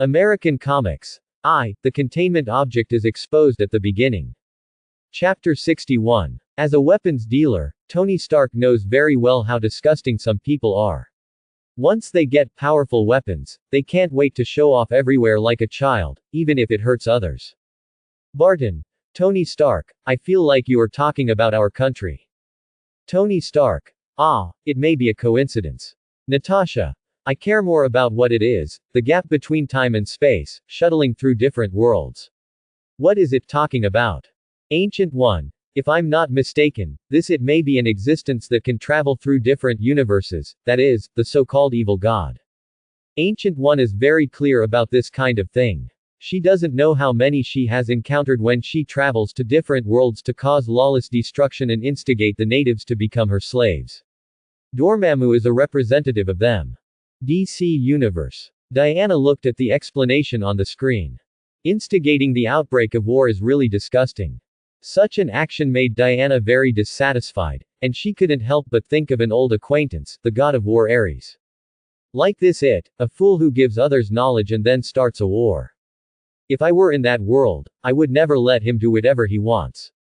American Comics. The containment object is exposed at the beginning. Chapter 61. As a weapons dealer, Tony Stark knows very well how disgusting some people are. Once they get powerful weapons, they can't wait to show off everywhere like a child, even if it hurts others. Barton. Tony Stark, I feel like you are talking about our country. Tony Stark. It may be a coincidence. Natasha. I care more about what it is, the gap between time and space, shuttling through different worlds. What is it talking about? Ancient One. If I'm not mistaken, it may be an existence that can travel through different universes, that is, the so-called evil god. Ancient One is very clear about this kind of thing. She doesn't know how many she has encountered when she travels to different worlds to cause lawless destruction and instigate the natives to become her slaves. Dormammu is a representative of them. DC Universe. Diana looked at the explanation on the screen. Instigating the outbreak of war is really disgusting. Such an action made Diana very dissatisfied, and she couldn't help but think of an old acquaintance, the god of war Ares. Like this a fool who gives others knowledge and then starts a war. If I were in that world, I would never let him do whatever he wants.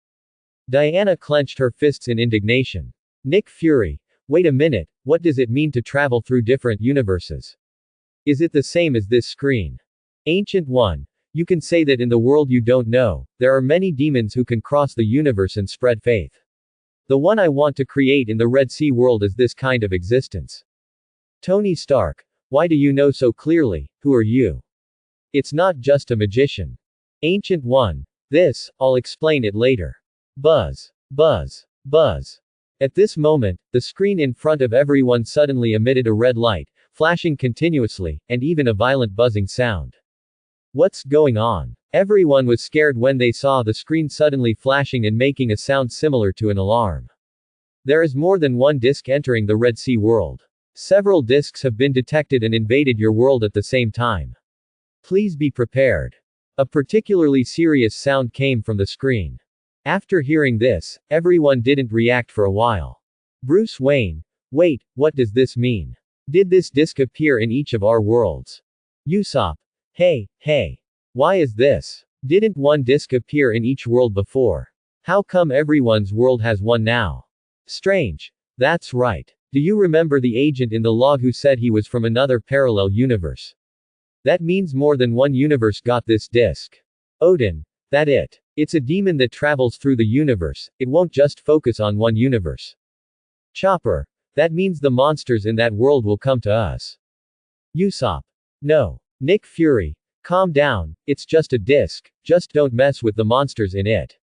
Diana clenched her fists in indignation. Nick Fury. Wait a minute, what does it mean to travel through different universes? Is it the same as this screen? Ancient One. You can say that in the world you don't know, there are many demons who can cross the universe and spread faith. The one I want to create in the Red Sea world is this kind of existence. Tony Stark. Why do you know so clearly? Who are you? It's not just a magician. Ancient One. I'll explain it later. Buzz. Buzz. Buzz. At this moment, the screen in front of everyone suddenly emitted a red light, flashing continuously, and even a violent buzzing sound. What's going on? Everyone was scared when they saw the screen suddenly flashing and making a sound similar to an alarm. There is more than one disk entering the Red Sea world. Several disks have been detected and invaded your world at the same time. Please be prepared. A particularly serious sound came from the screen. After hearing this, everyone didn't react for a while. Bruce Wayne. Wait, what does this mean? Did this disk appear in each of our worlds? Usopp. Hey. Why is this? Didn't one disk appear in each world before? How come everyone's world has one now? Strange. That's right. Do you remember the agent in the log who said he was from another parallel universe? That means more than one universe got this disk. Odin. It's a demon that travels through the universe, it won't just focus on one universe. Chopper. That means the monsters in that world will come to us. Usopp. No. Nick Fury. Calm down, it's just a disk, just don't mess with the monsters in it.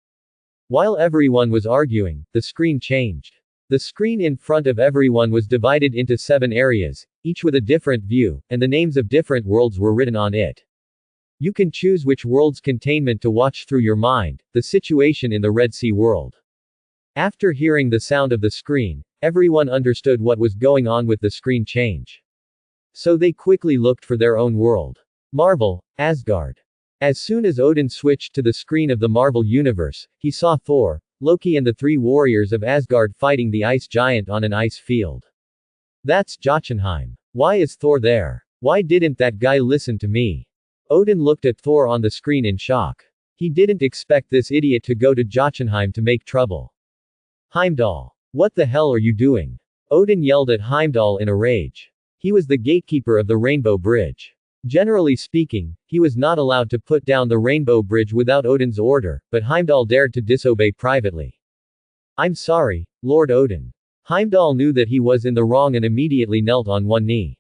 While everyone was arguing, the screen changed. The screen in front of everyone was divided into 7 areas, each with a different view, and the names of different worlds were written on it. You can choose which world's containment to watch through your mind, the situation in the Red Sea world. After hearing the sound of the screen, everyone understood what was going on with the screen change. So they quickly looked for their own world. Marvel, Asgard. As soon as Odin switched to the screen of the Marvel universe, he saw Thor, Loki and the 3 warriors of Asgard fighting the ice giant on an ice field. That's Jotunheim. Why is Thor there? Why didn't that guy listen to me? Odin looked at Thor on the screen in shock. He didn't expect this idiot to go to Jotunheim to make trouble. Heimdall. What the hell are you doing? Odin yelled at Heimdall in a rage. He was the gatekeeper of the Rainbow Bridge. Generally speaking, he was not allowed to put down the Rainbow Bridge without Odin's order, but Heimdall dared to disobey privately. I'm sorry, Lord Odin. Heimdall knew that he was in the wrong and immediately knelt on one knee.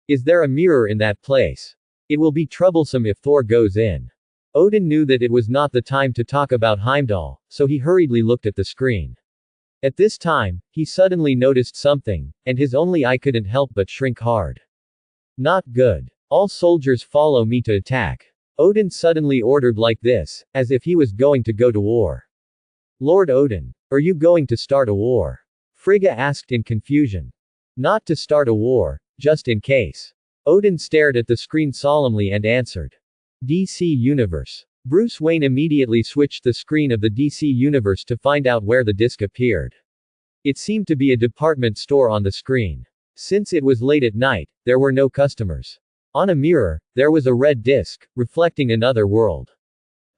Is there a mirror in that place? It will be troublesome if Thor goes in. Odin knew that it was not the time to talk about Heimdall, so he hurriedly looked at the screen. At this time, he suddenly noticed something, and his only eye couldn't help but shrink hard. Not good. All soldiers follow me to attack. Odin suddenly ordered like this, as if he was going to go to war. Lord Odin, are you going to start a war? Frigga asked in confusion. Not to start a war, just in case. Odin stared at the screen solemnly and answered. DC Universe. Bruce Wayne immediately switched the screen of the DC Universe to find out where the disc appeared. It seemed to be a department store on the screen. Since it was late at night, there were no customers. On a mirror, there was a red disc, reflecting another world.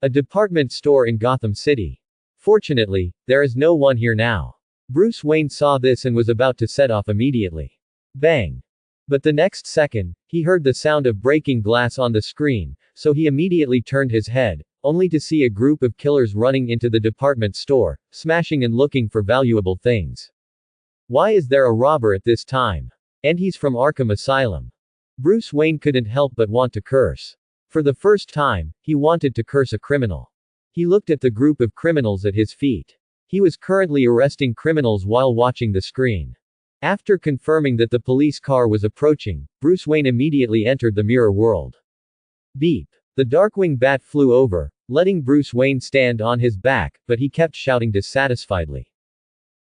A department store in Gotham City. Fortunately, there is no one here now. Bruce Wayne saw this and was about to set off immediately. Bang! But the next second, he heard the sound of breaking glass on the screen, so he immediately turned his head, only to see a group of killers running into the department store, smashing and looking for valuable things. Why is there a robber at this time? And he's from Arkham Asylum. Bruce Wayne couldn't help but want to curse. For the first time, he wanted to curse a criminal. He looked at the group of criminals at his feet. He was currently arresting criminals while watching the screen. After confirming that the police car was approaching, Bruce Wayne immediately entered the mirror world. Beep. The Darkwing Bat flew over, letting Bruce Wayne stand on his back, but he kept shouting dissatisfiedly.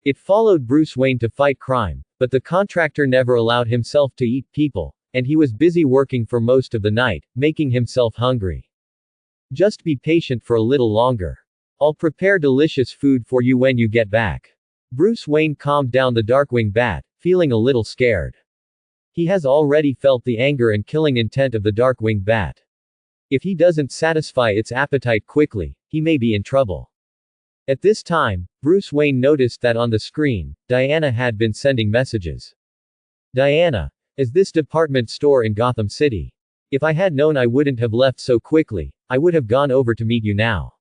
It followed Bruce Wayne to fight crime, but the contractor never allowed himself to eat people, and he was busy working for most of the night, making himself hungry. Just be patient for a little longer. I'll prepare delicious food for you when you get back. Bruce Wayne calmed down the Darkwing Bat, feeling a little scared. He has already felt the anger and killing intent of the Darkwing Bat. If he doesn't satisfy its appetite quickly, he may be in trouble. At this time, Bruce Wayne noticed that on the screen, Diana had been sending messages. Diana, is this department store in Gotham City? If I had known I wouldn't have left so quickly, I would have gone over to meet you now.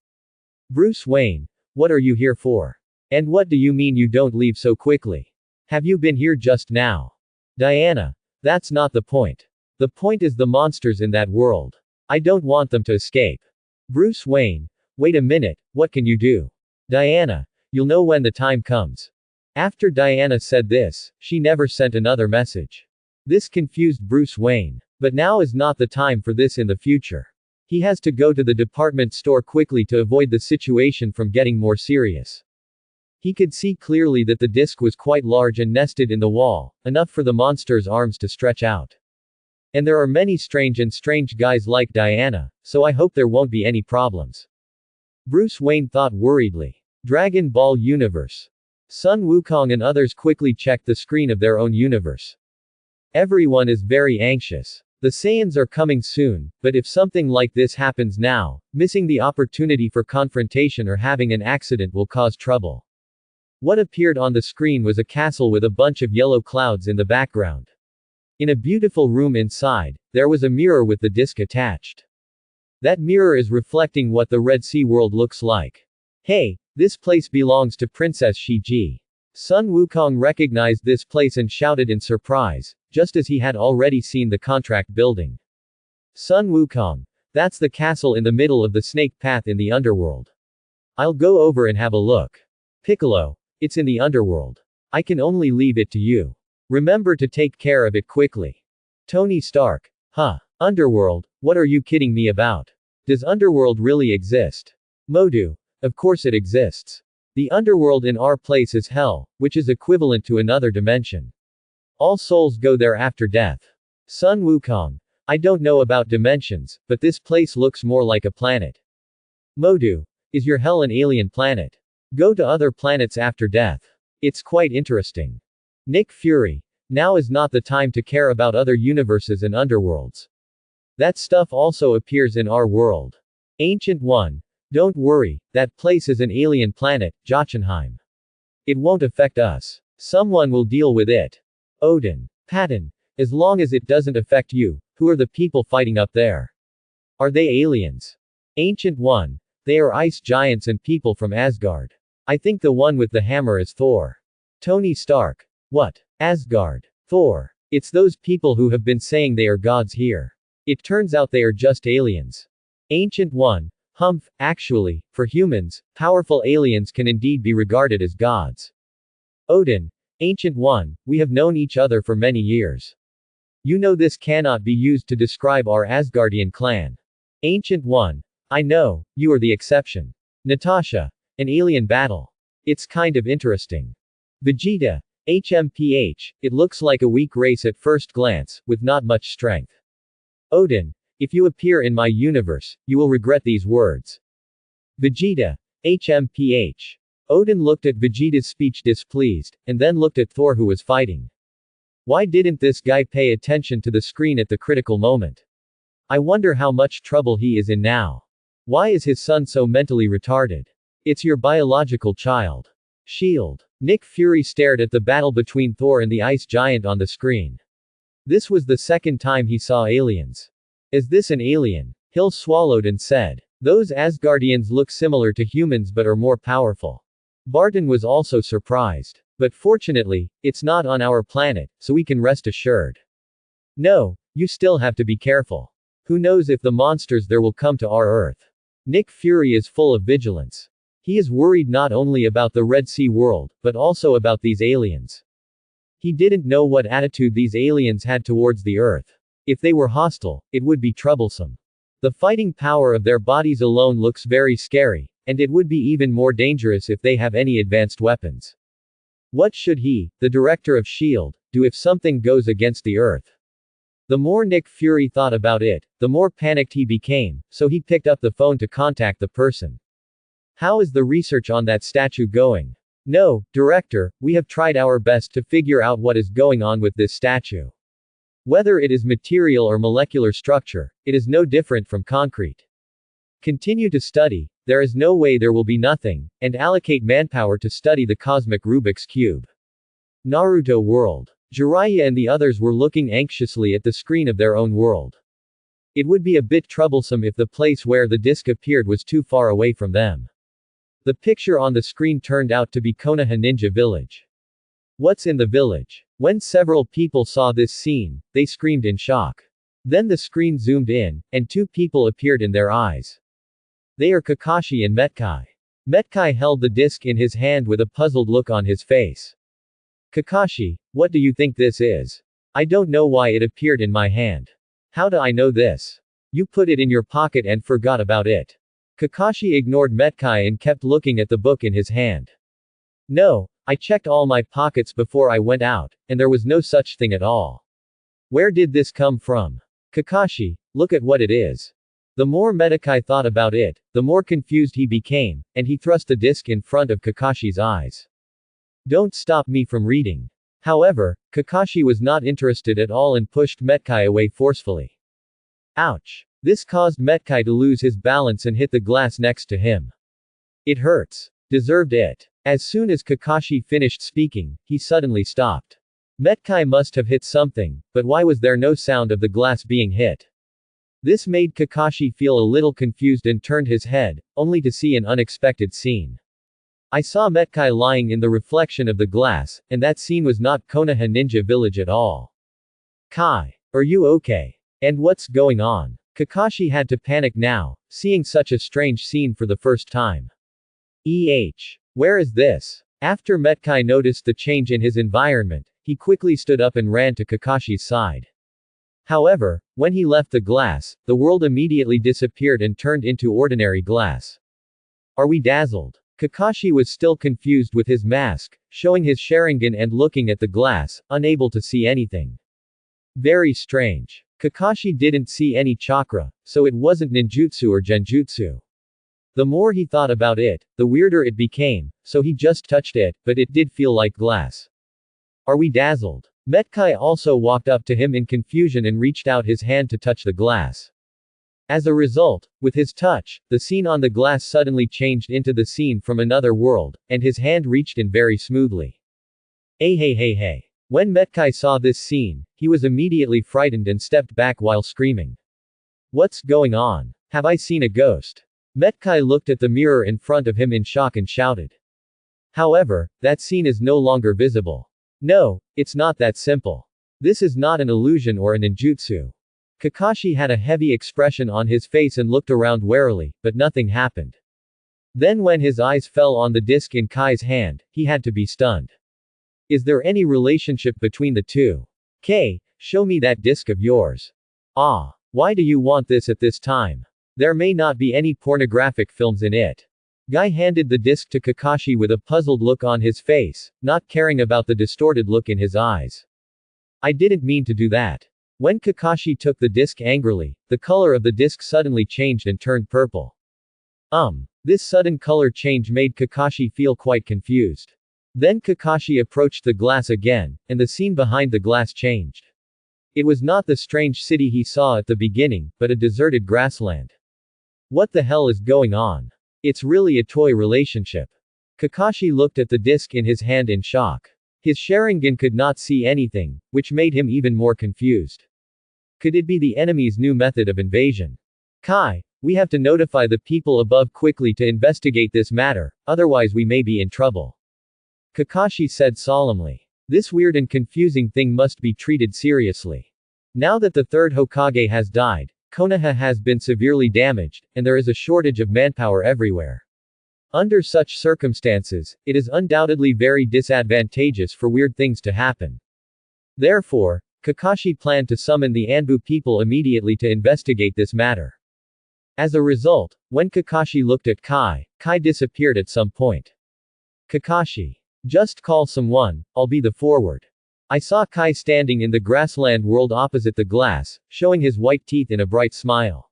Bruce Wayne, what are you here for? And what do you mean you don't leave so quickly? Have you been here just now? Diana, that's not the point. The point is the monsters in that world. I don't want them to escape. Bruce Wayne, wait a minute, what can you do? Diana, you'll know when the time comes. After Diana said this, she never sent another message. This confused Bruce Wayne. But now is not the time for this in the future. He has to go to the department store quickly to avoid the situation from getting more serious. He could see clearly that the disc was quite large and nested in the wall, enough for the monster's arms to stretch out. And there are many strange guys like Diana, so I hope there won't be any problems. Bruce Wayne thought worriedly. Dragon Ball Universe. Sun Wukong and others quickly checked the screen of their own universe. Everyone is very anxious. The Saiyans are coming soon, but if something like this happens now, missing the opportunity for confrontation or having an accident will cause trouble. What appeared on the screen was a castle with a bunch of yellow clouds in the background. In a beautiful room inside, there was a mirror with the disc attached. That mirror is reflecting what the Red Sea world looks like. Hey, this place belongs to Princess Shiji. Sun Wukong recognized this place and shouted in surprise, just as he had already seen the contract building. Sun Wukong, that's the castle in the middle of the snake path in the underworld. I'll go over and have a look. Piccolo, it's in the underworld. I can only leave it to you. Remember to take care of it quickly. Tony Stark. Huh. Underworld, what are you kidding me about? Does underworld really exist? Modu. Of course it exists. The underworld in our place is hell, which is equivalent to another dimension. All souls go there after death. Sun Wukong. I don't know about dimensions, but this place looks more like a planet. Modu. Is your hell an alien planet? Go to other planets after death. It's quite interesting. Nick Fury. Now is not the time to care about other universes and underworlds. That stuff also appears in our world. Ancient One. Don't worry, that place is an alien planet, Jotunheim. It won't affect us. Someone will deal with it. Odin. Patton. As long as it doesn't affect you, who are the people fighting up there? Are they aliens? Ancient One. They are ice giants and people from Asgard. I think the one with the hammer is Thor. Tony Stark. What? Asgard. Thor. It's those people who have been saying they are gods here. It turns out they are just aliens. Ancient One. Humph, actually, for humans, powerful aliens can indeed be regarded as gods. Odin. Ancient One, we have known each other for many years. You know this cannot be used to describe our Asgardian clan. Ancient One. I know, you are the exception. Natasha. An alien battle. It's kind of interesting. Vegeta. HMPH, it looks like a weak race at first glance, with not much strength. Odin. If you appear in my universe, you will regret these words. Vegeta. HMPH. Odin looked at Vegeta's speech displeased, and then looked at Thor who was fighting. Why didn't this guy pay attention to the screen at the critical moment? I wonder how much trouble he is in now. Why is his son so mentally retarded? It's your biological child. Shield. Nick Fury stared at the battle between Thor and the ice giant on the screen. This was the second time he saw aliens. Is this an alien? Hill swallowed and said. Those Asgardians look similar to humans but are more powerful. Barton was also surprised. But fortunately, it's not on our planet, so we can rest assured. No, you still have to be careful. Who knows if the monsters there will come to our Earth. Nick Fury is full of vigilance. He is worried not only about the Red Sea world, but also about these aliens. He didn't know what attitude these aliens had towards the Earth. If they were hostile, it would be troublesome. The fighting power of their bodies alone looks very scary, and it would be even more dangerous if they have any advanced weapons. What should he, the director of S.H.I.E.L.D., do if something goes against the Earth? The more Nick Fury thought about it, the more panicked he became, so he picked up the phone to contact the person. How is the research on that statue going? No, director, we have tried our best to figure out what is going on with this statue. Whether it is material or molecular structure, it is no different from concrete. Continue to study, there is no way there will be nothing, and allocate manpower to study the cosmic Rubik's Cube. Naruto World. Jiraiya and the others were looking anxiously at the screen of their own world. It would be a bit troublesome if the place where the disc appeared was too far away from them. The picture on the screen turned out to be Konoha Ninja Village. What's in the village? When several people saw this scene, they screamed in shock. Then the screen zoomed in, and two people appeared in their eyes. They are Kakashi and Metkai. Metkai held the disc in his hand with a puzzled look on his face. Kakashi, what do you think this is? I don't know why it appeared in my hand. How do I know this? You put it in your pocket and forgot about it. Kakashi ignored Metkai and kept looking at the book in his hand. No, I checked all my pockets before I went out, and there was no such thing at all. Where did this come from? Kakashi, look at what it is. The more Metkai thought about it, the more confused he became, and he thrust the disc in front of Kakashi's eyes. Don't stop me from reading. However, Kakashi was not interested at all and pushed Metkai away forcefully. Ouch. This caused Metkai to lose his balance and hit the glass next to him. It hurts. Deserved it. As soon as Kakashi finished speaking, he suddenly stopped. Metkai must have hit something, but why was there no sound of the glass being hit? This made Kakashi feel a little confused and turned his head, only to see an unexpected scene. I saw Metkai lying in the reflection of the glass, and that scene was not Konoha Ninja Village at all. Kai, are you okay? And what's going on? Kakashi had to panic now, seeing such a strange scene for the first time. Where is this? After Metkai noticed the change in his environment, he quickly stood up and ran to Kakashi's side. However, when he left the glass, the world immediately disappeared and turned into ordinary glass. Are we dazzled? Kakashi was still confused with his mask, showing his Sharingan and looking at the glass, unable to see anything. Very strange. Kakashi didn't see any chakra, so it wasn't ninjutsu or genjutsu. The more he thought about it, the weirder it became, so he just touched it, but it did feel like glass. Are we dazzled? Metkai also walked up to him in confusion and reached out his hand to touch the glass. As a result, with his touch, the scene on the glass suddenly changed into the scene from another world, and his hand reached in very smoothly. Hey. When Metkai saw this scene, he was immediately frightened and stepped back while screaming. What's going on? Have I seen a ghost? Metkai looked at the mirror in front of him in shock and shouted. However, that scene is no longer visible. No, it's not that simple. This is not an illusion or a ninjutsu. Kakashi had a heavy expression on his face and looked around warily, but nothing happened. Then when his eyes fell on the disc in Kai's hand, he had to be stunned. Is there any relationship between the two? Kay, show me that disc of yours. Ah. Why do you want this at this time? There may not be any pornographic films in it. Guy handed the disc to Kakashi with a puzzled look on his face, not caring about the distorted look in his eyes. I didn't mean to do that. When Kakashi took the disc angrily, the color of the disc suddenly changed and turned purple. This sudden color change made Kakashi feel quite confused. Then Kakashi approached the glass again, and the scene behind the glass changed. It was not the strange city he saw at the beginning, but a deserted grassland. What the hell is going on? It's really a toy relationship. Kakashi looked at the disc in his hand in shock. His Sharingan could not see anything, which made him even more confused. Could it be the enemy's new method of invasion? Kai, we have to notify the people above quickly to investigate this matter, otherwise we may be in trouble. Kakashi said solemnly. This weird and confusing thing must be treated seriously. Now that the third Hokage has died, Konoha has been severely damaged, and there is a shortage of manpower everywhere. Under such circumstances, it is undoubtedly very disadvantageous for weird things to happen. Therefore, Kakashi planned to summon the Anbu people immediately to investigate this matter. As a result, when Kakashi looked at Kai, Kai disappeared at some point. Kakashi. Just call someone, I'll be the forward. I saw Kai standing in the grassland world opposite the glass, showing his white teeth in a bright smile.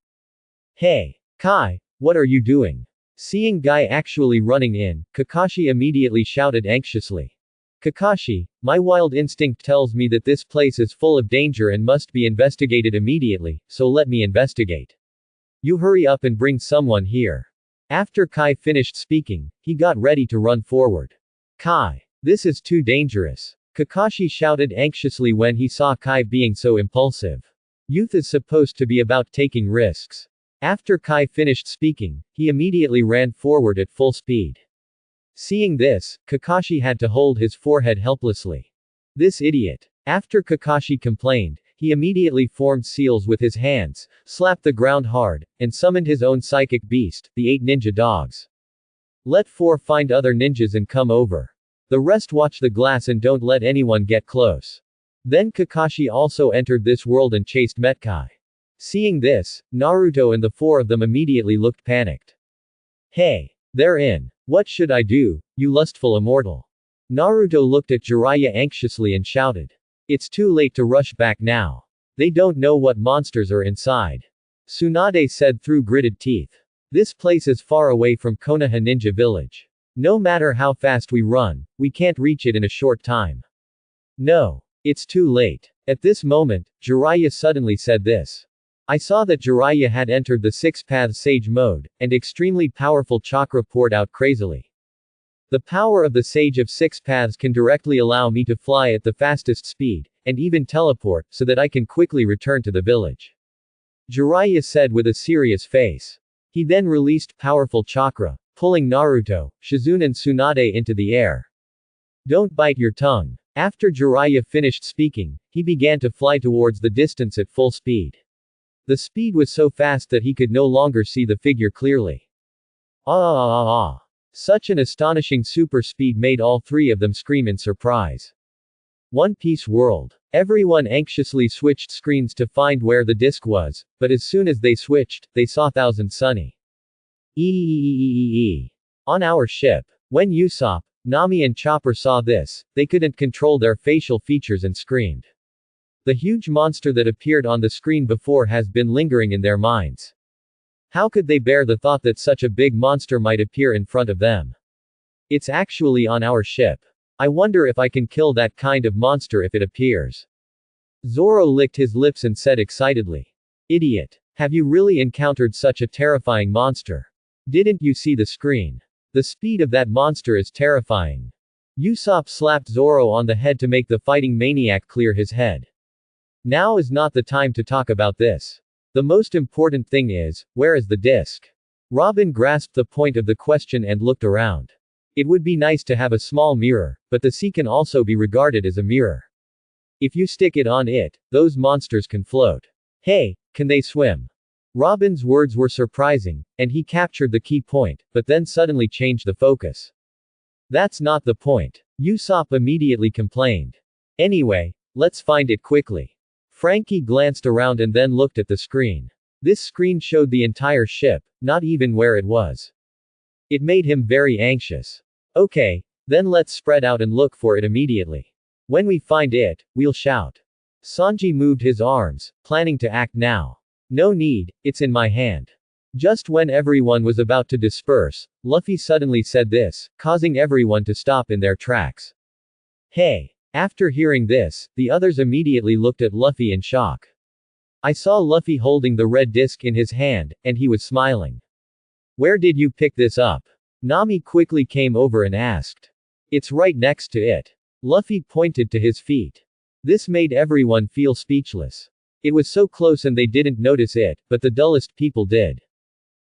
Hey, Kai, what are you doing? Seeing Guy actually running in, Kakashi immediately shouted anxiously. Kakashi, my wild instinct tells me that this place is full of danger and must be investigated immediately, so let me investigate. You hurry up and bring someone here. After Kai finished speaking, he got ready to run forward. Kai. This is too dangerous. Kakashi shouted anxiously when he saw Kai being so impulsive. Youth is supposed to be about taking risks. After Kai finished speaking, he immediately ran forward at full speed. Seeing this, Kakashi had to hold his forehead helplessly. This idiot. After Kakashi complained, he immediately formed seals with his hands, slapped the ground hard, and summoned his own psychic beast, the 8 ninja dogs. Let 4 find other ninjas and come over. The rest watch the glass and don't let anyone get close. Then Kakashi also entered this world and chased Metkai. Seeing this, Naruto and the 4 of them immediately looked panicked. Hey, they're in. What should I do, you lustful immortal? Naruto looked at Jiraiya anxiously and shouted. It's too late to rush back now. They don't know what monsters are inside. Tsunade said through gritted teeth. This place is far away from Konoha Ninja Village. No matter how fast we run, we can't reach it in a short time. No. It's too late. At this moment, Jiraiya suddenly said this. I saw that Jiraiya had entered the 6-path sage mode, and extremely powerful chakra poured out crazily. The power of the sage of 6 paths can directly allow me to fly at the fastest speed, and even teleport, so that I can quickly return to the village. Jiraiya said with a serious face. He then released powerful chakra, pulling Naruto, Shizune and Tsunade into the air. Don't bite your tongue. After Jiraiya finished speaking, he began to fly towards the distance at full speed. The speed was so fast that he could no longer see the figure clearly. Such an astonishing super speed made all 3 of them scream in surprise. One Piece World. Everyone anxiously switched screens to find where the disc was, but as soon as they switched, they saw Thousand Sunny. On our ship. When Usopp, Nami and Chopper saw this, they couldn't control their facial features and screamed. The huge monster that appeared on the screen before has been lingering in their minds. How could they bear the thought that such a big monster might appear in front of them? It's actually on our ship. I wonder if I can kill that kind of monster if it appears. Zoro licked his lips and said excitedly. Idiot. Have you really encountered such a terrifying monster? Didn't you see the screen? The speed of that monster is terrifying. Usopp slapped Zoro on the head to make the fighting maniac clear his head. Now is not the time to talk about this. The most important thing is, where is the disc? Robin grasped the point of the question and looked around. It would be nice to have a small mirror, but the sea can also be regarded as a mirror. If you stick it on it, those monsters can float. Hey, can they swim? Robin's words were surprising, and he captured the key point, but then suddenly changed the focus. That's not the point. Usopp immediately complained. Anyway, let's find it quickly. Frankie glanced around and then looked at the screen. This screen showed the entire ship, not even where it was. It made him very anxious. Okay, then let's spread out and look for it immediately. When we find it, we'll shout. Sanji moved his arms, planning to act now. No need, it's in my hand. Just when everyone was about to disperse, Luffy suddenly said this, causing everyone to stop in their tracks. Hey! After hearing this, the others immediately looked at Luffy in shock. I saw Luffy holding the red disc in his hand, and he was smiling. Where did you pick this up? Nami quickly came over and asked. It's right next to it. Luffy pointed to his feet. This made everyone feel speechless. It was so close and they didn't notice it, but the dullest people did.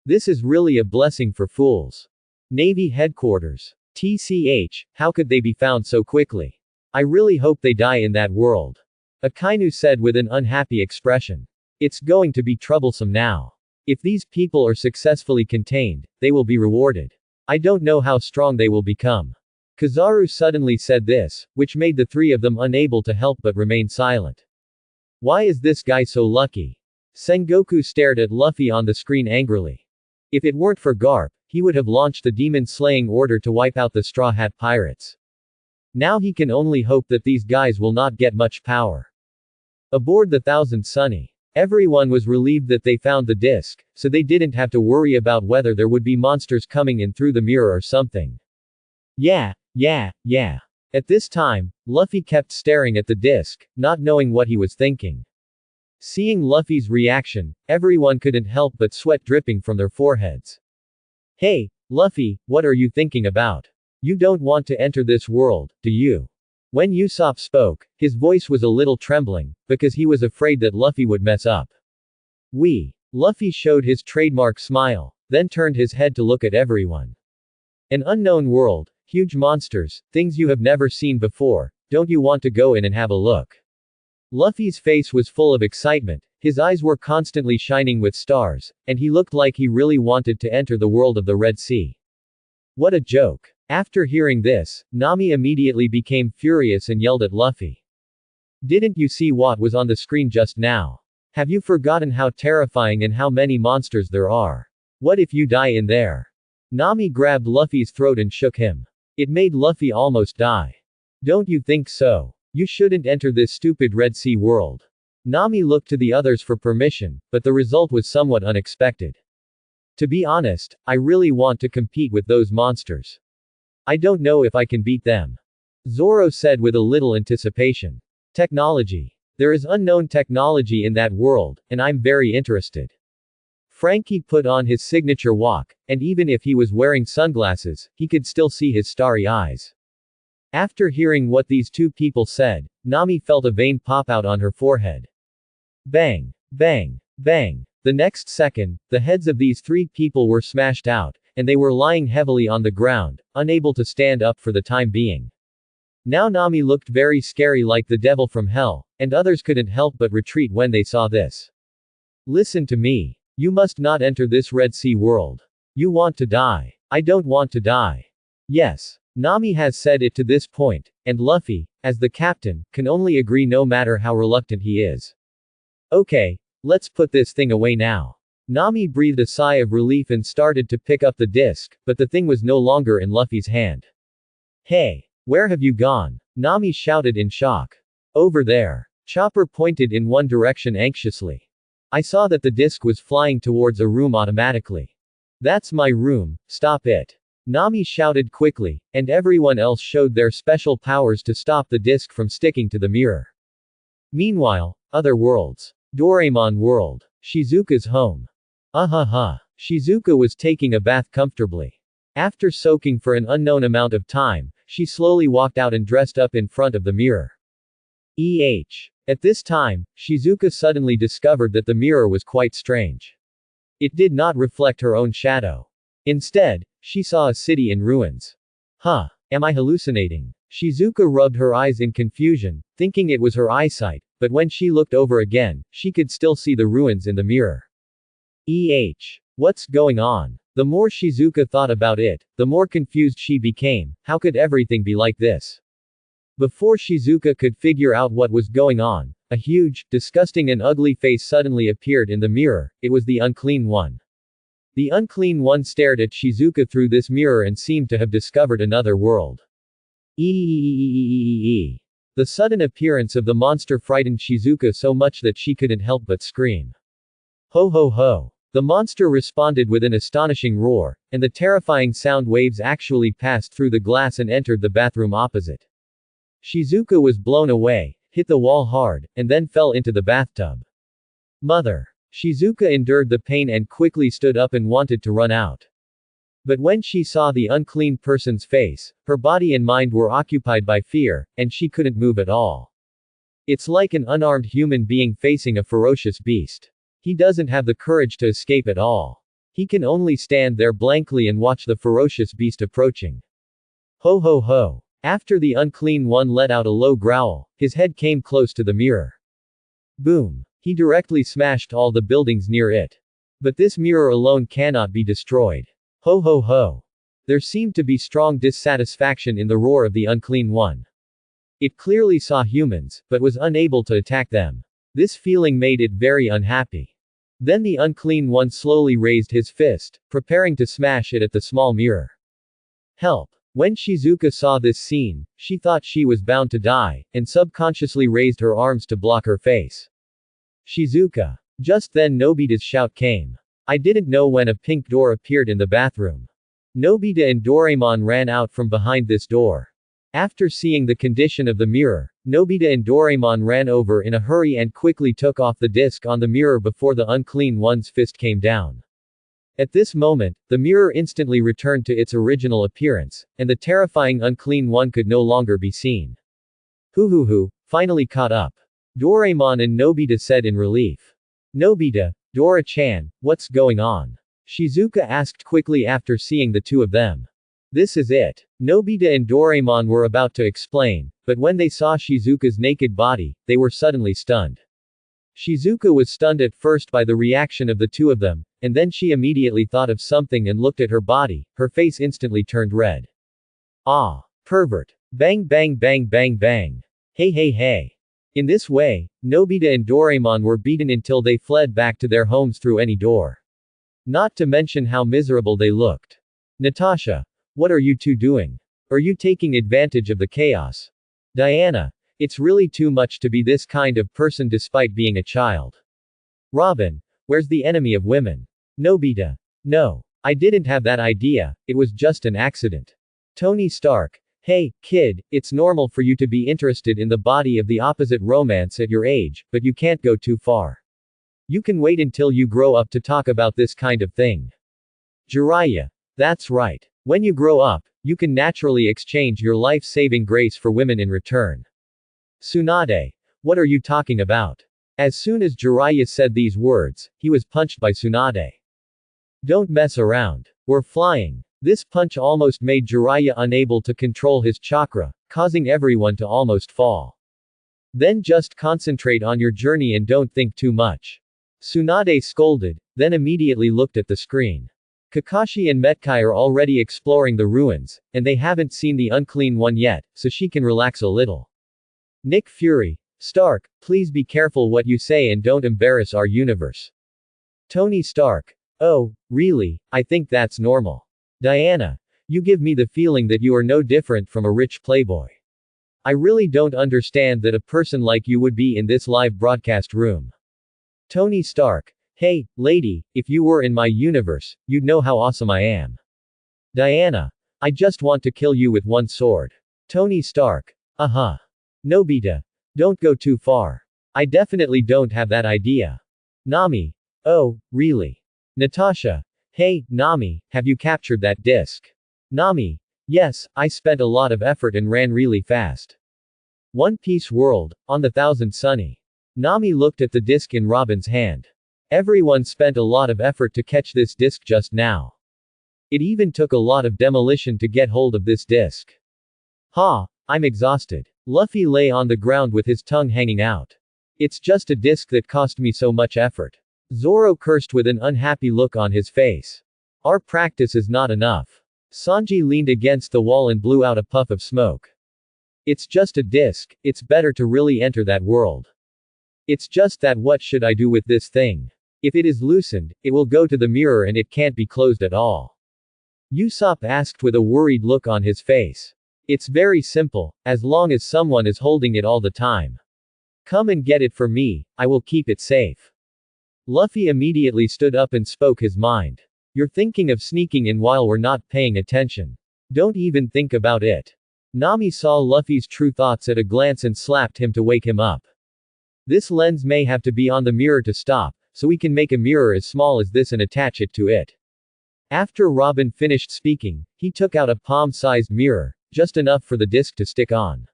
This is really a blessing for fools. Navy headquarters. TCH, how could they be found so quickly? I really hope they die in that world. Akainu said with an unhappy expression. It's going to be troublesome now. If these people are successfully contained, they will be rewarded. I don't know how strong they will become. Kizaru suddenly said this, which made the three of them unable to help but remain silent. Why is this guy so lucky? Sengoku stared at Luffy on the screen angrily. If it weren't for Garp, he would have launched the demon-slaying order to wipe out the Straw Hat Pirates. Now he can only hope that these guys will not get much power. Aboard the Thousand Sunny, everyone was relieved that they found the disc, so they didn't have to worry about whether there would be monsters coming in through the mirror or something. Yeah. At this time, Luffy kept staring at the disc, not knowing what he was thinking. Seeing Luffy's reaction, everyone couldn't help but sweat dripping from their foreheads. Hey, Luffy, what are you thinking about? You don't want to enter this world, do you? When Usopp spoke, his voice was a little trembling, because he was afraid that Luffy would mess up. Luffy showed his trademark smile, then turned his head to look at everyone. An unknown world, huge monsters, things you have never seen before, don't you want to go in and have a look? Luffy's face was full of excitement, his eyes were constantly shining with stars, and he looked like he really wanted to enter the world of the Red Sea. What a joke. After hearing this, Nami immediately became furious and yelled at Luffy. Didn't you see what was on the screen just now? Have you forgotten how terrifying and how many monsters there are? What if you die in there? Nami grabbed Luffy's throat and shook him. It made Luffy almost die. Don't you think so? You shouldn't enter this stupid Red Sea world. Nami looked to the others for permission, but the result was somewhat unexpected. To be honest, I really want to compete with those monsters. I don't know if I can beat them. Zoro said with a little anticipation. Technology. There is unknown technology in that world, and I'm very interested. Frankie put on his signature walk, and even if he was wearing sunglasses, he could still see his starry eyes. After hearing what these two people said, Nami felt a vein pop out on her forehead. Bang! Bang! Bang! The next second, the heads of these three people were smashed out, and they were lying heavily on the ground, unable to stand up for the time being. Now Nami looked very scary like the devil from hell, and others couldn't help but retreat when they saw this. Listen to me. You must not enter this Red Sea world. You want to die. I don't want to die. Yes. Nami has said it to this point, and Luffy, as the captain, can only agree no matter how reluctant he is. Okay, let's put this thing away now. Nami breathed a sigh of relief and started to pick up the disc, but the thing was no longer in Luffy's hand. Hey, where have you gone? Nami shouted in shock. Over there. Chopper pointed in one direction anxiously. I saw that the disc was flying towards a room automatically. That's my room, stop it. Nami shouted quickly, and everyone else showed their special powers to stop the disc from sticking to the mirror. Meanwhile, other worlds. Doraemon world. Shizuka's home. Shizuka was taking a bath comfortably. After soaking for an unknown amount of time, she slowly walked out and dressed up in front of the mirror. At this time, Shizuka suddenly discovered that the mirror was quite strange. It did not reflect her own shadow. Instead, she saw a city in ruins. Am I hallucinating? Shizuka rubbed her eyes in confusion, thinking it was her eyesight, but when she looked over again, she could still see the ruins in the mirror. What's going on? The more Shizuka thought about it, the more confused she became. How could everything be like this? Before Shizuka could figure out what was going on, a huge, disgusting and ugly face suddenly appeared in the mirror. It was the Unclean One. The Unclean One stared at Shizuka through this mirror and seemed to have discovered another world. The sudden appearance of the monster frightened Shizuka so much that she couldn't help but scream. Ho ho ho. The monster responded with an astonishing roar, and the terrifying sound waves actually passed through the glass and entered the bathroom opposite. Shizuka was blown away, hit the wall hard, and then fell into the bathtub. Mother. Shizuka endured the pain and quickly stood up and wanted to run out. But when she saw the unclean person's face, her body and mind were occupied by fear, and she couldn't move at all. It's like an unarmed human being facing a ferocious beast. He doesn't have the courage to escape at all. He can only stand there blankly and watch the ferocious beast approaching. Ho ho ho. After the unclean one let out a low growl, his head came close to the mirror. Boom. He directly smashed all the buildings near it. But this mirror alone cannot be destroyed. Ho ho ho. There seemed to be strong dissatisfaction in the roar of the unclean one. It clearly saw humans, but was unable to attack them. This feeling made it very unhappy. Then the unclean one slowly raised his fist, preparing to smash it at the small mirror. Help. When Shizuka saw this scene, she thought she was bound to die, and subconsciously raised her arms to block her face. Shizuka. Just then Nobita's shout came. I didn't know when a pink door appeared in the bathroom. Nobita and Doraemon ran out from behind this door. After seeing the condition of the mirror, Nobita and Doraemon ran over in a hurry and quickly took off the disc on the mirror before the unclean one's fist came down. At this moment, the mirror instantly returned to its original appearance, and the terrifying unclean one could no longer be seen. Hoo, finally caught up. Doraemon and Nobita said in relief. Nobita, Dora-chan, what's going on? Shizuka asked quickly after seeing the two of them. This is it. Nobita and Doraemon were about to explain, but when they saw Shizuka's naked body, they were suddenly stunned. Shizuka was stunned at first by the reaction of the two of them, and then she immediately thought of something and looked at her body, her face instantly turned red. Ah! Pervert! Bang bang bang bang bang! Hey! In this way, Nobita and Doraemon were beaten until they fled back to their homes through any door. Not to mention how miserable they looked. Natasha! What are you two doing? Are you taking advantage of the chaos? Diana! It's really too much to be this kind of person despite being a child. Robin! Where's the enemy of women? Nobita. No. I didn't have that idea, it was just an accident. Tony Stark. Hey, kid, it's normal for you to be interested in the body of the opposite romance at your age, but you can't go too far. You can wait until you grow up to talk about this kind of thing. Jiraiya. That's right. When you grow up, you can naturally exchange your life-saving grace for women in return. Tsunade. What are you talking about? As soon as Jiraiya said these words, he was punched by Tsunade. Don't mess around. We're flying. This punch almost made Jiraiya unable to control his chakra, causing everyone to almost fall. Then just concentrate on your journey and don't think too much. Tsunade scolded, then immediately looked at the screen. Kakashi and Metkai are already exploring the ruins, and they haven't seen the unclean one yet, so she can relax a little. Nick Fury. Stark, please be careful what you say and don't embarrass our universe. Tony Stark. Oh, really, I think that's normal. Diana. You give me the feeling that you are no different from a rich playboy. I really don't understand that a person like you would be in this live broadcast room. Tony Stark. Hey, lady, if you were in my universe, you'd know how awesome I am. Diana. I just want to kill you with one sword. Tony Stark. Nobita. Don't go too far. I definitely don't have that idea. Nami. Oh, really? Natasha. Hey, Nami, have you captured that disc? Nami. Yes, I spent a lot of effort and ran really fast. One Piece World, on the Thousand Sunny. Nami looked at the disc in Robin's hand. Everyone spent a lot of effort to catch this disc just now. It even took a lot of demolition to get hold of this disc. I'm exhausted. Luffy lay on the ground with his tongue hanging out. It's just a disc that cost me so much effort. Zoro cursed with an unhappy look on his face. Our practice is not enough. Sanji leaned against the wall and blew out a puff of smoke. It's just a disc, it's better to really enter that world. It's just that what should I do with this thing? If it is loosened, it will go to the mirror and it can't be closed at all. Usopp asked with a worried look on his face. It's very simple, as long as someone is holding it all the time. Come and get it for me, I will keep it safe. Luffy immediately stood up and spoke his mind. You're thinking of sneaking in while we're not paying attention. Don't even think about it. Nami saw Luffy's true thoughts at a glance and slapped him to wake him up. This lens may have to be on the mirror to stop, so we can make a mirror as small as this and attach it to it. After Robin finished speaking, he took out a palm-sized mirror, just enough for the disc to stick on.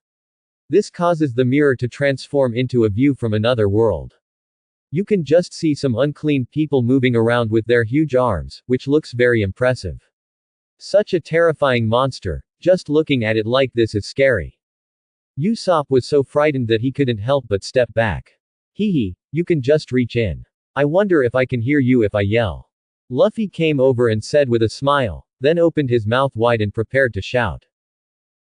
This causes the mirror to transform into a view from another world. You can just see some unclean people moving around with their huge arms, which looks very impressive. Such a terrifying monster, just looking at it like this is scary. Usopp was so frightened that he couldn't help but step back. Hee, you can just reach in. I wonder if I can hear you if I yell. Luffy came over and said with a smile, then opened his mouth wide and prepared to shout.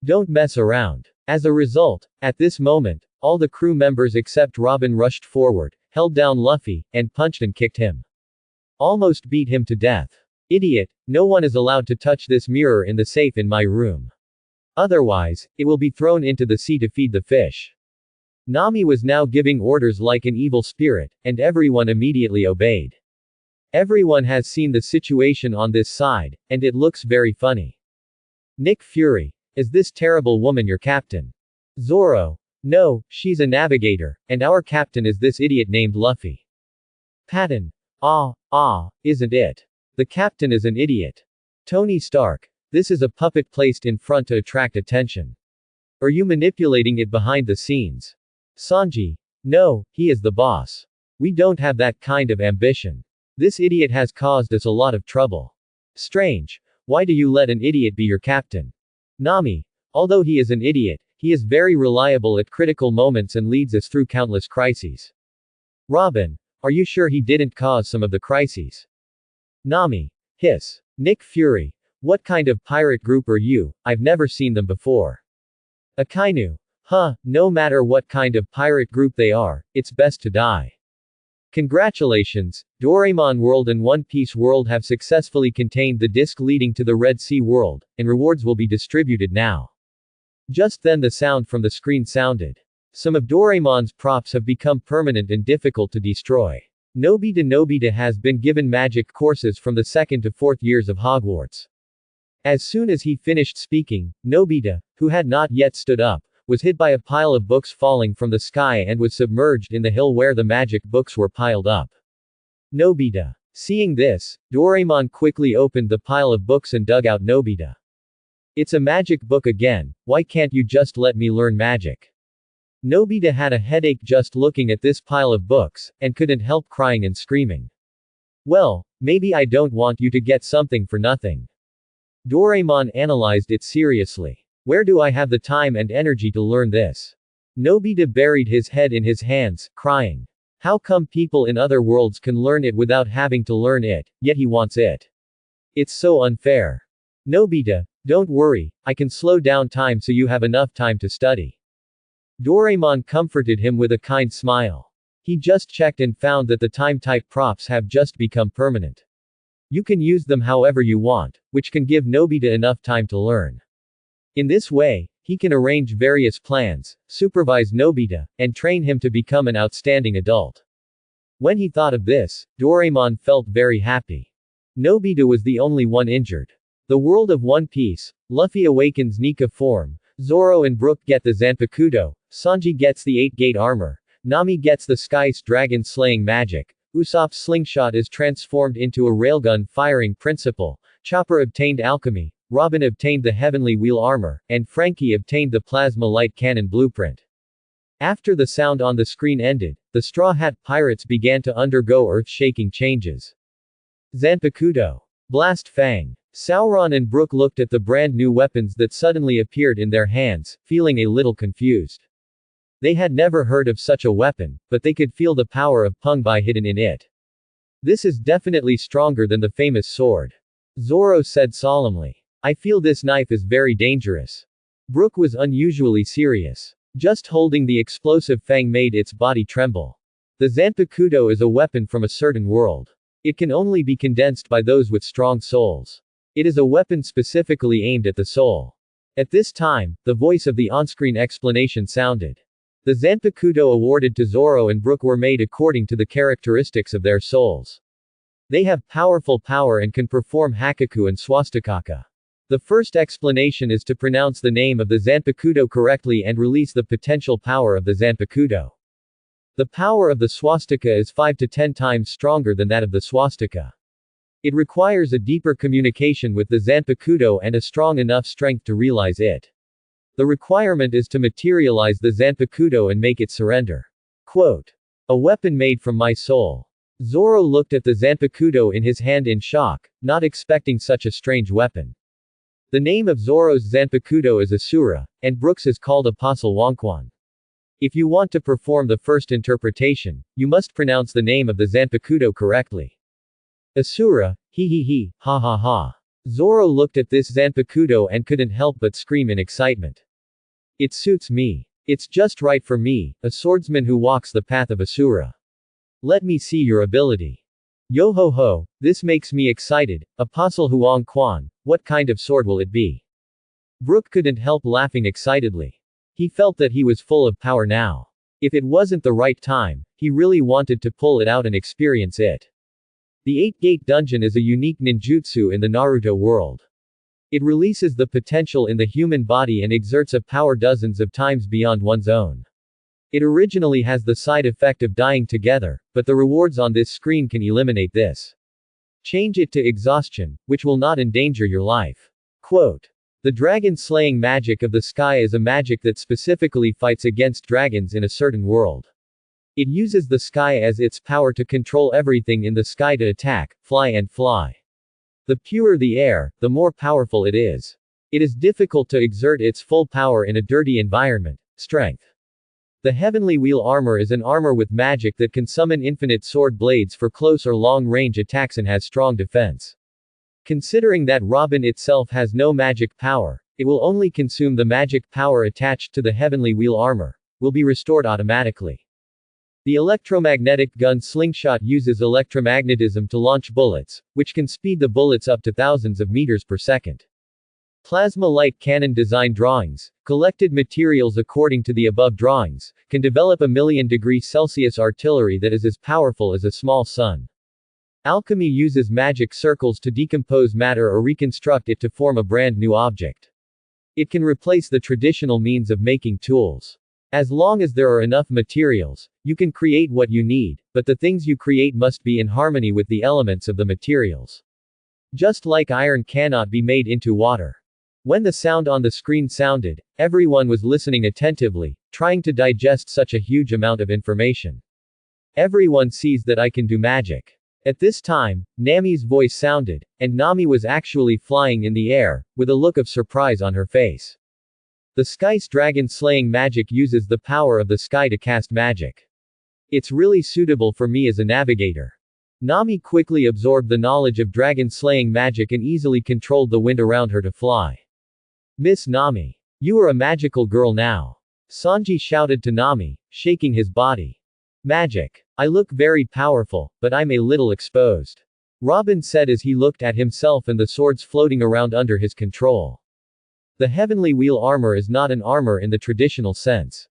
Don't mess around. As a result, at this moment, all the crew members except Robin rushed forward, held down Luffy, and punched and kicked him. Almost beat him to death. Idiot, no one is allowed to touch this mirror in the safe in my room. Otherwise, it will be thrown into the sea to feed the fish. Nami was now giving orders like an evil spirit, and everyone immediately obeyed. Everyone has seen the situation on this side, and it looks very funny. Nick Fury, is this terrible woman your captain? Zoro, no, she's a navigator, and our captain is this idiot named Luffy. Patton, isn't it? The captain is an idiot. Tony Stark, this is a puppet placed in front to attract attention. Are you manipulating it behind the scenes? Sanji, no, he is the boss. We don't have that kind of ambition. This idiot has caused us a lot of trouble. Strange, why do you let an idiot be your captain? Nami, although he is an idiot, he is very reliable at critical moments and leads us through countless crises. Robin, are you sure he didn't cause some of the crises? Nami, hiss. Nick Fury, what kind of pirate group are you? I've never seen them before. Akainu, no matter what kind of pirate group they are, it's best to die. Congratulations, Doraemon World and One Piece World have successfully contained the disc leading to the Red Sea World, and rewards will be distributed now. Just then the sound from the screen sounded. Some of Doraemon's props have become permanent and difficult to destroy. Nobita has been given magic courses from the 2nd to 4th years of Hogwarts. As soon as he finished speaking, Nobita, who had not yet stood up, was hit by a pile of books falling from the sky and was submerged in the hill where the magic books were piled up. Nobita. Seeing this, Doraemon quickly opened the pile of books and dug out Nobita. It's a magic book again, why can't you just let me learn magic? Nobita had a headache just looking at this pile of books, and couldn't help crying and screaming. Well, maybe I don't want you to get something for nothing. Doraemon analyzed it seriously. Where do I have the time and energy to learn this? Nobita buried his head in his hands, crying. How come people in other worlds can learn it without having to learn it, yet he wants it? It's so unfair. Nobita, don't worry, I can slow down time so you have enough time to study. Doraemon comforted him with a kind smile. He just checked and found that the time-type props have just become permanent. You can use them however you want, which can give Nobita enough time to learn. In this way, he can arrange various plans, supervise Nobita, and train him to become an outstanding adult. When he thought of this, Doraemon felt very happy. Nobita was the only one injured. The world of One Piece, Luffy awakens Nika form, Zoro and Brook get the Zanpakuto, Sanji gets the 8-gate armor, Nami gets the Sky's dragon slaying magic, Usopp's slingshot is transformed into a railgun firing principle, Chopper obtained alchemy, Robin obtained the Heavenly Wheel armor, and Frankie obtained the Plasma Light Cannon blueprint. After the sound on the screen ended, the Straw Hat Pirates began to undergo earth-shaking changes. Zanpakuto. Blast Fang. Sauron and Brook looked at the brand new weapons that suddenly appeared in their hands, feeling a little confused. They had never heard of such a weapon, but they could feel the power of Pung Bai hidden in it. This is definitely stronger than the famous sword. Zoro said solemnly. I feel this knife is very dangerous. Brook was unusually serious. Just holding the explosive fang made its body tremble. The Zanpakuto is a weapon from a certain world. It can only be condensed by those with strong souls. It is a weapon specifically aimed at the soul. At this time, the voice of the on-screen explanation sounded. The Zanpakuto awarded to Zoro and Brook were made according to the characteristics of their souls. They have powerful power and can perform Hakaku and Swastikaka. The first explanation is to pronounce the name of the Zanpakuto correctly and release the potential power of the Zanpakuto. The power of the swastika is 5 to 10 times stronger than that of the swastika. It requires a deeper communication with the Zanpakuto and a strong enough strength to realize it. The requirement is to materialize the Zanpakuto and make it surrender. Quote. A weapon made from my soul. Zoro looked at the Zanpakuto in his hand in shock, not expecting such a strange weapon. The name of Zoro's Zanpakuto is Asura, and Brooks is called Apostle Wonquan. If you want to perform the first interpretation, you must pronounce the name of the Zanpakuto correctly. Asura, he, ha ha ha. Zoro looked at this Zanpakuto and couldn't help but scream in excitement. It suits me. It's just right for me, a swordsman who walks the path of Asura. Let me see your ability. Yo ho ho, this makes me excited. Apostle Huang Quan, what kind of sword will it be? Brook couldn't help laughing excitedly. He felt that he was full of power now. If it wasn't the right time, he really wanted to pull it out and experience it. The 8-Gate Dungeon is a unique ninjutsu in the Naruto world. It releases the potential in the human body and exerts a power dozens of times beyond one's own. It originally has the side effect of dying together, but the rewards on this screen can eliminate this. Change it to exhaustion, which will not endanger your life. Quote. The dragon slaying magic of the sky is a magic that specifically fights against dragons in a certain world. It uses the sky as its power to control everything in the sky to attack, fly and fly. The purer the air, the more powerful it is. It is difficult to exert its full power in a dirty environment. Strength. The Heavenly Wheel armor is an armor with magic that can summon infinite sword blades for close or long range attacks and has strong defense. Considering that Robin itself has no magic power, it will only consume the magic power attached to the Heavenly Wheel armor, will be restored automatically. The electromagnetic gun slingshot uses electromagnetism to launch bullets, which can speed the bullets up to thousands of meters per second. Plasma light cannon design drawings, collected materials according to the above drawings, can develop 1,000,000°C artillery that is as powerful as a small sun. Alchemy uses magic circles to decompose matter or reconstruct it to form a brand new object. It can replace the traditional means of making tools. As long as there are enough materials, you can create what you need, but the things you create must be in harmony with the elements of the materials. Just like iron cannot be made into water. When the sound on the screen sounded, everyone was listening attentively, trying to digest such a huge amount of information. Everyone sees that I can do magic. At this time, Nami's voice sounded, and Nami was actually flying in the air, with a look of surprise on her face. The sky's dragon slaying magic uses the power of the sky to cast magic. It's really suitable for me as a navigator. Nami quickly absorbed the knowledge of dragon slaying magic and easily controlled the wind around her to fly. Miss Nami. You are a magical girl now. Sanji shouted to Nami, shaking his body. Magic. I look very powerful, but I'm a little exposed. Robin said as he looked at himself and the swords floating around under his control. The Heavenly Wheel armor is not an armor in the traditional sense.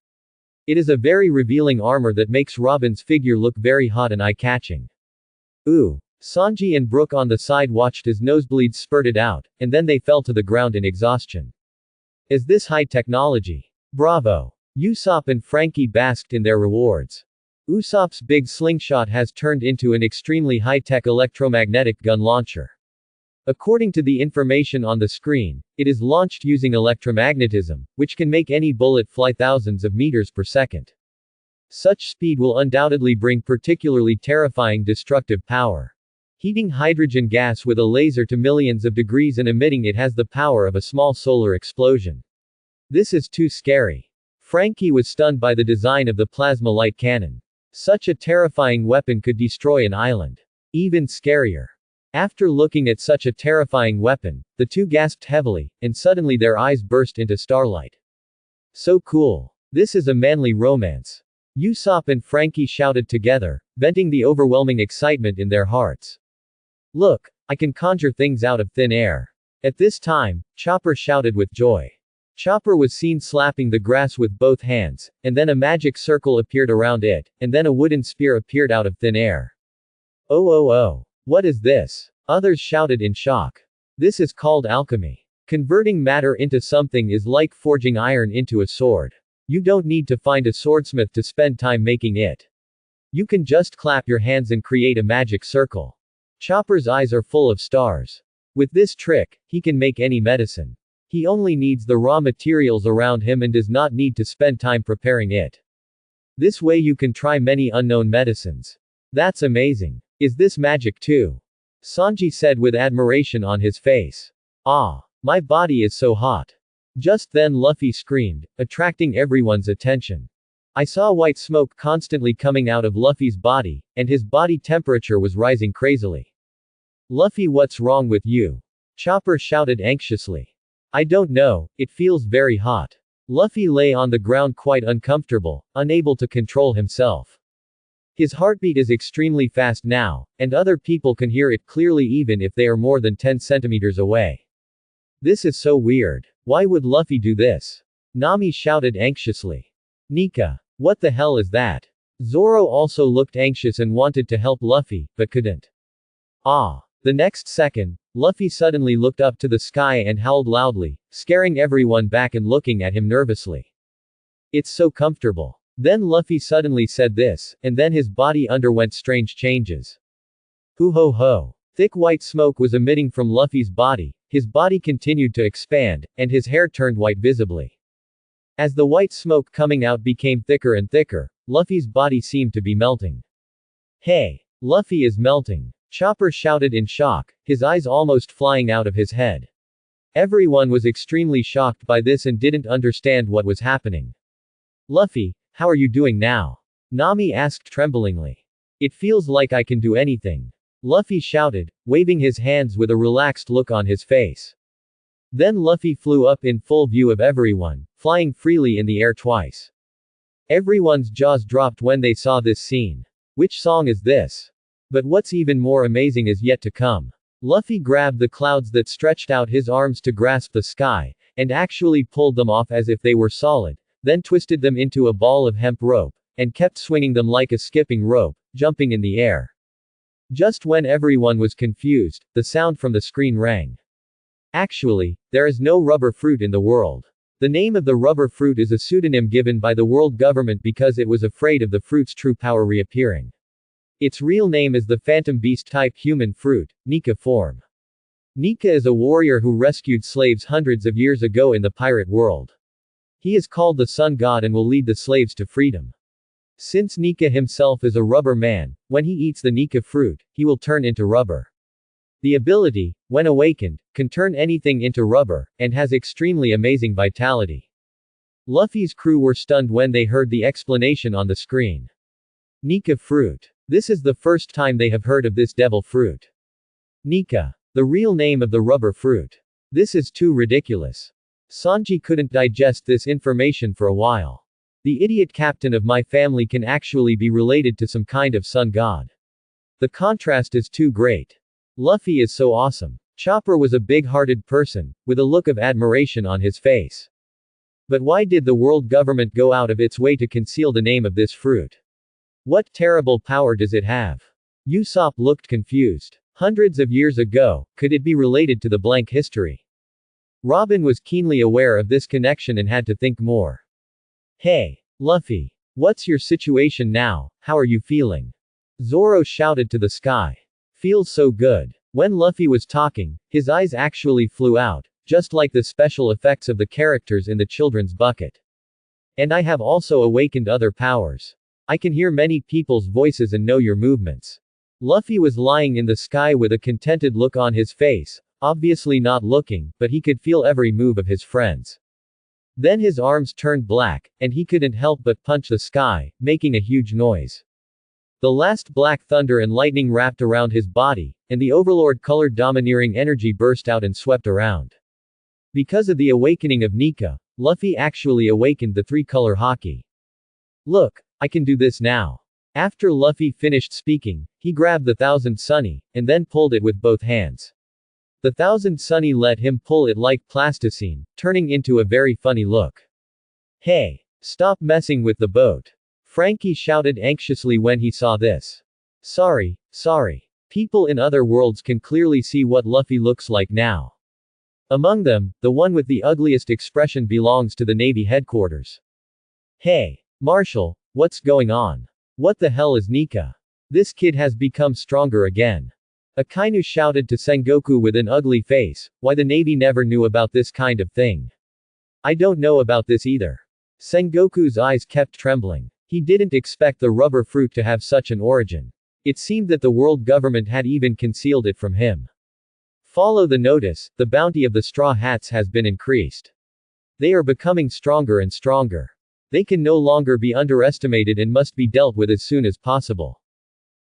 It is a very revealing armor that makes Robin's figure look very hot and eye-catching. Ooh. Sanji and Brook on the side watched as nosebleeds spurted out, and then they fell to the ground in exhaustion. Is this high technology? Bravo! Usopp and Frankie basked in their rewards. Usopp's big slingshot has turned into an extremely high-tech electromagnetic gun launcher. According to the information on the screen, it is launched using electromagnetism, which can make any bullet fly thousands of meters per second. Such speed will undoubtedly bring particularly terrifying destructive power. Heating hydrogen gas with a laser to millions of degrees and emitting it has the power of a small solar explosion. This is too scary. Frankie was stunned by the design of the plasma light cannon. Such a terrifying weapon could destroy an island. Even scarier. After looking at such a terrifying weapon, the two gasped heavily, and suddenly their eyes burst into starlight. So cool. This is a manly romance. Usopp and Frankie shouted together, venting the overwhelming excitement in their hearts. Look, I can conjure things out of thin air. At this time, Chopper shouted with joy. Chopper was seen slapping the grass with both hands, and then a magic circle appeared around it, and then a wooden spear appeared out of thin air. Oh. What is this? Others shouted in shock. This is called alchemy. Converting matter into something is like forging iron into a sword. You don't need to find a swordsmith to spend time making it. You can just clap your hands and create a magic circle. Chopper's eyes are full of stars. With this trick, he can make any medicine. He only needs the raw materials around him and does not need to spend time preparing it. This way you can try many unknown medicines. That's amazing. Is this magic too? Sanji said with admiration on his face. Ah, my body is so hot. Just then Luffy screamed, attracting everyone's attention. I saw white smoke constantly coming out of Luffy's body, and his body temperature was rising crazily. Luffy, what's wrong with you? Chopper shouted anxiously. I don't know, it feels very hot. Luffy lay on the ground quite uncomfortable, unable to control himself. His heartbeat is extremely fast now, and other people can hear it clearly even if they are more than 10 centimeters away. This is so weird. Why would Luffy do this? Nami shouted anxiously. Nika, what the hell is that? Zoro also looked anxious and wanted to help Luffy, but couldn't. Ah. The next second, Luffy suddenly looked up to the sky and howled loudly, scaring everyone back and looking at him nervously. It's so comfortable. Then Luffy suddenly said this, and then his body underwent strange changes. Hoo ho ho. Thick white smoke was emitting from Luffy's body, his body continued to expand, and his hair turned white visibly. As the white smoke coming out became thicker and thicker, Luffy's body seemed to be melting. Hey! Luffy is melting. Chopper shouted in shock, his eyes almost flying out of his head. Everyone was extremely shocked by this and didn't understand what was happening. Luffy, how are you doing now? Nami asked tremblingly. It feels like I can do anything. Luffy shouted, waving his hands with a relaxed look on his face. Then Luffy flew up in full view of everyone, flying freely in the air twice. Everyone's jaws dropped when they saw this scene. Which song is this? But what's even more amazing is yet to come. Luffy grabbed the clouds that stretched out his arms to grasp the sky, and actually pulled them off as if they were solid, then twisted them into a ball of hemp rope, and kept swinging them like a skipping rope, jumping in the air. Just when everyone was confused, the sound from the screen rang. Actually, there is no rubber fruit in the world. The name of the rubber fruit is a pseudonym given by the world government because it was afraid of the fruit's true power reappearing. Its real name is the phantom beast-type human fruit, Nika form. Nika is a warrior who rescued slaves hundreds of years ago in the pirate world. He is called the Sun God and will lead the slaves to freedom. Since Nika himself is a rubber man, when he eats the Nika fruit, he will turn into rubber. The ability, when awakened, can turn anything into rubber, and has extremely amazing vitality. Luffy's crew were stunned when they heard the explanation on the screen. Nika fruit. This is the first time they have heard of this devil fruit. Nika. The real name of the rubber fruit. This is too ridiculous. Sanji couldn't digest this information for a while. The idiot captain of my family can actually be related to some kind of sun god. The contrast is too great. Luffy is so awesome. Chopper was a big-hearted person, with a look of admiration on his face. But why did the world government go out of its way to conceal the name of this fruit? What terrible power does it have? Usopp looked confused. Hundreds of years ago, could it be related to the blank history? Robin was keenly aware of this connection and had to think more. Hey, Luffy. What's your situation now, how are you feeling? Zoro shouted to the sky. Feels so good. When Luffy was talking, his eyes actually flew out, just like the special effects of the characters in the children's bucket. And I have also awakened other powers. I can hear many people's voices and know your movements. Luffy was lying in the sky with a contented look on his face, obviously not looking, but he could feel every move of his friends. Then his arms turned black, and he couldn't help but punch the sky, making a huge noise. The last black thunder and lightning wrapped around his body, and the overlord-colored domineering energy burst out and swept around. Because of the awakening of Nika, Luffy actually awakened the three-color Haki. Look, I can do this now. After Luffy finished speaking, he grabbed the Thousand Sunny, and then pulled it with both hands. The Thousand Sunny let him pull it like plasticine, turning into a very funny look. Hey! Stop messing with the boat! Frankie shouted anxiously when he saw this. Sorry. People in other worlds can clearly see what Luffy looks like now. Among them, the one with the ugliest expression belongs to the Navy headquarters. Hey, Marshal, what's going on? What the hell is Nika? This kid has become stronger again. Akainu shouted to Sengoku with an ugly face, why the Navy never knew about this kind of thing. I don't know about this either. Sengoku's eyes kept trembling. He didn't expect the rubber fruit to have such an origin. It seemed that the world government had even concealed it from him. Follow the notice, the bounty of the Straw Hats has been increased. They are becoming stronger and stronger. They can no longer be underestimated and must be dealt with as soon as possible.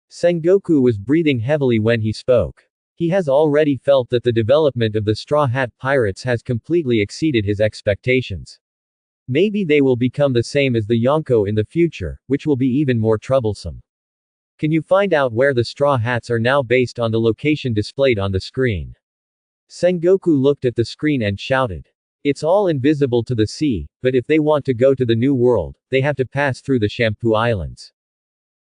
Sengoku was breathing heavily when he spoke. He has already felt that the development of the Straw Hat Pirates has completely exceeded his expectations. Maybe they will become the same as the Yonko in the future, which will be even more troublesome. Can you find out where the Straw Hats are now based on the location displayed on the screen? Sengoku looked at the screen and shouted. It's all invisible to the sea, but if they want to go to the New World, they have to pass through the Shampoo Islands.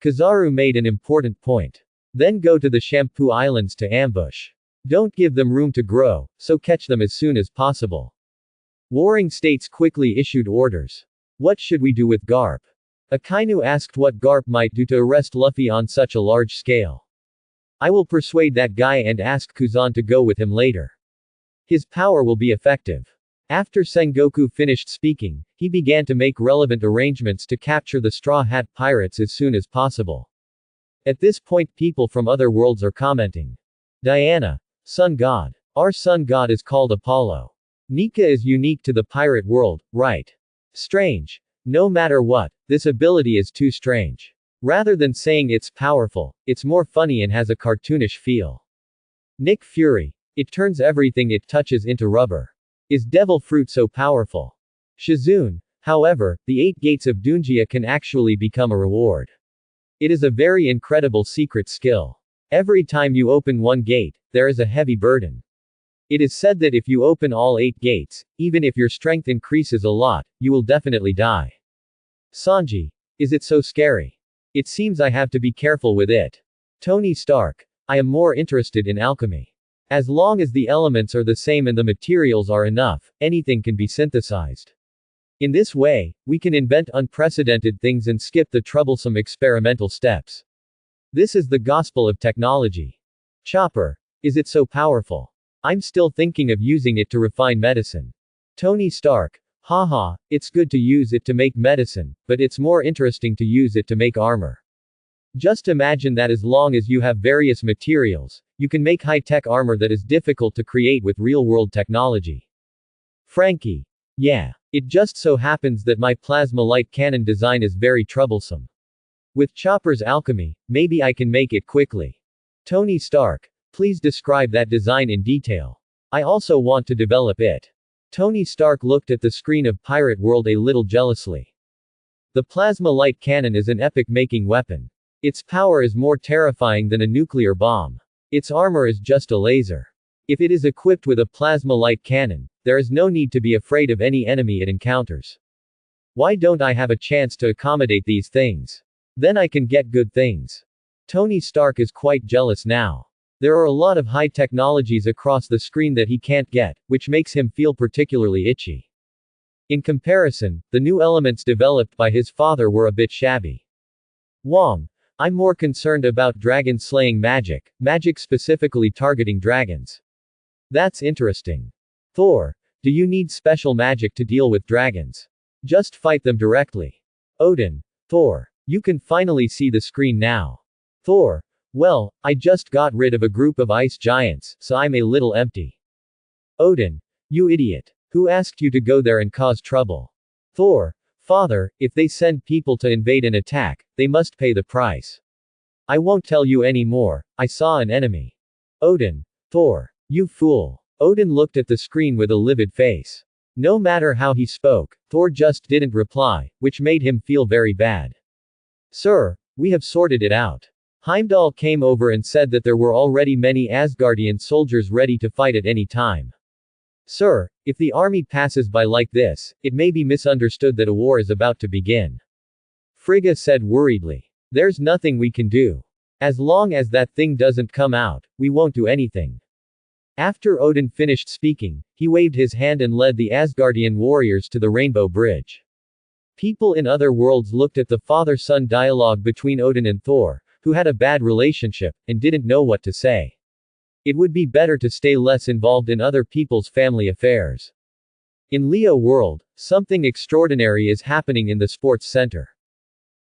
Kizaru made an important point. Then go to the Shampoo Islands to ambush. Don't give them room to grow, so catch them as soon as possible. Warring states quickly issued orders. What should we do with Garp? Akainu asked what Garp might do to arrest Luffy on such a large scale. I will persuade that guy and ask Kuzan to go with him later. His power will be effective. After Sengoku finished speaking, he began to make relevant arrangements to capture the Straw Hat Pirates as soon as possible. At this point, people from other worlds are commenting. Diana, Sun God. Our Sun God is called Apollo. Nika is unique to the pirate world, right? Strange. No matter what, this ability is too strange. Rather than saying it's powerful, it's more funny and has a cartoonish feel. Nick Fury. It turns everything it touches into rubber. Is devil fruit so powerful? Shizune. However, the 8 gates of Dunjia can actually become a reward. It is a very incredible secret skill. Every time you open one gate, there is a heavy burden. It is said that if you open all 8 gates, even if your strength increases a lot, you will definitely die. Sanji. Is it so scary? It seems I have to be careful with it. Tony Stark. I am more interested in alchemy. As long as the elements are the same and the materials are enough, anything can be synthesized. In this way, we can invent unprecedented things and skip the troublesome experimental steps. This is the gospel of technology. Chopper. Is it so powerful? I'm still thinking of using it to refine medicine. Tony Stark. Haha, it's good to use it to make medicine, but it's more interesting to use it to make armor. Just imagine that as long as you have various materials, you can make high-tech armor that is difficult to create with real-world technology. Frankie. Yeah. It just so happens that my plasma light cannon design is very troublesome. With Chopper's alchemy, maybe I can make it quickly. Tony Stark. Please describe that design in detail. I also want to develop it. Tony Stark looked at the screen of Pirate World a little jealously. The plasma light cannon is an epic-making weapon. Its power is more terrifying than a nuclear bomb. Its armor is just a laser. If it is equipped with a plasma light cannon, there is no need to be afraid of any enemy it encounters. Why don't I have a chance to accommodate these things? Then I can get good things. Tony Stark is quite jealous now. There are a lot of high technologies across the screen that he can't get, which makes him feel particularly itchy. In comparison, the new elements developed by his father were a bit shabby. Wong. I'm more concerned about dragon slaying magic specifically targeting dragons. That's interesting. Thor. Do you need special magic to deal with dragons? Just fight them directly. Odin. Thor. You can finally see the screen now. Thor. Well, I just got rid of a group of ice giants, so I'm a little empty. Odin. You idiot. Who asked you to go there and cause trouble? Thor. Father, if they send people to invade and attack, they must pay the price. I won't tell you any more, I saw an enemy. Odin. Thor. You fool. Odin looked at the screen with a livid face. No matter how he spoke, Thor just didn't reply, which made him feel very bad. Sir, we have sorted it out. Heimdall came over and said that there were already many Asgardian soldiers ready to fight at any time. Sir, if the army passes by like this, it may be misunderstood that a war is about to begin. Frigga said worriedly. There's nothing we can do. As long as that thing doesn't come out, we won't do anything. After Odin finished speaking, he waved his hand and led the Asgardian warriors to the Rainbow Bridge. People in other worlds looked at the father-son dialogue between Odin and Thor, who had a bad relationship, and didn't know what to say. It would be better to stay less involved in other people's family affairs. In Leo world, something extraordinary is happening in the sports center.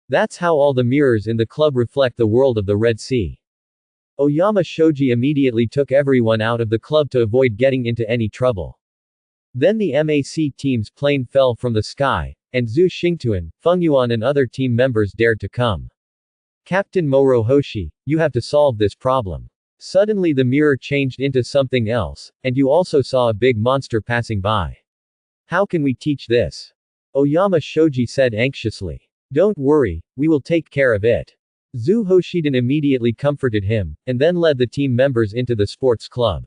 That's how all the mirrors in the club reflect the world of the Red Sea. Oyama Shoji immediately took everyone out of the club to avoid getting into any trouble. Then the MAC team's plane fell from the sky, and Zhu Xingtuan, Feng Yuan and other team members dared to come. Captain Morohoshi, you have to solve this problem. Suddenly the mirror changed into something else, and you also saw a big monster passing by. How can we teach this? Oyama Shoji said anxiously. Don't worry, we will take care of it. Zhu Hoshiden immediately comforted him, and then led the team members into the sports club.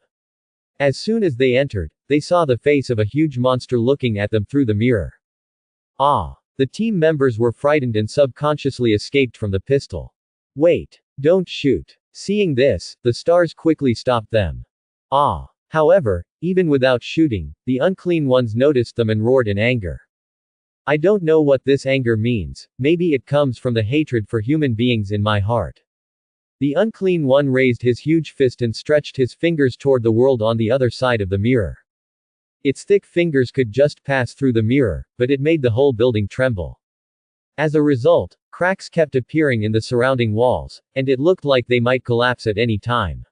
As soon as they entered, they saw the face of a huge monster looking at them through the mirror. Ah! The team members were frightened and subconsciously escaped from the pistol. Wait! Don't shoot! Seeing this, the stars quickly stopped them. Ah! However, even without shooting, the unclean ones noticed them and roared in anger. I don't know what this anger means, maybe it comes from the hatred for human beings in my heart. The unclean one raised his huge fist and stretched his fingers toward the world on the other side of the mirror. Its thick fingers could just pass through the mirror, but it made the whole building tremble. As a result, cracks kept appearing in the surrounding walls, and it looked like they might collapse at any time.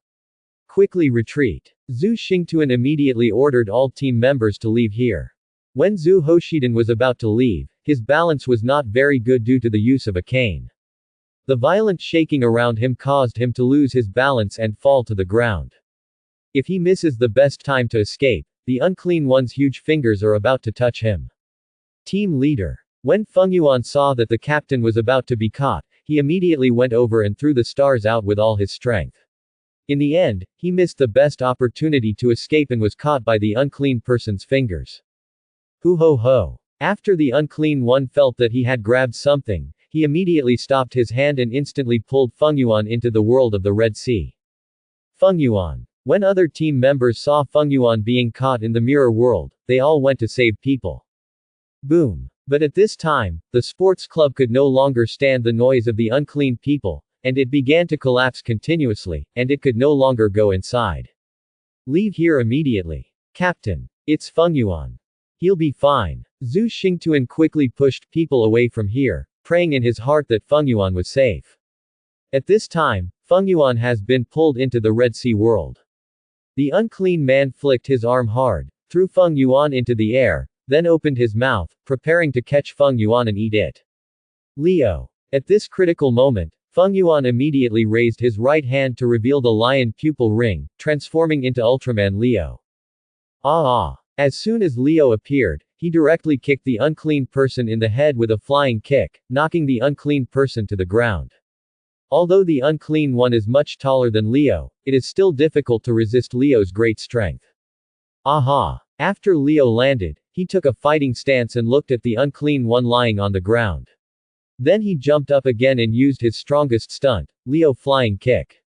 Quickly retreat. Zhu Xingtuan immediately ordered all team members to leave here. When Zhu Hoshiden was about to leave, his balance was not very good due to the use of a cane. The violent shaking around him caused him to lose his balance and fall to the ground. If he misses the best time to escape, the unclean one's huge fingers are about to touch him. Team leader. When Feng Yuan saw that the captain was about to be caught, he immediately went over and threw the stars out with all his strength. In the end, he missed the best opportunity to escape and was caught by the unclean person's fingers. Hoo ho ho. After the unclean one felt that he had grabbed something, he immediately stopped his hand and instantly pulled Feng Yuan into the world of the Red Sea. Feng Yuan. When other team members saw Feng Yuan being caught in the mirror world, they all went to save people. Boom. But at this time, the sports club could no longer stand the noise of the unclean people, and it began to collapse continuously, and it could no longer go inside. Leave here immediately. Captain. It's Feng Yuan. He'll be fine. Zhu Xingtuan quickly pushed people away from here, praying in his heart that Feng Yuan was safe. At this time, Feng Yuan has been pulled into the Red Sea world. The unclean man flicked his arm hard, threw Feng Yuan into the air, then opened his mouth, preparing to catch Feng Yuan and eat it. Leo. At this critical moment, Feng Yuan immediately raised his right hand to reveal the lion pupil ring, transforming into Ultraman Leo. As soon as Leo appeared, he directly kicked the unclean person in the head with a flying kick, knocking the unclean person to the ground. Although the unclean one is much taller than Leo, it is still difficult to resist Leo's great strength. After Leo landed, he took a fighting stance and looked at the unclean one lying on the ground. Then he jumped up again and used his strongest stunt, Leo flying kick.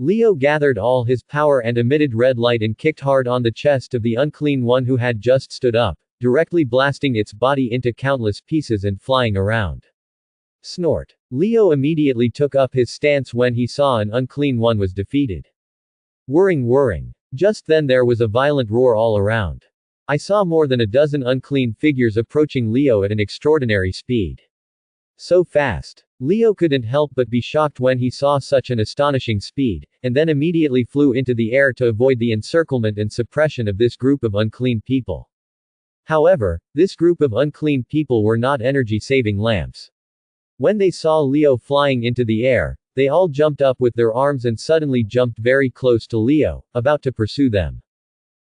Leo gathered all his power and emitted red light and kicked hard on the chest of the unclean one who had just stood up, directly blasting its body into countless pieces and flying around. Snort. Leo immediately took up his stance when he saw an unclean one was defeated. Whirring. Just then there was a violent roar all around. I saw more than a dozen unclean figures approaching Leo at an extraordinary speed. So fast. Leo couldn't help but be shocked when he saw such an astonishing speed, and then immediately flew into the air to avoid the encirclement and suppression of this group of unclean people. However, this group of unclean people were not energy-saving lamps. When they saw Leo flying into the air, they all jumped up with their arms and suddenly jumped very close to Leo, about to pursue them.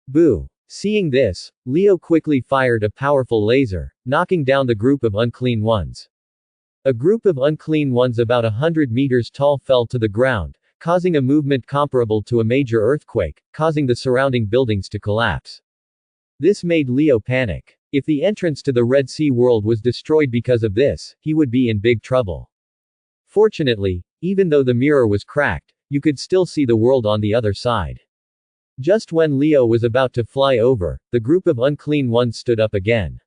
Boo! Seeing this, Leo quickly fired a powerful laser, knocking down the group of unclean ones. A group of unclean ones about 100 meters tall fell to the ground, causing a movement comparable to a major earthquake, causing the surrounding buildings to collapse. This made Leo panic. If the entrance to the Red Sea world was destroyed because of this, he would be in big trouble. Fortunately, even though the mirror was cracked, you could still see the world on the other side. Just when Leo was about to fly over, the group of unclean ones stood up again.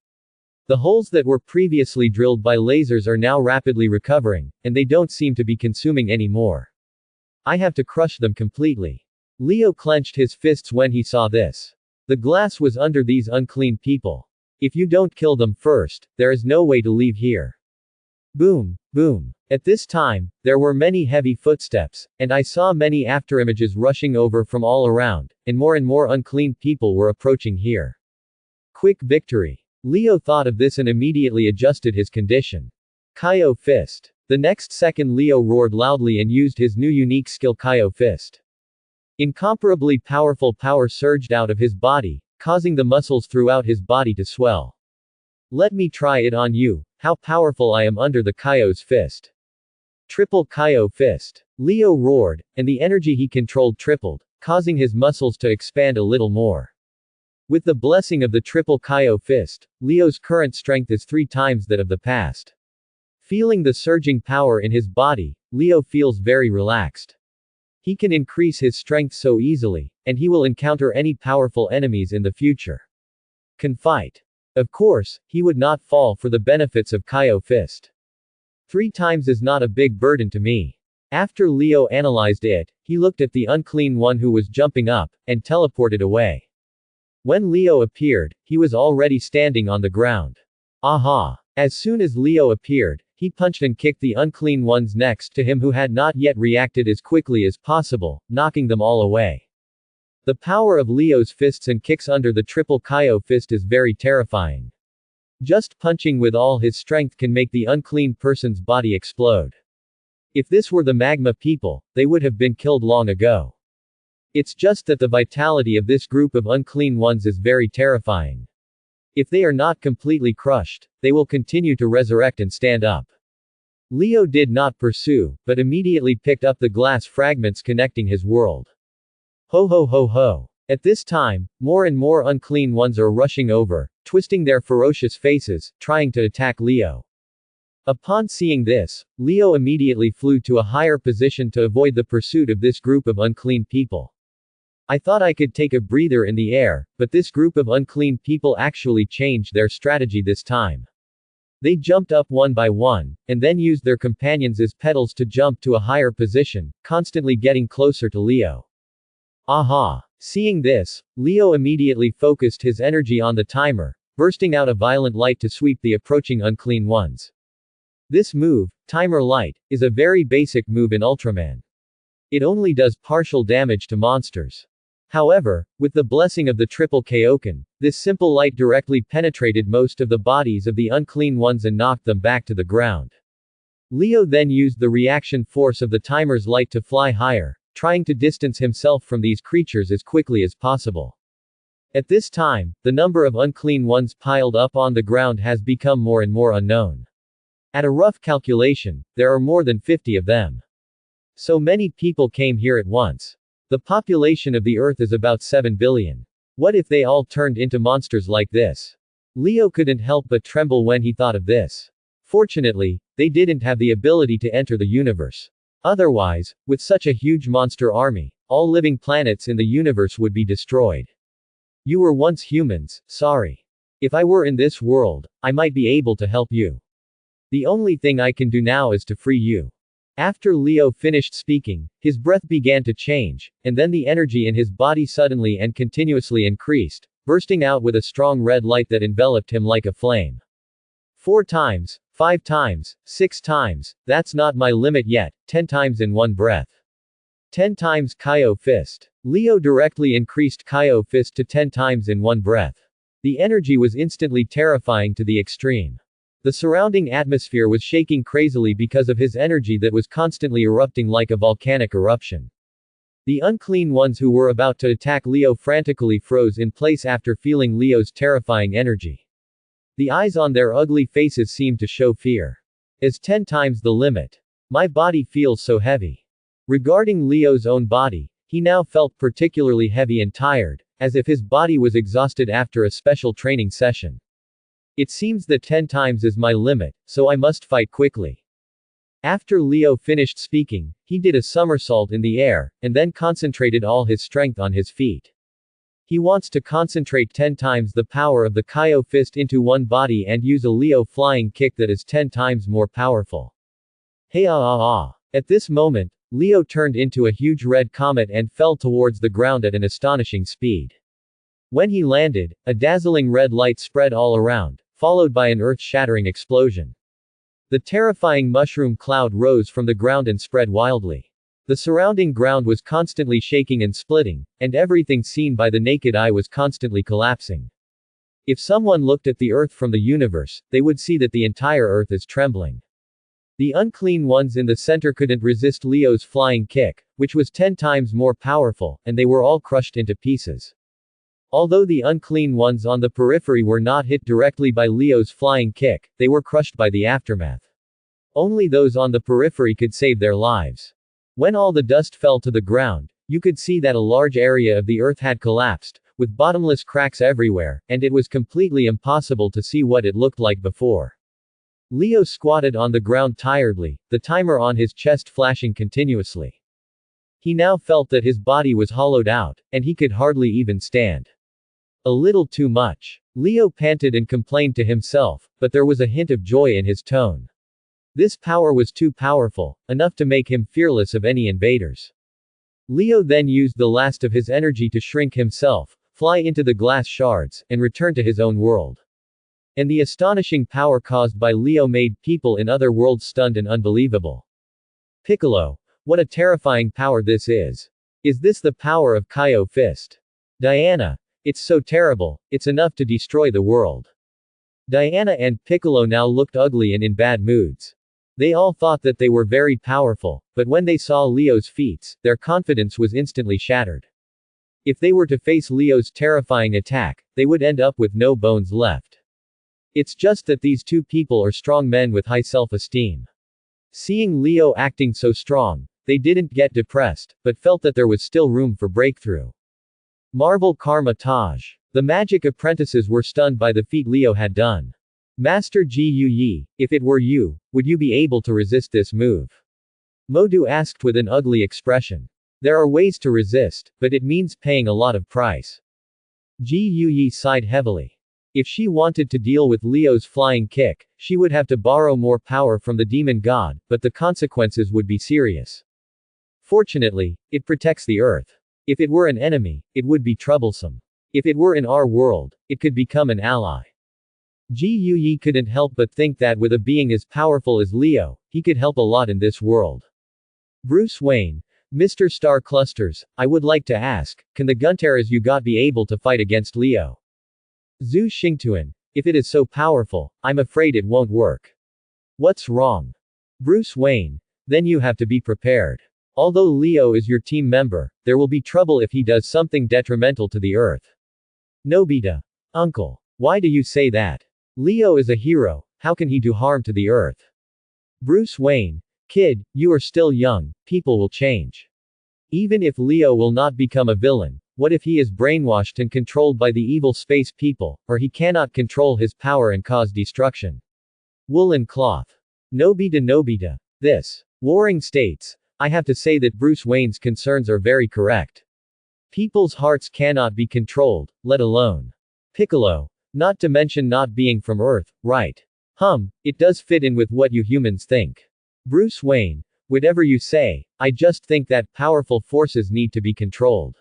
The holes that were previously drilled by lasers are now rapidly recovering, and they don't seem to be consuming any more. I have to crush them completely. Leo clenched his fists when he saw this. The glass was under these unclean people. If you don't kill them first, there is no way to leave here. Boom, boom. At this time, there were many heavy footsteps, and I saw many afterimages rushing over from all around, and more unclean people were approaching here. Quick victory. Leo thought of this and immediately adjusted his condition. Kaio Fist. The next second Leo roared loudly and used his new unique skill Kaio Fist. Incomparably powerful power surged out of his body, causing the muscles throughout his body to swell. Let me try it on you, how powerful I am under the Kaio's fist. Triple Kaio Fist. Leo roared, and the energy he controlled tripled, causing his muscles to expand a little more. With the blessing of the triple Kaio Fist, Leo's current strength is 3 times that of the past. Feeling the surging power in his body, Leo feels very relaxed. He can increase his strength so easily, and he will encounter any powerful enemies in the future. Can fight. Of course, he would not fall for the benefits of Kaio Fist. 3 times is not a big burden to me. After Leo analyzed it, he looked at the unclean one who was jumping up, and teleported away. When Leo appeared, he was already standing on the ground. Aha! As soon as Leo appeared, he punched and kicked the unclean ones next to him who had not yet reacted as quickly as possible, knocking them all away. The power of Leo's fists and kicks under the triple Kaio Fist is very terrifying. Just punching with all his strength can make the unclean person's body explode. If this were the magma people, they would have been killed long ago. It's just that the vitality of this group of unclean ones is very terrifying. If they are not completely crushed, they will continue to resurrect and stand up. Leo did not pursue, but immediately picked up the glass fragments connecting his world. Ho ho ho ho. At this time, more and more unclean ones are rushing over, twisting their ferocious faces, trying to attack Leo. Upon seeing this, Leo immediately flew to a higher position to avoid the pursuit of this group of unclean people. I thought I could take a breather in the air, but this group of unclean people actually changed their strategy this time. They jumped up one by one, and then used their companions as pedals to jump to a higher position, constantly getting closer to Leo. Aha! Seeing this, Leo immediately focused his energy on the timer, bursting out a violent light to sweep the approaching unclean ones. This move, Timer Light, is a very basic move in Ultraman. It only does partial damage to monsters. However, with the blessing of the triple Kaioken, this simple light directly penetrated most of the bodies of the unclean ones and knocked them back to the ground. Leo then used the reaction force of the timer's light to fly higher, trying to distance himself from these creatures as quickly as possible. At this time, the number of unclean ones piled up on the ground has become more and more unknown. At a rough calculation, there are more than 50 of them. So many people came here at once. The population of the Earth is about 7 billion. What if they all turned into monsters like this? Leo couldn't help but tremble when he thought of this. Fortunately, they didn't have the ability to enter the universe. Otherwise, with such a huge monster army, all living planets in the universe would be destroyed. You were once humans, sorry. If I were in this world, I might be able to help you. The only thing I can do now is to free you. After Leo finished speaking, his breath began to change, and then the energy in his body suddenly and continuously increased, bursting out with a strong red light that enveloped him like a flame. 4 times, 5 times, 6 times, that's not my limit yet, 10 times in one breath. 10 times Kaio Fist. Leo directly increased Kaio Fist to 10 times in one breath. The energy was instantly terrifying to the extreme. The surrounding atmosphere was shaking crazily because of his energy that was constantly erupting like a volcanic eruption. The unclean ones who were about to attack Leo frantically froze in place after feeling Leo's terrifying energy. The eyes on their ugly faces seemed to show fear. As 10 times the limit. My body feels so heavy. Regarding Leo's own body, he now felt particularly heavy and tired, as if his body was exhausted after a special training session. It seems that 10 times is my limit, so I must fight quickly. After Leo finished speaking, he did a somersault in the air, and then concentrated all his strength on his feet. He wants to concentrate 10 times the power of the Kaio fist into one body and use a Leo flying kick that is 10 times more powerful. Hey ah ah ah. At this moment, Leo turned into a huge red comet and fell towards the ground at an astonishing speed. When he landed, a dazzling red light spread all around, followed by an earth-shattering explosion. The terrifying mushroom cloud rose from the ground and spread wildly. The surrounding ground was constantly shaking and splitting, and everything seen by the naked eye was constantly collapsing. If someone looked at the Earth from the universe, they would see that the entire Earth is trembling. The unclean ones in the center couldn't resist Leo's flying kick, which was 10 times more powerful, and they were all crushed into pieces. Although the unclean ones on the periphery were not hit directly by Leo's flying kick, they were crushed by the aftermath. Only those on the periphery could save their lives. When all the dust fell to the ground, you could see that a large area of the Earth had collapsed, with bottomless cracks everywhere, and it was completely impossible to see what it looked like before. Leo squatted on the ground tiredly, the timer on his chest flashing continuously. He now felt that his body was hollowed out, and he could hardly even stand. A little too much. Leo panted and complained to himself, but there was a hint of joy in his tone. This power was too powerful, enough to make him fearless of any invaders. Leo then used the last of his energy to shrink himself, fly into the glass shards, and return to his own world. And the astonishing power caused by Leo made people in other worlds stunned and unbelievable. Piccolo, what a terrifying power this is. Is this the power of Kaio Fist? Diana, it's so terrible, it's enough to destroy the world. Diana and Piccolo now looked ugly and in bad moods. They all thought that they were very powerful, but when they saw Leo's feats, their confidence was instantly shattered. If they were to face Leo's terrifying attack, they would end up with no bones left. It's just that these two people are strong men with high self-esteem. Seeing Leo acting so strong, they didn't get depressed, but felt that there was still room for breakthrough. Marble Karma Taj. The magic apprentices were stunned by the feat Leo had done. Master Ji Yi, if it were you, would you be able to resist this move? Modu asked with an ugly expression. There are ways to resist, but it means paying a lot of price. Ji Yi sighed heavily. If she wanted to deal with Leo's flying kick, she would have to borrow more power from the demon god, but the consequences would be serious. Fortunately, it protects the Earth. If it were an enemy, it would be troublesome. If it were in our world, it could become an ally. Ji Yi couldn't help but think that with a being as powerful as Leo, he could help a lot in this world. Bruce Wayne, Mr. Star Clusters, I would like to ask, can the Gunteras you got be able to fight against Leo? Zhu Xingtuan, if it is so powerful, I'm afraid it won't work. What's wrong? Bruce Wayne, then you have to be prepared. Although Leo is your team member, there will be trouble if he does something detrimental to the Earth. Nobita. Uncle. Why do you say that? Leo is a hero, how can he do harm to the Earth? Bruce Wayne. Kid, you are still young, people will change. Even if Leo will not become a villain, what if he is brainwashed and controlled by the evil space people, or he cannot control his power and cause destruction? Woolen cloth. Nobita. This. Warring states. I have to say that Bruce Wayne's concerns are very correct. People's hearts cannot be controlled, let alone Piccolo. Not to mention not being from Earth, right? It does fit in with what you humans think. Bruce Wayne. Whatever you say, I just think that powerful forces need to be controlled.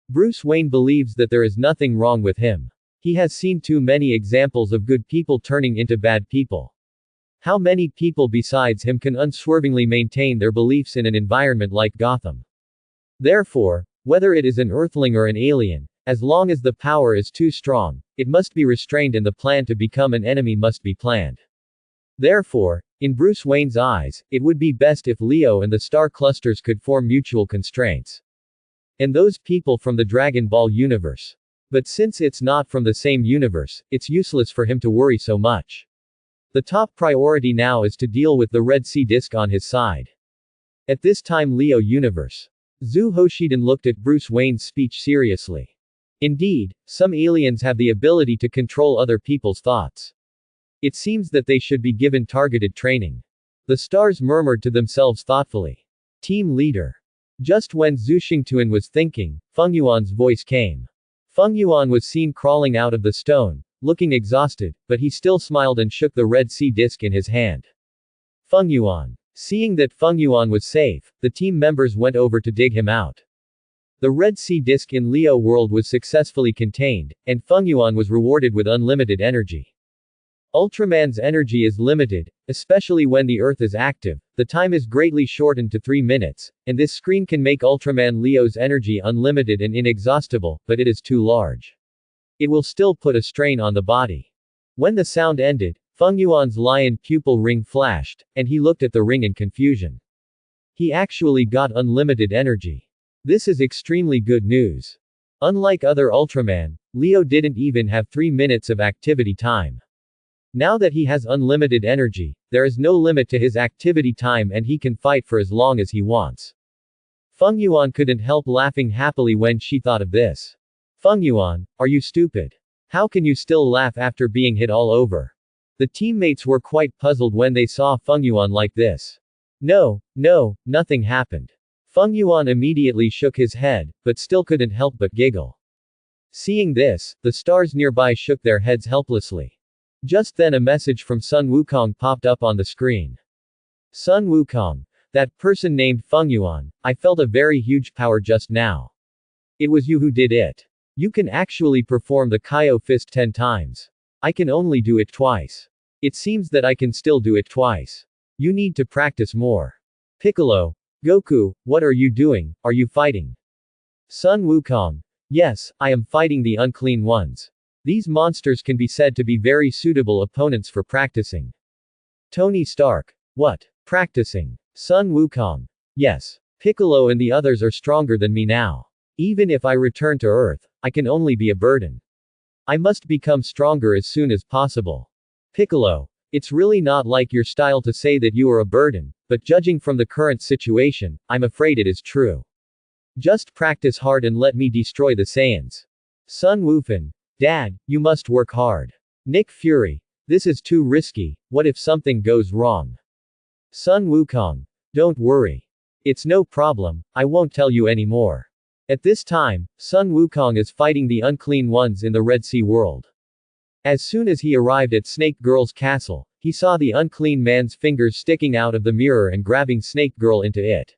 Bruce Wayne believes that there is nothing wrong with him. He has seen too many examples of good people turning into bad people. How many people besides him can unswervingly maintain their beliefs in an environment like Gotham? Therefore, whether it is an Earthling or an alien, as long as the power is too strong, it must be restrained and the plan to become an enemy must be planned. Therefore, in Bruce Wayne's eyes, it would be best if Leo and the star clusters could form mutual constraints. And those people from the Dragon Ball universe. But since it's not from the same universe, it's useless for him to worry so much. The top priority now is to deal with the Red Sea disk on his side. At this time Leo universe. Zhu Hoshiden looked at Bruce Wayne's speech seriously. Indeed, some aliens have the ability to control other people's thoughts. It seems that they should be given targeted training. The stars murmured to themselves thoughtfully. Team leader. Just when Zhu Xingtuan was thinking, Feng Yuan's voice came. Feng Yuan was seen crawling out of the stone, looking exhausted, but he still smiled and shook the Red Sea disc in his hand. Feng Yuan. Seeing that Feng Yuan was safe, the team members went over to dig him out. The Red Sea disc in Leo world was successfully contained, and Feng Yuan was rewarded with unlimited energy. Ultraman's energy is limited, especially when the Earth is active. The time is greatly shortened to 3 minutes, and this screen can make Ultraman Leo's energy unlimited and inexhaustible, but it is too large. It will still put a strain on the body. When the sound ended, Feng Yuan's lion pupil ring flashed, and he looked at the ring in confusion. He actually got unlimited energy. This is extremely good news. Unlike other Ultraman, Leo didn't even have 3 minutes of activity time. Now that he has unlimited energy, there is no limit to his activity time and he can fight for as long as he wants. Feng Yuan couldn't help laughing happily when she thought of this. Feng Yuan, are you stupid? How can you still laugh after being hit all over? The teammates were quite puzzled when they saw Feng Yuan like this. No, nothing happened. Feng Yuan immediately shook his head, but still couldn't help but giggle. Seeing this, the stars nearby shook their heads helplessly. Just then a message from Sun Wukong popped up on the screen. Sun Wukong. That person named Feng Yuan, I felt a very huge power just now. It was you who did it. You can actually perform the Kaio fist 10 times. I can only do it twice. It seems that I can still do it twice. You need to practice more. Piccolo. Goku, what are you doing? Are you fighting? Sun Wukong. Yes, I am fighting the unclean ones. These monsters can be said to be very suitable opponents for practicing. Tony Stark. What? Practicing. Sun Wukong. Yes. Piccolo and the others are stronger than me now. Even if I return to Earth, I can only be a burden. I must become stronger as soon as possible. Piccolo. It's really not like your style to say that you are a burden, but judging from the current situation, I'm afraid it is true. Just practice hard and let me destroy the Saiyans. Sun Wufan. Dad, you must work hard. Nick Fury. This is too risky, what if something goes wrong? Sun Wukong. Don't worry. It's no problem, I won't tell you anymore. At this time, Sun Wukong is fighting the unclean ones in the Red Sea world. As soon as he arrived at Snake Girl's castle, he saw the unclean man's fingers sticking out of the mirror and grabbing Snake Girl into it.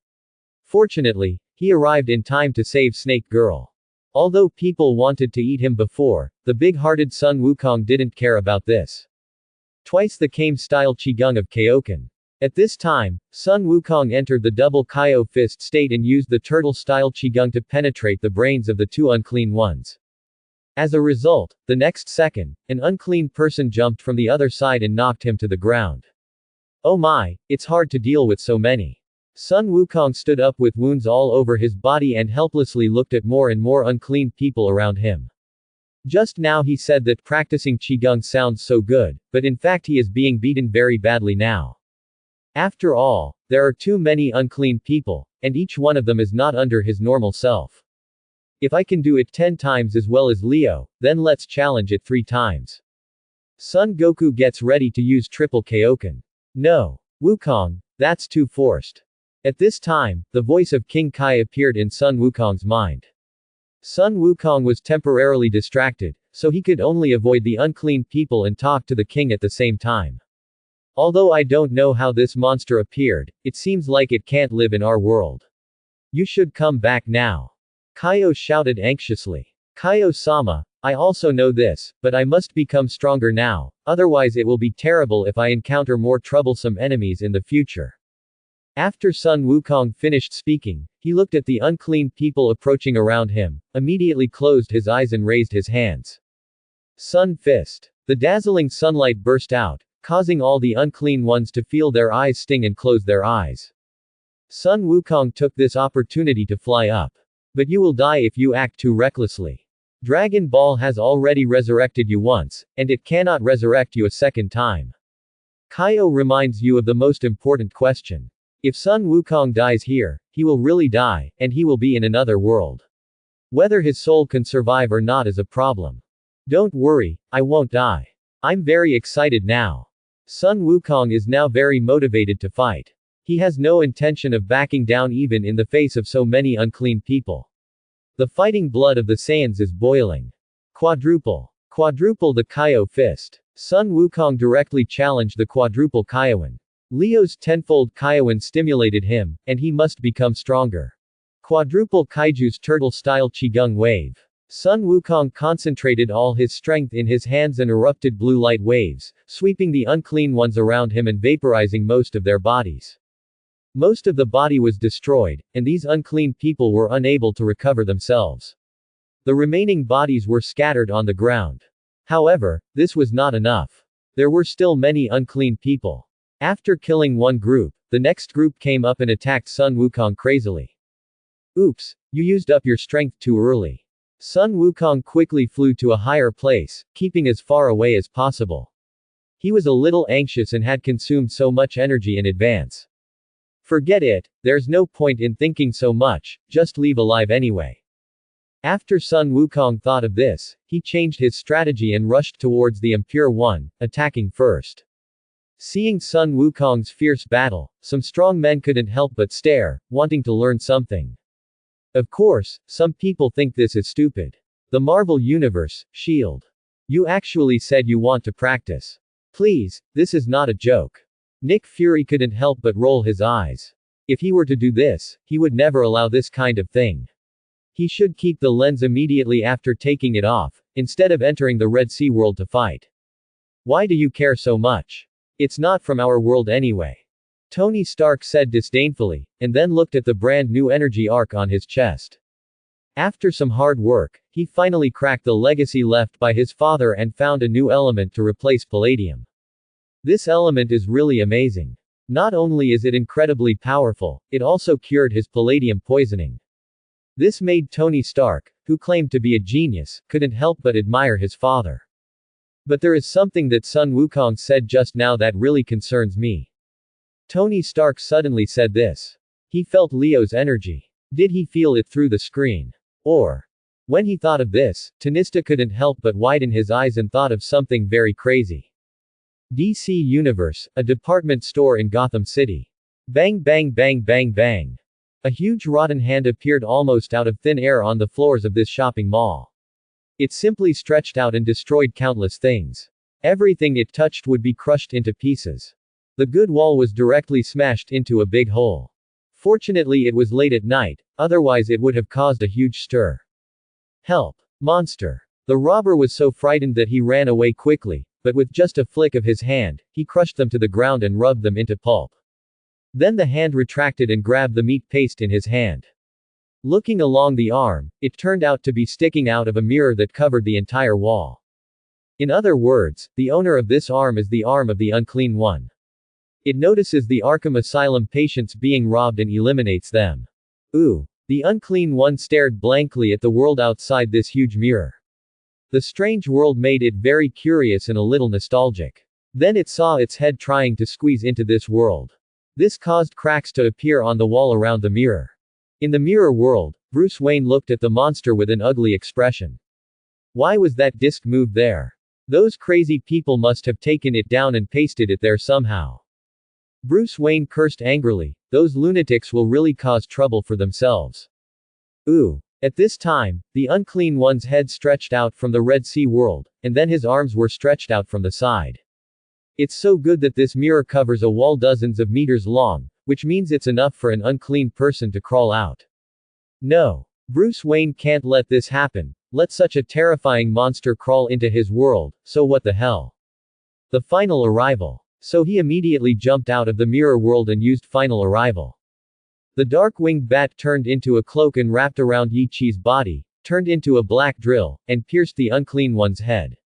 Fortunately, he arrived in time to save Snake Girl. Although people wanted to eat him before, the big-hearted Sun Wukong didn't care about this. Twice the Kame-style Qigong of Kaioken. At this time, Sun Wukong entered the double Kaio fist state and used the turtle-style Qigong to penetrate the brains of the two unclean ones. As a result, the next second, an unclean person jumped from the other side and knocked him to the ground. Oh my, it's hard to deal with so many. Sun Wukong stood up with wounds all over his body and helplessly looked at more and more unclean people around him. Just now he said that practicing Qigong sounds so good, but in fact he is being beaten very badly now. After all, there are too many unclean people, and each one of them is not under his normal self. If I can do it 10 times as well as Leo, then let's challenge it 3 times. Son Goku gets ready to use triple Kaioken. No. Wukong, that's too forced. At this time, the voice of King Kai appeared in Sun Wukong's mind. Sun Wukong was temporarily distracted, so he could only avoid the unclean people and talk to the king at the same time. Although I don't know how this monster appeared, it seems like it can't live in our world. You should come back now. Kaio shouted anxiously. Kaio-sama, I also know this, but I must become stronger now, otherwise it will be terrible if I encounter more troublesome enemies in the future. After Sun Wukong finished speaking, he looked at the unclean people approaching around him, immediately closed his eyes and raised his hands. Sun Fist. The dazzling sunlight burst out, causing all the unclean ones to feel their eyes sting and close their eyes. Sun Wukong took this opportunity to fly up. But you will die if you act too recklessly. Dragon Ball has already resurrected you once, and it cannot resurrect you a second time. Kaio reminds you of the most important question. If Sun Wukong dies here, he will really die, and he will be in another world. Whether his soul can survive or not is a problem. Don't worry, I won't die. I'm very excited now. Sun Wukong is now very motivated to fight. He has no intention of backing down even in the face of so many unclean people. The fighting blood of the Saiyans is boiling. Quadruple. Quadruple the Kaio fist. Sun Wukong directly challenged the quadruple Kaiouan. Leo's tenfold Kaiouan stimulated him, and he must become stronger. Quadruple Kaiju's turtle-style Qigong wave. Sun Wukong concentrated all his strength in his hands and erupted blue light waves, sweeping the unclean ones around him and vaporizing most of their bodies. Most of the body was destroyed, and these unclean people were unable to recover themselves. The remaining bodies were scattered on the ground. However, this was not enough. There were still many unclean people. After killing one group, the next group came up and attacked Sun Wukong crazily. Oops, you used up your strength too early. Sun Wukong quickly flew to a higher place, keeping as far away as possible. He was a little anxious and had consumed so much energy in advance. Forget it, there's no point in thinking so much, just leave alive anyway. After Sun Wukong thought of this, he changed his strategy and rushed towards the impure one, attacking first. Seeing Sun Wukong's fierce battle, some strong men couldn't help but stare, wanting to learn something. Of course, some people think this is stupid. The Marvel Universe, Shield. You actually said you want to practice. Please, this is not a joke. Nick Fury couldn't help but roll his eyes. If he were to do this, he would never allow this kind of thing. He should keep the lens immediately after taking it off, instead of entering the Red Sea world to fight. Why do you care so much? It's not from our world anyway. Tony Stark said disdainfully, and then looked at the brand new energy arc on his chest. After some hard work, he finally cracked the legacy left by his father and found a new element to replace palladium. This element is really amazing. Not only is it incredibly powerful, it also cured his palladium poisoning. This made Tony Stark, who claimed to be a genius, couldn't help but admire his father. But there is something that Sun Wukong said just now that really concerns me. Tony Stark suddenly said this. He felt Leo's energy. Did he feel it through the screen? Or? When he thought of this, Tanista couldn't help but widen his eyes and thought of something very crazy. DC Universe, a department store in Gotham City. Bang bang bang bang bang. A huge rotten hand appeared almost out of thin air on the floors of this shopping mall. It simply stretched out and destroyed countless things. Everything it touched would be crushed into pieces. The good wall was directly smashed into a big hole. Fortunately it was late at night, otherwise it would have caused a huge stir. Help! Monster! The robber was so frightened that he ran away quickly, but with just a flick of his hand, he crushed them to the ground and rubbed them into pulp. Then the hand retracted and grabbed the meat paste in his hand. Looking along the arm, it turned out to be sticking out of a mirror that covered the entire wall. In other words, the owner of this arm is the arm of the unclean one. It notices the Arkham Asylum patients being robbed and eliminates them. Ooh. The unclean one stared blankly at the world outside this huge mirror. The strange world made it very curious and a little nostalgic. Then it saw its head trying to squeeze into this world. This caused cracks to appear on the wall around the mirror. In the mirror world, Bruce Wayne looked at the monster with an ugly expression. Why was that disc moved there? Those crazy people must have taken it down and pasted it there somehow. Bruce Wayne cursed angrily, those lunatics will really cause trouble for themselves. Ooh. At this time, the unclean one's head stretched out from the Red Sea world, and then his arms were stretched out from the side. It's so good that this mirror covers a wall dozens of meters long, which means it's enough for an unclean person to crawl out. No. Bruce Wayne can't let this happen, let such a terrifying monster crawl into his world, so what the hell. The final arrival. So he immediately jumped out of the mirror world and used final arrival. The dark-winged bat turned into a cloak and wrapped around Yi Chi's body, turned into a black drill, and pierced the unclean one's head.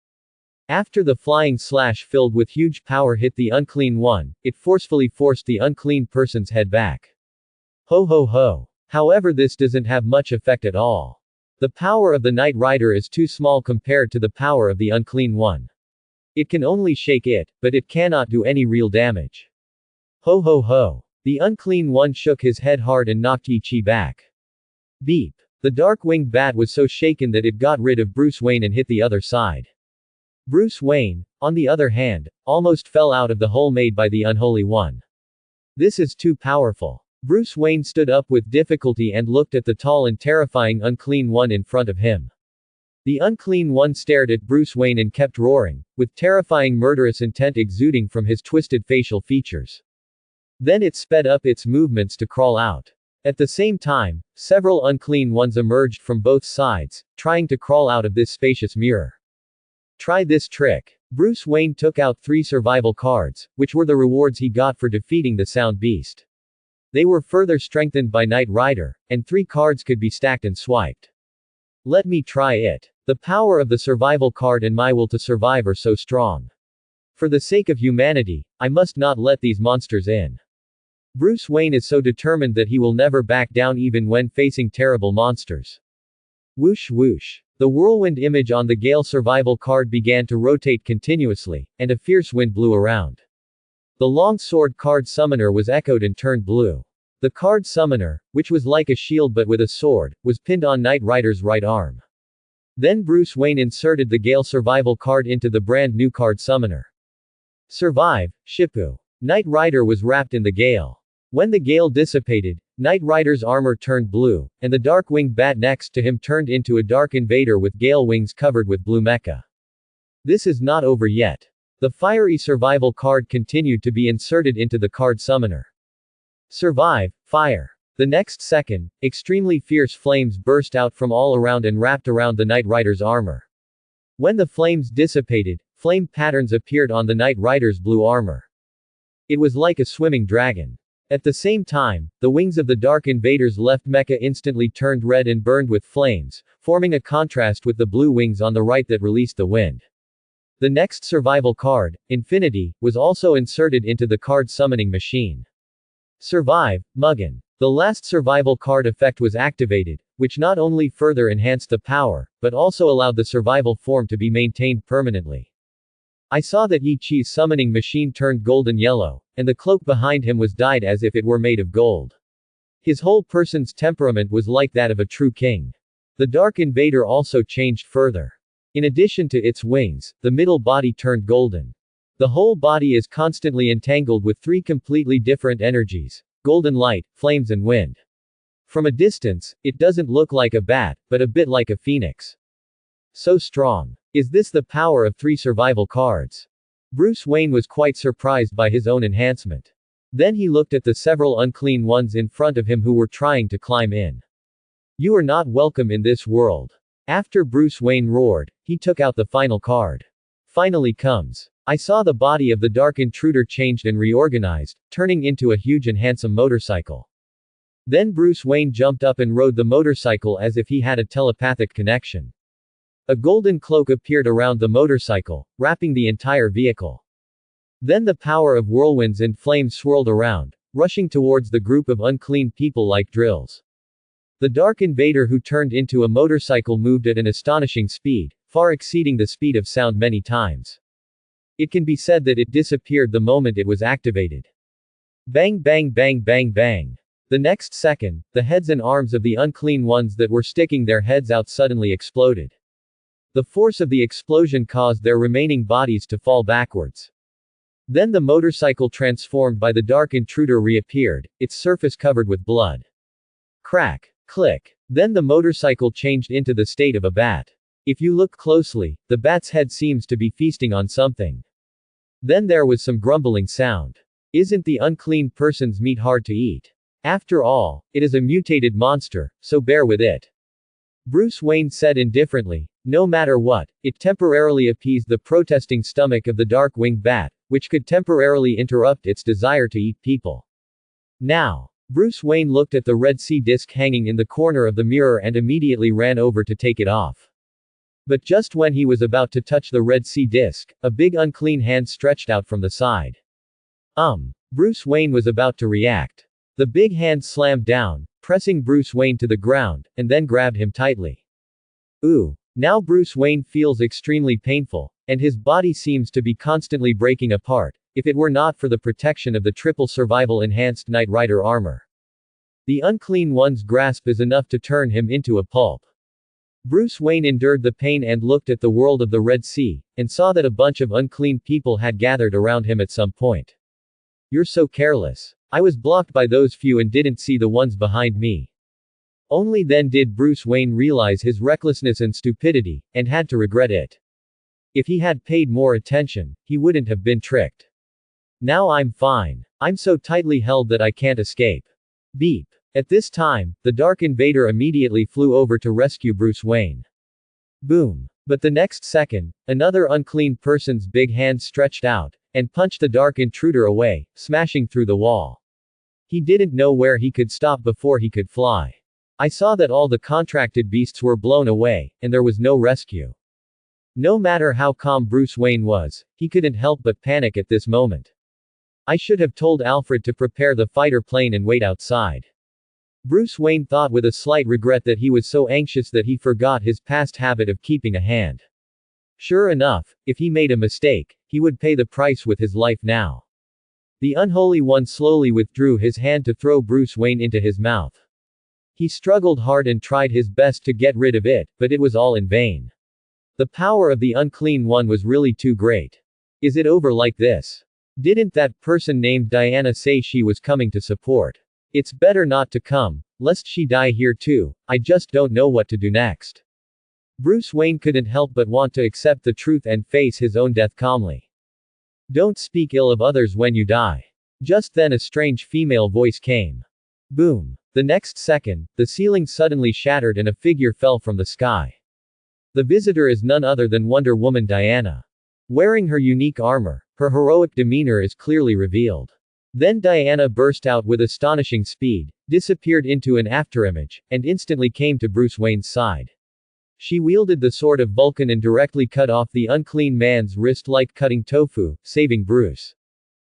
After the flying slash filled with huge power hit the unclean one, it forcefully forced the unclean person's head back. Ho ho ho. However, this doesn't have much effect at all. The power of the Knight Rider is too small compared to the power of the unclean one. It can only shake it, but it cannot do any real damage. Ho ho ho. The unclean one shook his head hard and knocked Yi Chi back. Beep. The dark-winged bat was so shaken that it got rid of Bruce Wayne and hit the other side. Bruce Wayne, on the other hand, almost fell out of the hole made by the unholy one. This is too powerful. Bruce Wayne stood up with difficulty and looked at the tall and terrifying Unclean One in front of him. The Unclean One stared at Bruce Wayne and kept roaring, with terrifying murderous intent exuding from his twisted facial features. Then it sped up its movements to crawl out. At the same time, several Unclean Ones emerged from both sides, trying to crawl out of this spacious mirror. Try this trick. Bruce Wayne took out 3 survival cards, which were the rewards he got for defeating the Sound Beast. They were further strengthened by Knight Rider, and 3 cards could be stacked and swiped. Let me try it. The power of the survival card and my will to survive are so strong. For the sake of humanity, I must not let these monsters in. Bruce Wayne is so determined that he will never back down even when facing terrible monsters. Whoosh whoosh. The whirlwind image on the Gale survival card began to rotate continuously, and a fierce wind blew around. The long sword card summoner was echoed and turned blue. The card summoner, which was like a shield but with a sword, was pinned on Knight Rider's right arm. Then Bruce Wayne inserted the Gale survival card into the brand new card summoner. Survive, Shippu. Knight Rider was wrapped in the Gale. When the Gale dissipated, Knight Rider's armor turned blue, and the dark-winged bat next to him turned into a dark invader with Gale wings covered with blue mecha. This is not over yet. The fiery survival card continued to be inserted into the card summoner. Survive, fire. The next second, extremely fierce flames burst out from all around and wrapped around the Knight Rider's armor. When the flames dissipated, flame patterns appeared on the Knight Rider's blue armor. It was like a swimming dragon. At the same time, the wings of the Dark Invader's left mecha instantly turned red and burned with flames, forming a contrast with the blue wings on the right that released the wind. The next survival card, Infinity, was also inserted into the card summoning machine. Survive, Muggin. The last survival card effect was activated, which not only further enhanced the power, but also allowed the survival form to be maintained permanently. I saw that Yi Chi's summoning machine turned golden yellow, and the cloak behind him was dyed as if it were made of gold. His whole person's temperament was like that of a true king. The Dark Invader also changed further. In addition to its wings, the middle body turned golden. The whole body is constantly entangled with 3 completely different energies: golden light, flames and wind. From a distance, it doesn't look like a bat, but a bit like a phoenix. So strong. Is this the power of 3 survival cards? Bruce Wayne was quite surprised by his own enhancement. Then he looked at the several Unclean Ones in front of him who were trying to climb in. You are not welcome in this world. After Bruce Wayne roared, he took out the final card. Finally comes. I saw the body of the Dark Intruder changed and reorganized, turning into a huge and handsome motorcycle. Then Bruce Wayne jumped up and rode the motorcycle as if he had a telepathic connection. A golden cloak appeared around the motorcycle, wrapping the entire vehicle. Then the power of whirlwinds and flames swirled around, rushing towards the group of unclean people like drills. The Dark Invader who turned into a motorcycle moved at an astonishing speed, far exceeding the speed of sound many times. It can be said that it disappeared the moment it was activated. Bang bang bang bang bang. The next second, the heads and arms of the Unclean Ones that were sticking their heads out suddenly exploded. The force of the explosion caused their remaining bodies to fall backwards. Then the motorcycle transformed by the Dark Intruder reappeared, its surface covered with blood. Crack. Click. Then the motorcycle changed into the state of a bat. If you look closely, the bat's head seems to be feasting on something. Then there was some grumbling sound. Isn't the unclean person's meat hard to eat? After all, it is a mutated monster, so bear with it. Bruce Wayne said indifferently. No matter what, it temporarily appeased the protesting stomach of the dark-winged bat, which could temporarily interrupt its desire to eat people. Now, Bruce Wayne looked at the Red Sea disc hanging in the corner of the mirror and immediately ran over to take it off. But just when he was about to touch the Red Sea disc, a big unclean hand stretched out from the side. Bruce Wayne was about to react. The big hand slammed down, pressing Bruce Wayne to the ground, and then grabbed him tightly. Ooh. Now Bruce Wayne feels extremely painful, and his body seems to be constantly breaking apart, if it were not for the protection of the triple survival enhanced Knight Rider armor. The Unclean One's grasp is enough to turn him into a pulp. Bruce Wayne endured the pain and looked at the world of the Red Sea, and saw that a bunch of unclean people had gathered around him at some point. You're so careless. I was blocked by those few and didn't see the ones behind me. Only then did Bruce Wayne realize his recklessness and stupidity, and had to regret it. If he had paid more attention, he wouldn't have been tricked. Now I'm fine. I'm so tightly held that I can't escape. Beep. At this time, the Dark Invader immediately flew over to rescue Bruce Wayne. Boom. But the next second, another unclean person's big hand stretched out, and punched the Dark Intruder away, smashing through the wall. He didn't know where he could stop before he could fly. I saw that all the contracted beasts were blown away, and there was no rescue. No matter how calm Bruce Wayne was, he couldn't help but panic at this moment. I should have told Alfred to prepare the fighter plane and wait outside. Bruce Wayne thought with a slight regret that he was so anxious that he forgot his past habit of keeping a hand. Sure enough, if he made a mistake, he would pay the price with his life now. The Unholy One slowly withdrew his hand to throw Bruce Wayne into his mouth. He struggled hard and tried his best to get rid of it, but it was all in vain. The power of the Unclean One was really too great. Is it over like this? Didn't that person named Diana say she was coming to support? It's better not to come, lest she die here too. I just don't know what to do next. Bruce Wayne couldn't help but want to accept the truth and face his own death calmly. Don't speak ill of others when you die. Just then a strange female voice came. Boom. The next second, the ceiling suddenly shattered and a figure fell from the sky. The visitor is none other than Wonder Woman Diana. Wearing her unique armor, her heroic demeanor is clearly revealed. Then Diana burst out with astonishing speed, disappeared into an afterimage, and instantly came to Bruce Wayne's side. She wielded the sword of Vulcan and directly cut off the unclean man's wrist like cutting tofu, saving Bruce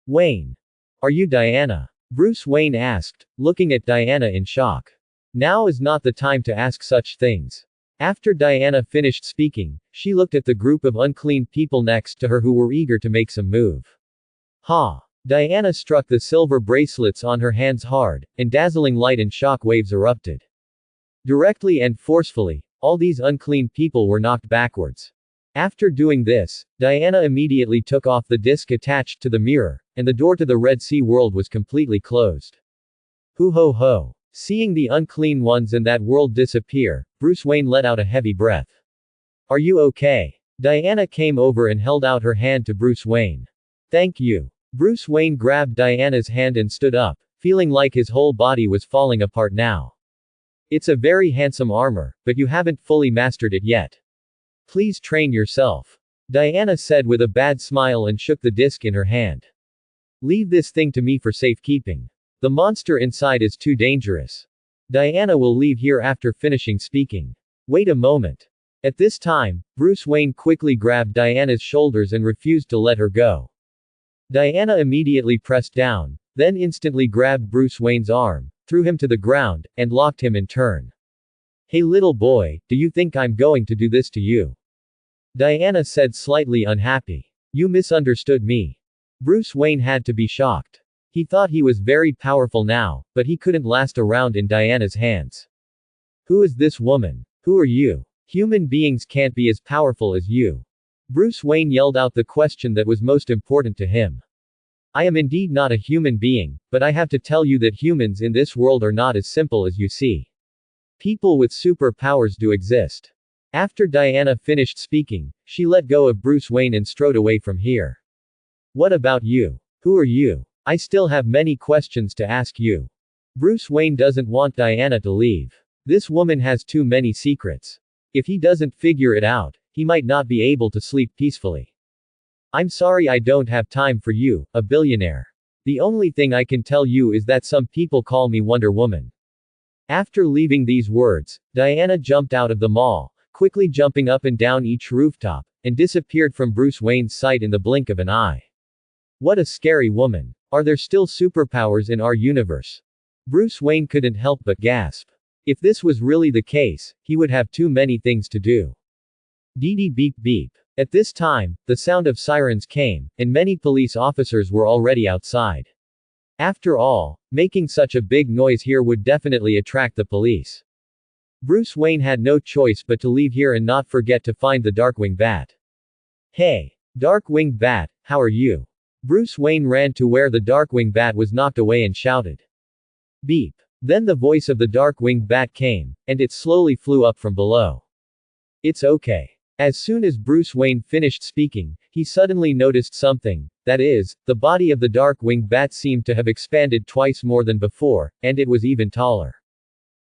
Wayne. Are you Diana? Bruce Wayne asked, looking at Diana in shock. Now is not the time to ask such things. After Diana finished speaking, she looked at the group of unclean people next to her who were eager to make some move. Ha! Diana struck the silver bracelets on her hands hard, and dazzling light and shock waves erupted. Directly and forcefully, all these unclean people were knocked backwards. After doing this, Diana immediately took off the disc attached to the mirror, and the door to the Red Sea world was completely closed. Hoo ho ho. Seeing the unclean ones and that world disappear, Bruce Wayne let out a heavy breath. Are you okay? Diana came over and held out her hand to Bruce Wayne. Thank you. Bruce Wayne grabbed Diana's hand and stood up, feeling like his whole body was falling apart now. It's a very handsome armor, but you haven't fully mastered it yet. Please train yourself. Diana said with a bad smile and shook the disc in her hand. Leave this thing to me for safekeeping. The monster inside is too dangerous. Diana will leave here after finishing speaking. Wait a moment. At this time, Bruce Wayne quickly grabbed Diana's shoulders and refused to let her go. Diana immediately pressed down, then instantly grabbed Bruce Wayne's arm, threw him to the ground, and locked him in turn. Hey little boy, do you think I'm going to do this to you? Diana said slightly unhappy. You misunderstood me. Bruce Wayne had to be shocked. He thought he was very powerful now, but he couldn't last around in Diana's hands. Who is this woman? Who are you? Human beings can't be as powerful as you. Bruce Wayne yelled out the question that was most important to him. I am indeed not a human being, but I have to tell you that humans in this world are not as simple as you see. People with superpowers do exist. After Diana finished speaking, she let go of Bruce Wayne and strode away from here. What about you? Who are you? I still have many questions to ask you. Bruce Wayne doesn't want Diana to leave. This woman has too many secrets. If he doesn't figure it out, he might not be able to sleep peacefully. I'm sorry I don't have time for you, a billionaire. The only thing I can tell you is that some people call me Wonder Woman. After leaving these words, Diana jumped out of the mall, quickly jumping up and down each rooftop, and disappeared from Bruce Wayne's sight in the blink of an eye. What a scary woman. Are there still superpowers in our universe? Bruce Wayne couldn't help but gasp. If this was really the case, he would have too many things to do. Dee beep beep. At this time, the sound of sirens came, and many police officers were already outside. After all, making such a big noise here would definitely attract the police. Bruce Wayne had no choice but to leave here and not forget to find the Darkwing Bat. Hey, Darkwing Bat, how are you? Bruce Wayne ran to where the Darkwing Bat was knocked away and shouted. Beep. Then the voice of the Darkwing Bat came, and it slowly flew up from below. It's okay. As soon as Bruce Wayne finished speaking, he suddenly noticed something. That is, the body of the Darkwing Bat seemed to have expanded twice more than before, and it was even taller.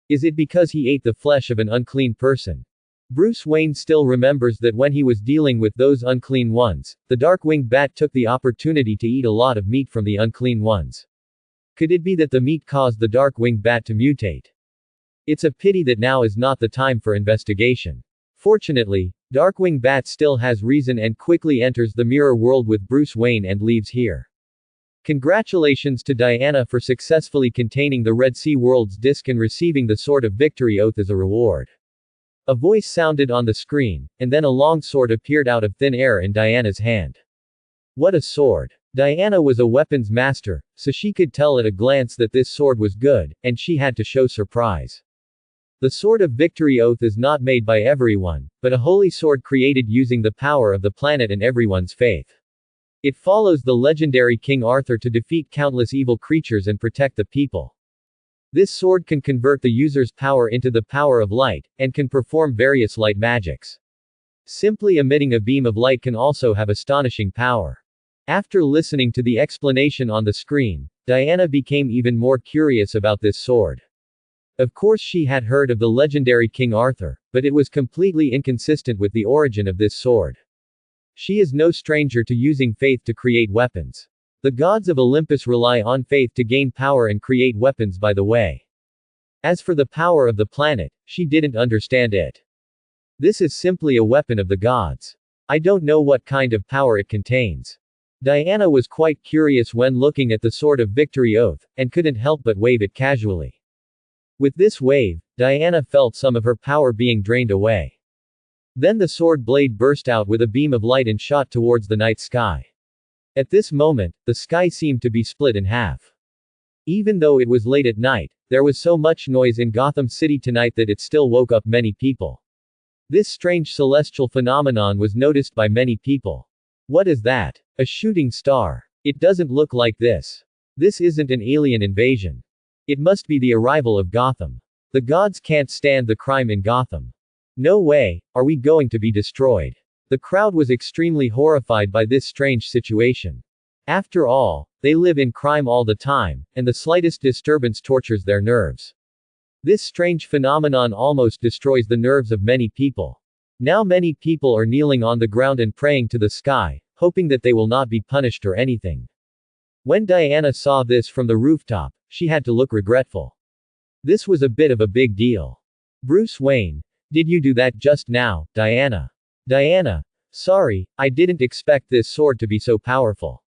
Is it because he ate the flesh of an unclean person? Bruce Wayne still remembers that when he was dealing with those unclean ones, the Darkwing Bat took the opportunity to eat a lot of meat from the unclean ones. Could it be that the meat caused the Darkwing Bat to mutate? It's a pity that now is not the time for investigation. Fortunately, Darkwing Bat still has reason and quickly enters the mirror world with Bruce Wayne and leaves here. Congratulations to Diana for successfully containing the Red Sea World's disk and receiving the Sword of Victory Oath as a reward. A voice sounded on the screen, and then a long sword appeared out of thin air in Diana's hand. What a sword! Diana was a weapons master, so she could tell at a glance that this sword was good, and she had to show surprise. The Sword of Victory Oath is not made by everyone, but a holy sword created using the power of the planet and everyone's faith. It follows the legendary King Arthur to defeat countless evil creatures and protect the people. This sword can convert the user's power into the power of light, and can perform various light magics. Simply emitting a beam of light can also have astonishing power. After listening to the explanation on the screen, Diana became even more curious about this sword. Of course she had heard of the legendary King Arthur, but it was completely inconsistent with the origin of this sword. She is no stranger to using faith to create weapons. The gods of Olympus rely on faith to gain power and create weapons by the way. As for the power of the planet, she didn't understand it. This is simply a weapon of the gods. I don't know what kind of power it contains. Diana was quite curious when looking at the Sword of Victory Oath, and couldn't help but wave it casually. With this wave, Diana felt some of her power being drained away. Then the sword blade burst out with a beam of light and shot towards the night sky. At this moment, the sky seemed to be split in half. Even though it was late at night, there was so much noise in Gotham City tonight that it still woke up many people. This strange celestial phenomenon was noticed by many people. What is that? A shooting star. It doesn't look like this. This isn't an alien invasion. It must be the arrival of Gotham. The gods can't stand the crime in Gotham. No way, are we going to be destroyed? The crowd was extremely horrified by this strange situation. After all, they live in crime all the time, and the slightest disturbance tortures their nerves. This strange phenomenon almost destroys the nerves of many people. Now many people are kneeling on the ground and praying to the sky, hoping that they will not be punished or anything. When Diana saw this from the rooftop, she had to look regretful. This was a bit of a big deal. Bruce Wayne, did you do that just now, Diana? Diana, sorry, I didn't expect this sword to be so powerful.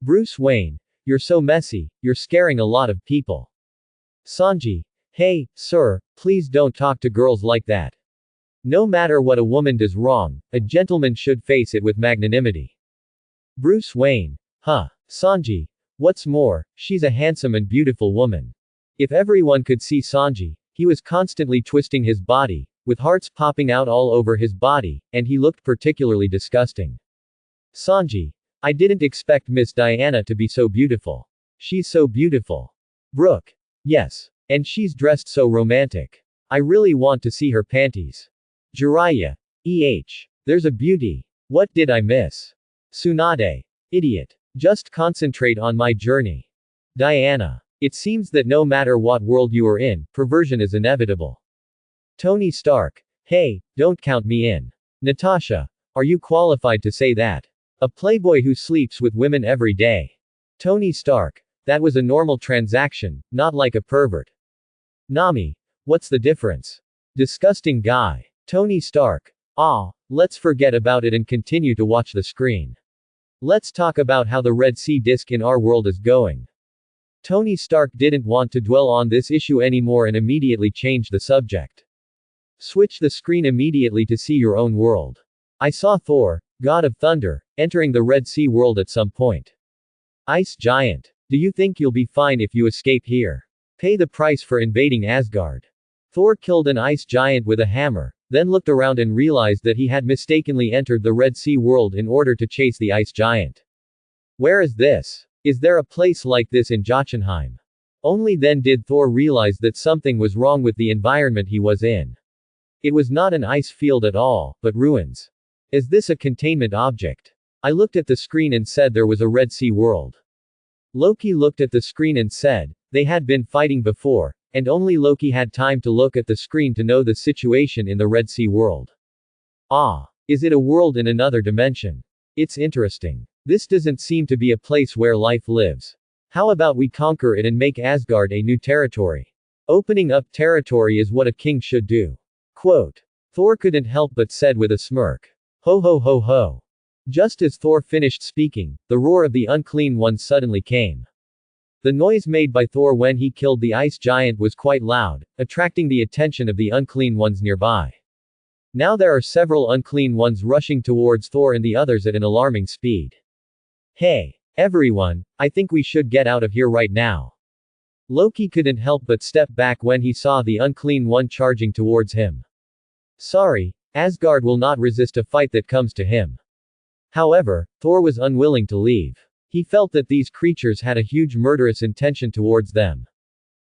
Bruce Wayne, you're so messy, you're scaring a lot of people. Sanji, hey, sir, please don't talk to girls like that. No matter what a woman does wrong, a gentleman should face it with magnanimity. Bruce Wayne, huh, Sanji, what's more, she's a handsome and beautiful woman. If everyone could see Sanji, he was constantly twisting his body, with hearts popping out all over his body, and he looked particularly disgusting. Sanji, I didn't expect Miss Diana to be so beautiful. She's so beautiful. Brooke. Yes. And she's dressed so romantic. I really want to see her panties. Jiraiya. There's a beauty. What did I miss? Tsunade. Idiot. Just concentrate on my journey. Diana. It seems that no matter what world you are in, perversion is inevitable. Tony Stark. Hey, don't count me in. Natasha. Are you qualified to say that? A playboy who sleeps with women every day. Tony Stark. That was a normal transaction, not like a pervert. Nami. What's the difference? Disgusting guy. Tony Stark. Let's forget about it and continue to watch the screen. Let's talk about how the Red Sea disk in our world is going. Tony Stark didn't want to dwell on this issue anymore and immediately changed the subject. Switch the screen immediately to see your own world. I saw Thor, God of Thunder, entering the Red Sea world at some point. Ice Giant. Do you think you'll be fine if you escape here? Pay the price for invading Asgard. Thor killed an ice giant with a hammer, then looked around and realized that he had mistakenly entered the Red Sea world in order to chase the ice giant. Where is this? Is there a place like this in Jotunheim? Only then did Thor realize that something was wrong with the environment he was in. It was not an ice field at all, but ruins. Is this a containment object? I looked at the screen and said there was a Red Sea world. Loki looked at the screen and said, they had been fighting before, and only Loki had time to look at the screen to know the situation in the Red Sea world. Ah. Is it a world in another dimension? It's interesting. This doesn't seem to be a place where life lives. How about we conquer it and make Asgard a new territory? Opening up territory is what a king should do. Quote. Thor couldn't help but said with a smirk. Ho ho ho ho. Just as Thor finished speaking, the roar of the unclean ones suddenly came. The noise made by Thor when he killed the ice giant was quite loud, attracting the attention of the unclean ones nearby. Now there are several unclean ones rushing towards Thor and the others at an alarming speed. Hey, everyone, I think we should get out of here right now. Loki couldn't help but step back when he saw the unclean one charging towards him. Sorry, Asgard will not resist a fight that comes to him. However, Thor was unwilling to leave. He felt that these creatures had a huge murderous intention towards them.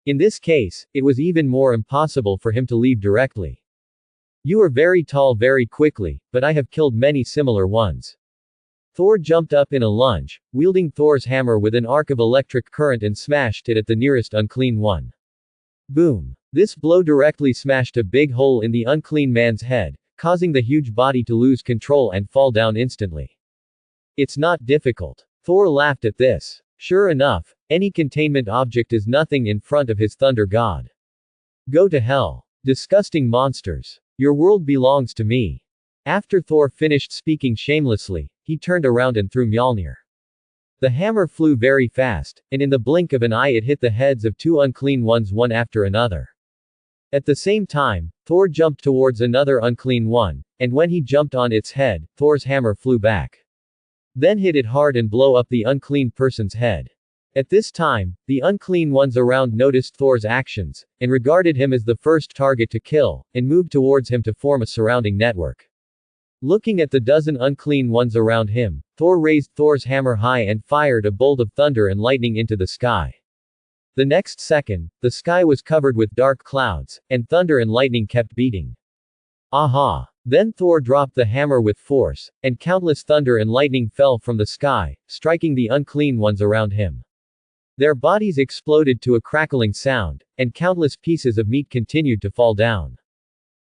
In this case, it was even more impossible for him to leave directly. You are very tall very quickly, but I have killed many similar ones. Thor jumped up in a lunge, wielding Thor's hammer with an arc of electric current and smashed it at the nearest unclean one. Boom. This blow directly smashed a big hole in the unclean man's head, causing the huge body to lose control and fall down instantly. It's not difficult. Thor laughed at this. Sure enough, any containment object is nothing in front of his thunder god. Go to hell. Disgusting monsters. Your world belongs to me. After Thor finished speaking shamelessly, he turned around and threw Mjolnir. The hammer flew very fast, and in the blink of an eye it hit the heads of two unclean ones one after another. At the same time, Thor jumped towards another unclean one, and when he jumped on its head, Thor's hammer flew back. Then hit it hard and blow up the unclean person's head. At this time, the unclean ones around noticed Thor's actions, and regarded him as the first target to kill, and moved towards him to form a surrounding network. Looking at the dozen unclean ones around him, Thor raised Thor's hammer high and fired a bolt of thunder and lightning into the sky. The next second, the sky was covered with dark clouds, and thunder and lightning kept beating. Aha! Then Thor dropped the hammer with force, and countless thunder and lightning fell from the sky, striking the unclean ones around him. Their bodies exploded to a crackling sound, and countless pieces of meat continued to fall down,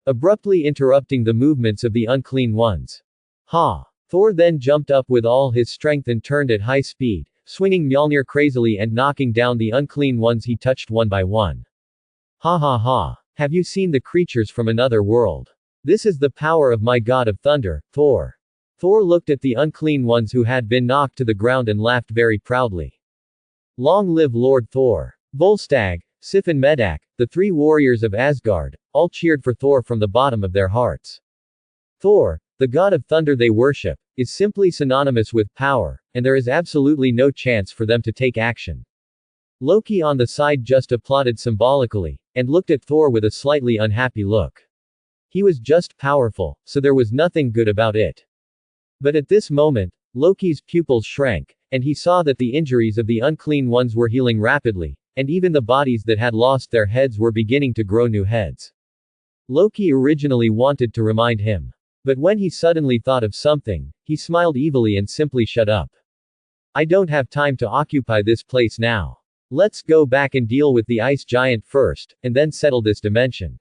abruptly interrupting the movements of the unclean ones. Ha! Thor then jumped up with all his strength and turned at high speed, swinging Mjolnir crazily and knocking down the unclean ones he touched one by one. Ha ha ha! Have you seen the creatures from another world? This is the power of my god of thunder, Thor. Thor looked at the unclean ones who had been knocked to the ground and laughed very proudly. Long live Lord Thor! Volstagg, Sif and Medak, the three warriors of Asgard, all cheered for Thor from the bottom of their hearts. Thor, the god of thunder they worship, is simply synonymous with power, and there is absolutely no chance for them to take action. Loki on the side just applauded symbolically, and looked at Thor with a slightly unhappy look. He was just powerful, so there was nothing good about it. But at this moment, Loki's pupils shrank, and he saw that the injuries of the unclean ones were healing rapidly, and even the bodies that had lost their heads were beginning to grow new heads. Loki originally wanted to remind him. But when he suddenly thought of something, he smiled evilly and simply shut up. I don't have time to occupy this place now. Let's go back and deal with the ice giant first, and then settle this dimension.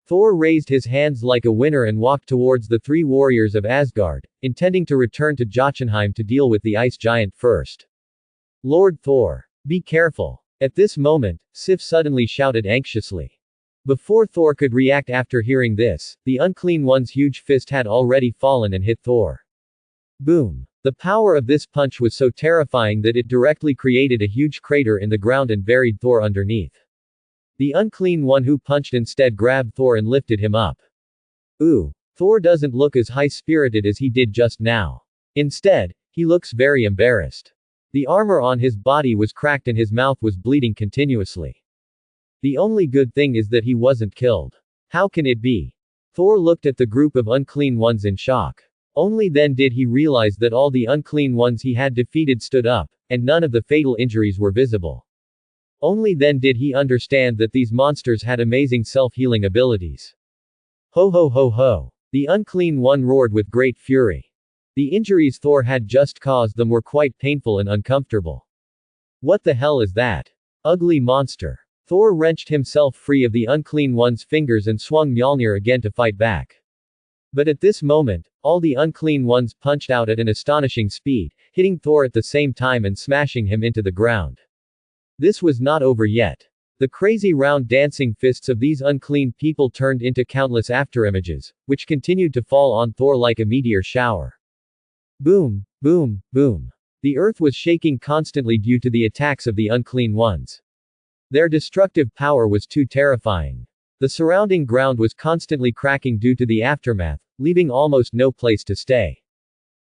Thor raised his hands like a winner and walked towards the three warriors of Asgard, intending to return to Jotunheim to deal with the ice giant first. Lord Thor, be careful. At this moment, Sif suddenly shouted anxiously. Before Thor could react after hearing this, the unclean one's huge fist had already fallen and hit Thor. Boom. The power of this punch was so terrifying that it directly created a huge crater in the ground and buried Thor underneath. The unclean one who punched instead grabbed Thor and lifted him up. Ooh. Thor doesn't look as high-spirited as he did just now. Instead, he looks very embarrassed. The armor on his body was cracked and his mouth was bleeding continuously. The only good thing is that he wasn't killed. How can it be? Thor looked at the group of unclean ones in shock. Only then did he realize that all the unclean ones he had defeated stood up, and none of the fatal injuries were visible. Only then did he understand that these monsters had amazing self-healing abilities. Ho ho ho ho! The unclean one roared with great fury. The injuries Thor had just caused them were quite painful and uncomfortable. What the hell is that? Ugly monster. Thor wrenched himself free of the unclean one's fingers and swung Mjolnir again to fight back. But at this moment, all the unclean ones punched out at an astonishing speed, hitting Thor at the same time and smashing him into the ground. This was not over yet. The crazy round dancing fists of these unclean people turned into countless afterimages, which continued to fall on Thor like a meteor shower. Boom, boom, boom. The earth was shaking constantly due to the attacks of the unclean ones. Their destructive power was too terrifying. The surrounding ground was constantly cracking due to the aftermath, leaving almost no place to stay.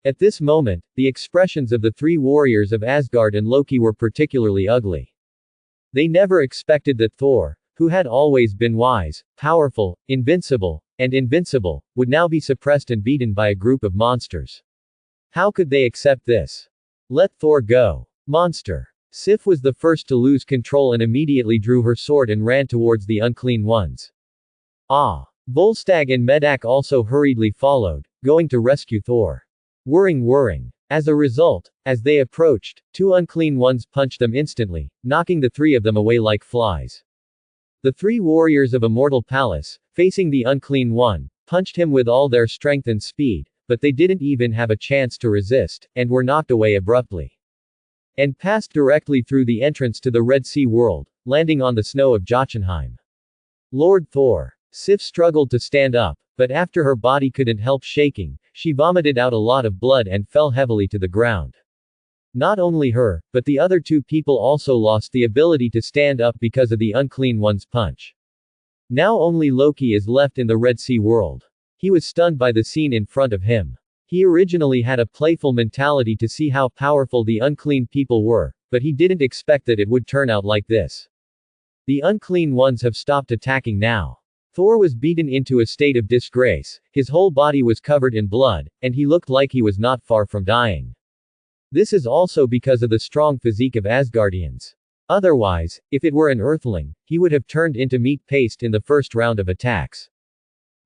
At this moment, the expressions of the three warriors of Asgard and Loki were particularly ugly. They never expected that Thor, who had always been wise, powerful, invincible, would now be suppressed and beaten by a group of monsters. How could they accept this? Let Thor go. Monster. Sif was the first to lose control and immediately drew her sword and ran towards the unclean ones. Volstagg and Medak also hurriedly followed, going to rescue Thor. Whirring. As a result, as they approached, two unclean ones punched them instantly, knocking the three of them away like flies. The three warriors of Immortal Palace, facing the unclean one, punched him with all their strength and speed, but they didn't even have a chance to resist, and were knocked away abruptly. And passed directly through the entrance to the Red Sea world, landing on the snow of Jotunheim. Lord Thor. Sif struggled to stand up, but after her body couldn't help shaking, she vomited out a lot of blood and fell heavily to the ground. Not only her, but the other two people also lost the ability to stand up because of the unclean one's punch. Now only Loki is left in the Red Sea world. He was stunned by the scene in front of him. He originally had a playful mentality to see how powerful the unclean people were, but he didn't expect that it would turn out like this. The unclean ones have stopped attacking now. Thor was beaten into a state of disgrace, his whole body was covered in blood, and he looked like he was not far from dying. This is also because of the strong physique of Asgardians. Otherwise, if it were an Earthling, he would have turned into meat paste in the first round of attacks.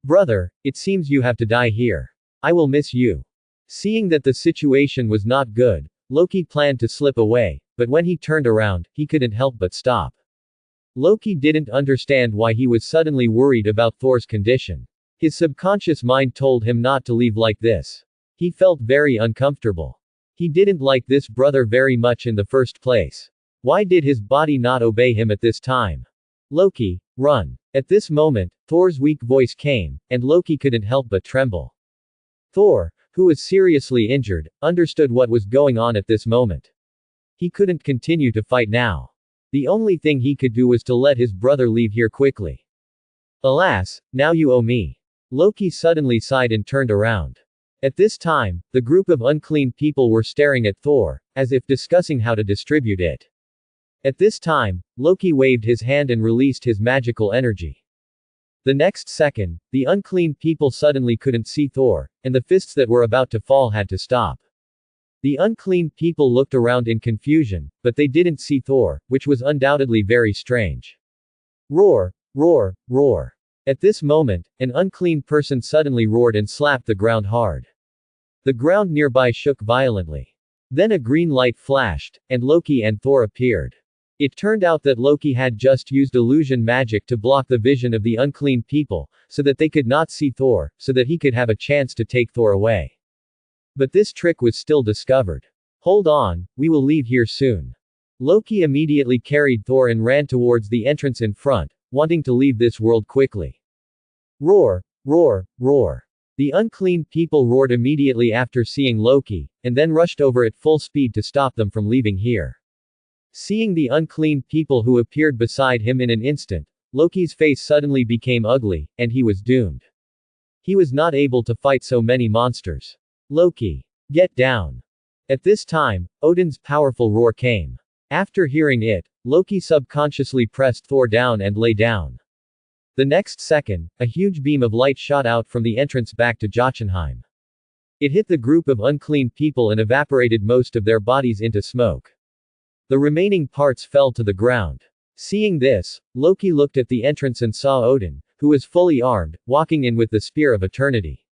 Brother, it seems you have to die here. I will miss you. Seeing that the situation was not good, Loki planned to slip away, but when he turned around, he couldn't help but stop. Loki didn't understand why he was suddenly worried about Thor's condition. His subconscious mind told him not to leave like this. He felt very uncomfortable. He didn't like this brother very much in the first place. Why did his body not obey him at this time? Loki, run. At this moment, Thor's weak voice came, and Loki couldn't help but tremble. Thor, who was seriously injured, understood what was going on at this moment. He couldn't continue to fight now. The only thing he could do was to let his brother leave here quickly. Alas, now you owe me. Loki suddenly sighed and turned around. At this time, the group of unclean people were staring at Thor, as if discussing how to distribute it. At this time, Loki waved his hand and released his magical energy. The next second, the unclean people suddenly couldn't see Thor, and the fists that were about to fall had to stop. The unclean people looked around in confusion, but they didn't see Thor, which was undoubtedly very strange. Roar, roar, roar. At this moment, an unclean person suddenly roared and slapped the ground hard. The ground nearby shook violently. Then a green light flashed, and Loki and Thor appeared. It turned out that Loki had just used illusion magic to block the vision of the unclean people, so that they could not see Thor, so that he could have a chance to take Thor away. But this trick was still discovered. Hold on, we will leave here soon. Loki immediately carried Thor and ran towards the entrance in front, wanting to leave this world quickly. Roar, roar, roar. The unclean people roared immediately after seeing Loki, and then rushed over at full speed to stop them from leaving here. Seeing the unclean people who appeared beside him in an instant, Loki's face suddenly became ugly, and he was doomed. He was not able to fight so many monsters. Loki, get down. At this time, Odin's powerful roar came. After hearing it, Loki subconsciously pressed Thor down and lay down. The next second, a huge beam of light shot out from the entrance back to Jotunheim. It hit the group of unclean people and evaporated most of their bodies into smoke. The remaining parts fell to the ground. Seeing this, Loki looked at the entrance and saw Odin, who was fully armed, walking in with the Spear of Eternity.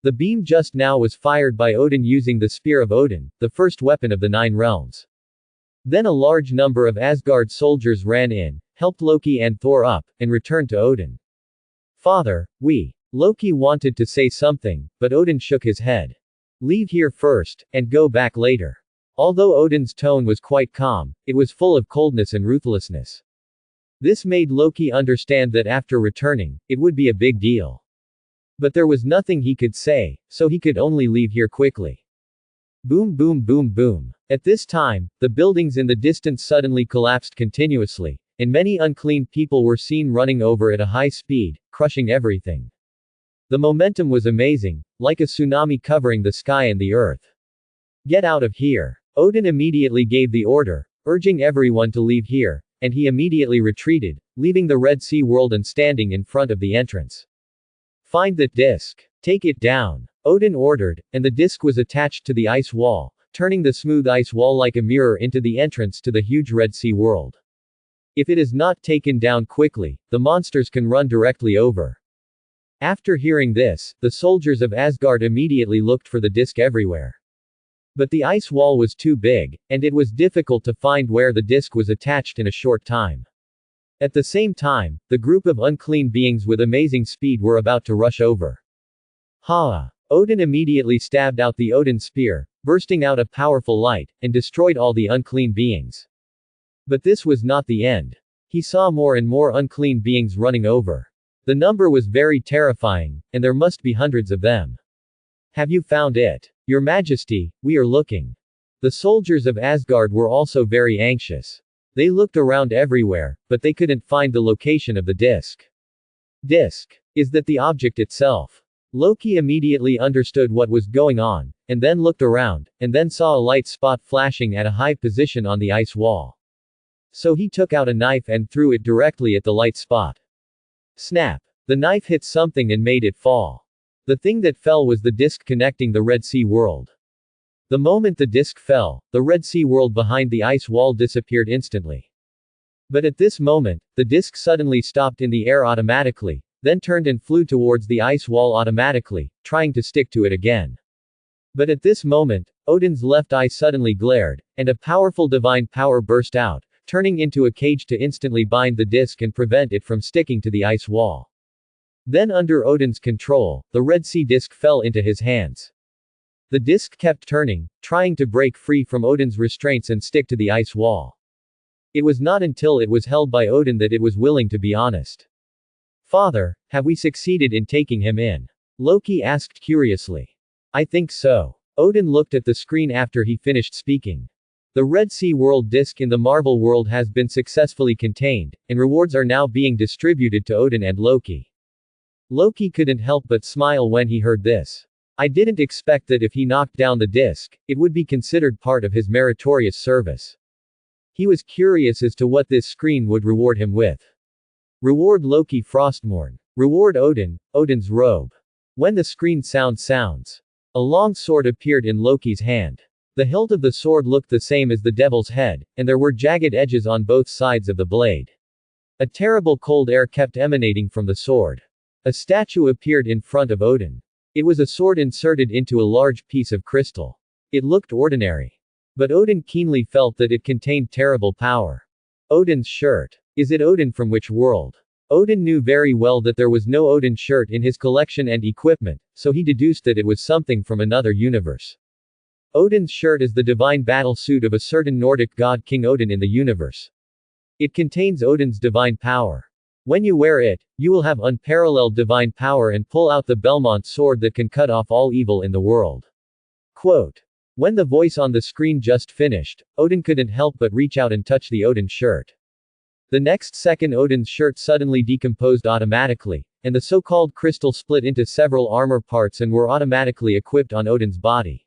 The beam just now was fired by Odin using the Spear of Odin, the first weapon of the Nine Realms. Then a large number of Asgard soldiers ran in, helped Loki and Thor up, and returned to Odin. Father, Loki wanted to say something, but Odin shook his head. Leave here first, and go back later. Although Odin's tone was quite calm, it was full of coldness and ruthlessness. This made Loki understand that after returning, it would be a big deal. But there was nothing he could say, so he could only leave here quickly. Boom boom boom boom. At this time, the buildings in the distance suddenly collapsed continuously, and many unclean people were seen running over at a high speed, crushing everything. The momentum was amazing, like a tsunami covering the sky and the earth. Get out of here. Odin immediately gave the order, urging everyone to leave here, and he immediately retreated, leaving the Red Sea world and standing in front of the entrance. Find that disc. Take it down. Odin ordered, and the disc was attached to the ice wall, turning the smooth ice wall like a mirror into the entrance to the huge Red Sea world. If it is not taken down quickly, the monsters can run directly over. After hearing this, the soldiers of Asgard immediately looked for the disc everywhere. But the ice wall was too big, and it was difficult to find where the disc was attached in a short time. At the same time, the group of unclean beings with amazing speed were about to rush over. Ha! Odin immediately stabbed out the Odin spear, bursting out a powerful light, and destroyed all the unclean beings. But this was not the end. He saw more and more unclean beings running over. The number was very terrifying, and there must be hundreds of them. Have you found it? Your Majesty, we are looking. The soldiers of Asgard were also very anxious. They looked around everywhere, but they couldn't find the location of the disc. Disc. Is that the object itself? Loki immediately understood what was going on, and then looked around, and then saw a light spot flashing at a high position on the ice wall. So he took out a knife and threw it directly at the light spot. Snap! The knife hit something and made it fall. The thing that fell was the disc connecting the Red Sea world. The moment the disc fell, the Red Sea world behind the ice wall disappeared instantly. But at this moment, the disc suddenly stopped in the air automatically, then turned and flew towards the ice wall automatically, trying to stick to it again. But at this moment, Odin's left eye suddenly glared, and a powerful divine power burst out, turning into a cage to instantly bind the disc and prevent it from sticking to the ice wall. Then under Odin's control, the Red Sea disc fell into his hands. The disc kept turning, trying to break free from Odin's restraints and stick to the ice wall. It was not until it was held by Odin that it was willing to be honest. Father, have we succeeded in taking him in? Loki asked curiously. I think so. Odin looked at the screen after he finished speaking. The Red Sea world disc in the Marvel world has been successfully contained, and rewards are now being distributed to Odin and Loki. Loki couldn't help but smile when he heard this. I didn't expect that if he knocked down the disc, it would be considered part of his meritorious service. He was curious as to what this screen would reward him with. Reward Loki Frostmourne. Reward Odin, Odin's robe. When the screen sounds. A long sword appeared in Loki's hand. The hilt of the sword looked the same as the devil's head, and there were jagged edges on both sides of the blade. A terrible cold air kept emanating from the sword. A statue appeared in front of Odin. It was a sword inserted into a large piece of crystal. It looked ordinary. But Odin keenly felt that it contained terrible power. Odin's shirt. Is it Odin from which world? Odin knew very well that there was no Odin shirt in his collection and equipment, so he deduced that it was something from another universe. Odin's shirt is the divine battle suit of a certain Nordic god King Odin in the universe. It contains Odin's divine power. When you wear it, you will have unparalleled divine power and pull out the Belmont sword that can cut off all evil in the world. Quote. When the voice on the screen just finished, Odin couldn't help but reach out and touch the Odin shirt. The next second Odin's shirt suddenly decomposed automatically, and the so-called crystal split into several armor parts and were automatically equipped on Odin's body.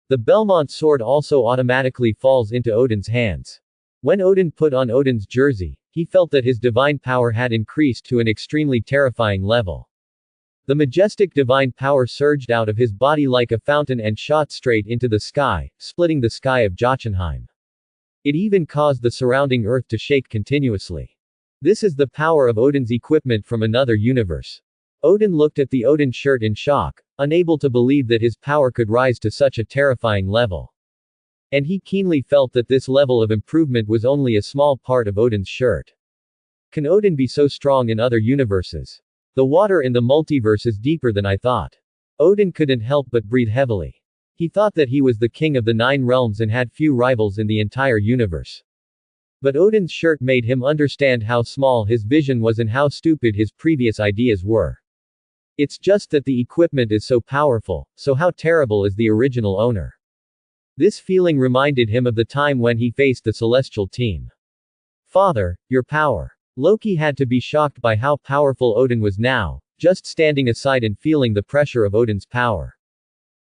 The Belmont sword also automatically falls into Odin's hands. When Odin put on Odin's jersey, he felt that his divine power had increased to an extremely terrifying level. The majestic divine power surged out of his body like a fountain and shot straight into the sky, splitting the sky of Jotunheim. It even caused the surrounding earth to shake continuously. This is the power of Odin's equipment from another universe. Odin looked at the Odin shirt in shock, unable to believe that his power could rise to such a terrifying level. And he keenly felt that this level of improvement was only a small part of Odin's shirt. Can Odin be so strong in other universes? The water in the multiverse is deeper than I thought. Odin couldn't help but breathe heavily. He thought that he was the king of the 9 realms and had few rivals in the entire universe. But Odin's shirt made him understand how small his vision was and how stupid his previous ideas were. It's just that the equipment is so powerful, so how terrible is the original owner? This feeling reminded him of the time when he faced the celestial team. Father, your power. Loki had to be shocked by how powerful Odin was now, just standing aside and feeling the pressure of Odin's power.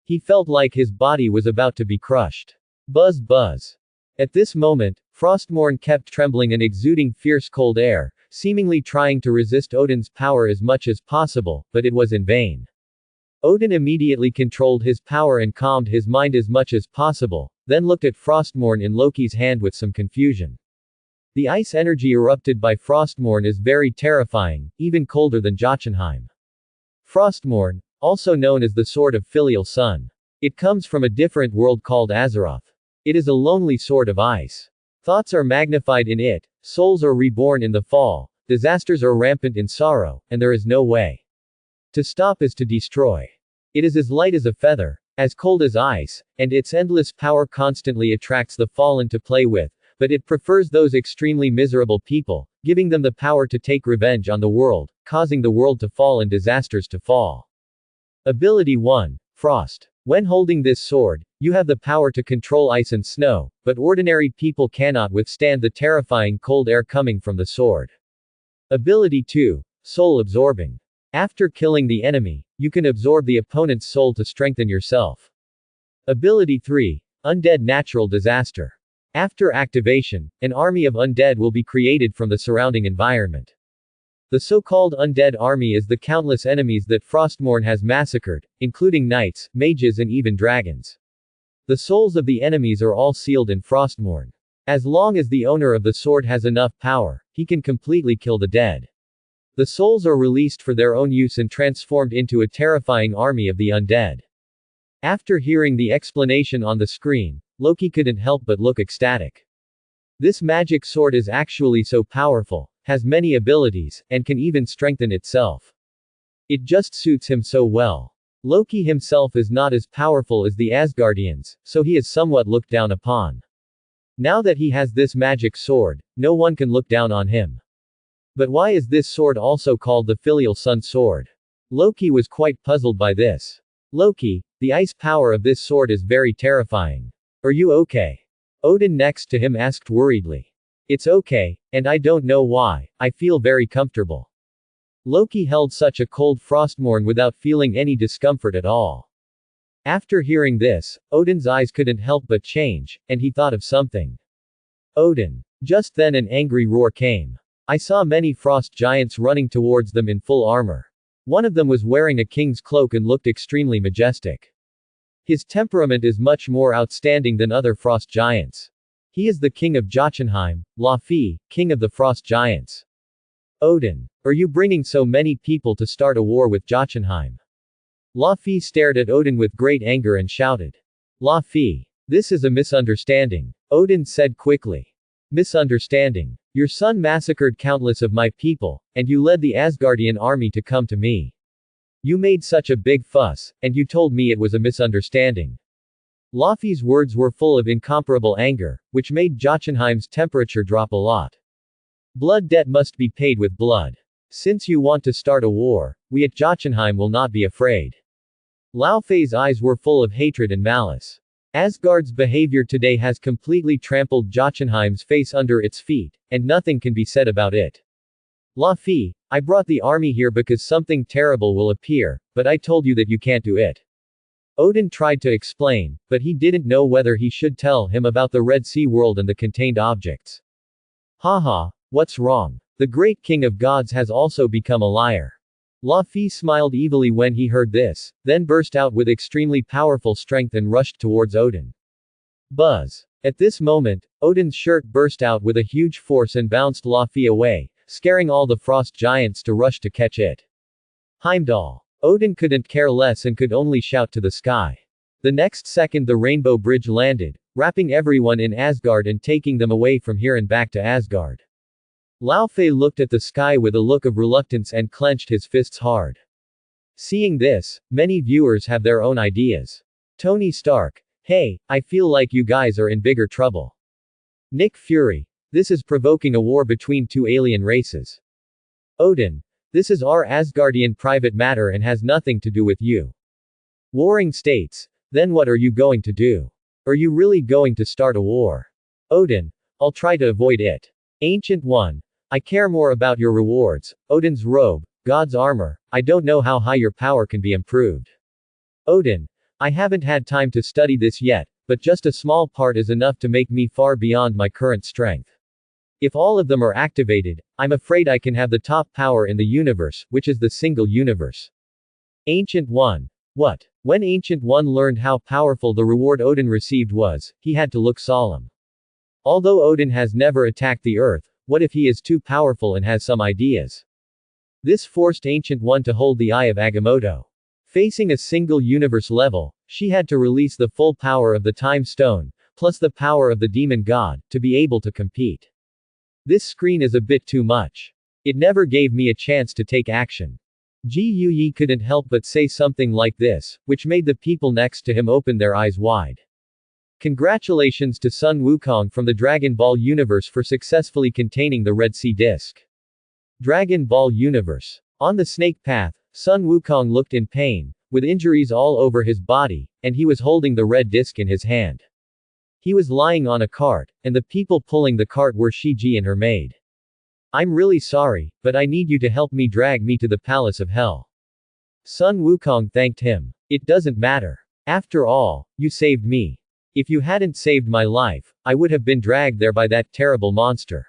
He felt like his body was about to be crushed. Buzz buzz. At this moment, Frostmourne kept trembling and exuding fierce cold air, seemingly trying to resist Odin's power as much as possible, but it was in vain. Odin immediately controlled his power and calmed his mind as much as possible, then looked at Frostmourne in Loki's hand with some confusion. The ice energy erupted by Frostmourne is very terrifying, even colder than Jotunheim. Frostmourne, also known as the Sword of Filial Sun. It comes from a different world called Azeroth. It is a lonely sword of ice. Thoughts are magnified in it, souls are reborn in the fall, disasters are rampant in sorrow, and there is no way. To stop is to destroy. It is as light as a feather, as cold as ice, and its endless power constantly attracts the fallen to play with, but it prefers those extremely miserable people, giving them the power to take revenge on the world, causing the world to fall and disasters to fall. Ability 1. Frost. When holding this sword, you have the power to control ice and snow, but ordinary people cannot withstand the terrifying cold air coming from the sword. Ability 2. Soul absorbing. After killing the enemy, you can absorb the opponent's soul to strengthen yourself. Ability 3. Undead natural disaster. After activation, an army of undead will be created from the surrounding environment. The so-called undead army is the countless enemies that Frostmourne has massacred, including knights, mages and even dragons. The souls of the enemies are all sealed in Frostmourne. As long as the owner of the sword has enough power, he can completely kill the dead. The souls are released for their own use and transformed into a terrifying army of the undead. After hearing the explanation on the screen, Loki couldn't help but look ecstatic. This magic sword is actually so powerful, has many abilities, and can even strengthen itself. It just suits him so well. Loki himself is not as powerful as the Asgardians, so he is somewhat looked down upon. Now that he has this magic sword, no one can look down on him. But why is this sword also called the Filial Sun sword? Loki was quite puzzled by this. Loki, the ice power of this sword is very terrifying. Are you okay? Odin next to him asked worriedly. It's okay, and I don't know why, I feel very comfortable. Loki held such a cold Frostmourne without feeling any discomfort at all. After hearing this, Odin's eyes couldn't help but change, and he thought of something. Odin. Just then an angry roar came. I saw many frost giants running towards them in full armor. One of them was wearing a king's cloak and looked extremely majestic. His temperament is much more outstanding than other frost giants. He is the king of Jotunheim, Laufey, king of the frost giants. Odin. Are you bringing so many people to start a war with Jotunheim? Laufey stared at Odin with great anger and shouted. Laufey. This is a misunderstanding. Odin said quickly. Misunderstanding. Your son massacred countless of my people, and you led the Asgardian army to come to me. You made such a big fuss, and you told me it was a misunderstanding. Laufey's words were full of incomparable anger, which made Jotunheim's temperature drop a lot. Blood debt must be paid with blood. Since you want to start a war, we at Jotunheim will not be afraid. Laufey's eyes were full of hatred and malice. Asgard's behavior today has completely trampled Jotunheim's face under its feet, and nothing can be said about it. Laufey, I brought the army here because something terrible will appear, but I told you that you can't do it. Odin tried to explain, but he didn't know whether he should tell him about the Red Sea world and the contained objects. Haha, what's wrong? The great king of gods has also become a liar. Laufey smiled evilly when he heard this, then burst out with extremely powerful strength and rushed towards Odin. Buzz. At this moment, Odin's shirt burst out with a huge force and bounced Laufey away, scaring all the frost giants to rush to catch it. Heimdall. Odin couldn't care less and could only shout to the sky. The next second the Rainbow Bridge landed, wrapping everyone in Asgard and taking them away from here and back to Asgard. Laufey looked at the sky with a look of reluctance and clenched his fists hard. Seeing this, many viewers have their own ideas. Tony Stark. Hey, I feel like you guys are in bigger trouble. Nick Fury. This is provoking a war between two alien races. Odin. This is our Asgardian private matter and has nothing to do with you. Warring States. Then what are you going to do? Are you really going to start a war? Odin. I'll try to avoid it. Ancient One. I care more about your rewards. Odin's robe, God's armor. I don't know how high your power can be improved. Odin. I haven't had time to study this yet, but just a small part is enough to make me far beyond my current strength. If all of them are activated, I'm afraid I can have the top power in the universe, which is the single universe. Ancient One. What? When Ancient One learned how powerful the reward Odin received was, he had to look solemn. Although Odin has never attacked the Earth, what if he is too powerful and has some ideas? This forced Ancient One to hold the Eye of Agamotto. Facing a single universe level, she had to release the full power of the Time Stone, plus the power of the Demon God, to be able to compete. This screen is a bit too much. It never gave me a chance to take action. Ji Yi couldn't help but say something like this, which made the people next to him open their eyes wide. Congratulations to Sun Wukong from the Dragon Ball universe for successfully containing the Red Sea Disc. Dragon Ball Universe. On the snake path, Sun Wukong looked in pain, with injuries all over his body, and he was holding the red disc in his hand. He was lying on a cart, and the people pulling the cart were Shiji and her maid. I'm really sorry, but I need you to help me drag me to the Palace of Hell. Sun Wukong thanked him. It doesn't matter. After all, you saved me. If you hadn't saved my life, I would have been dragged there by that terrible monster.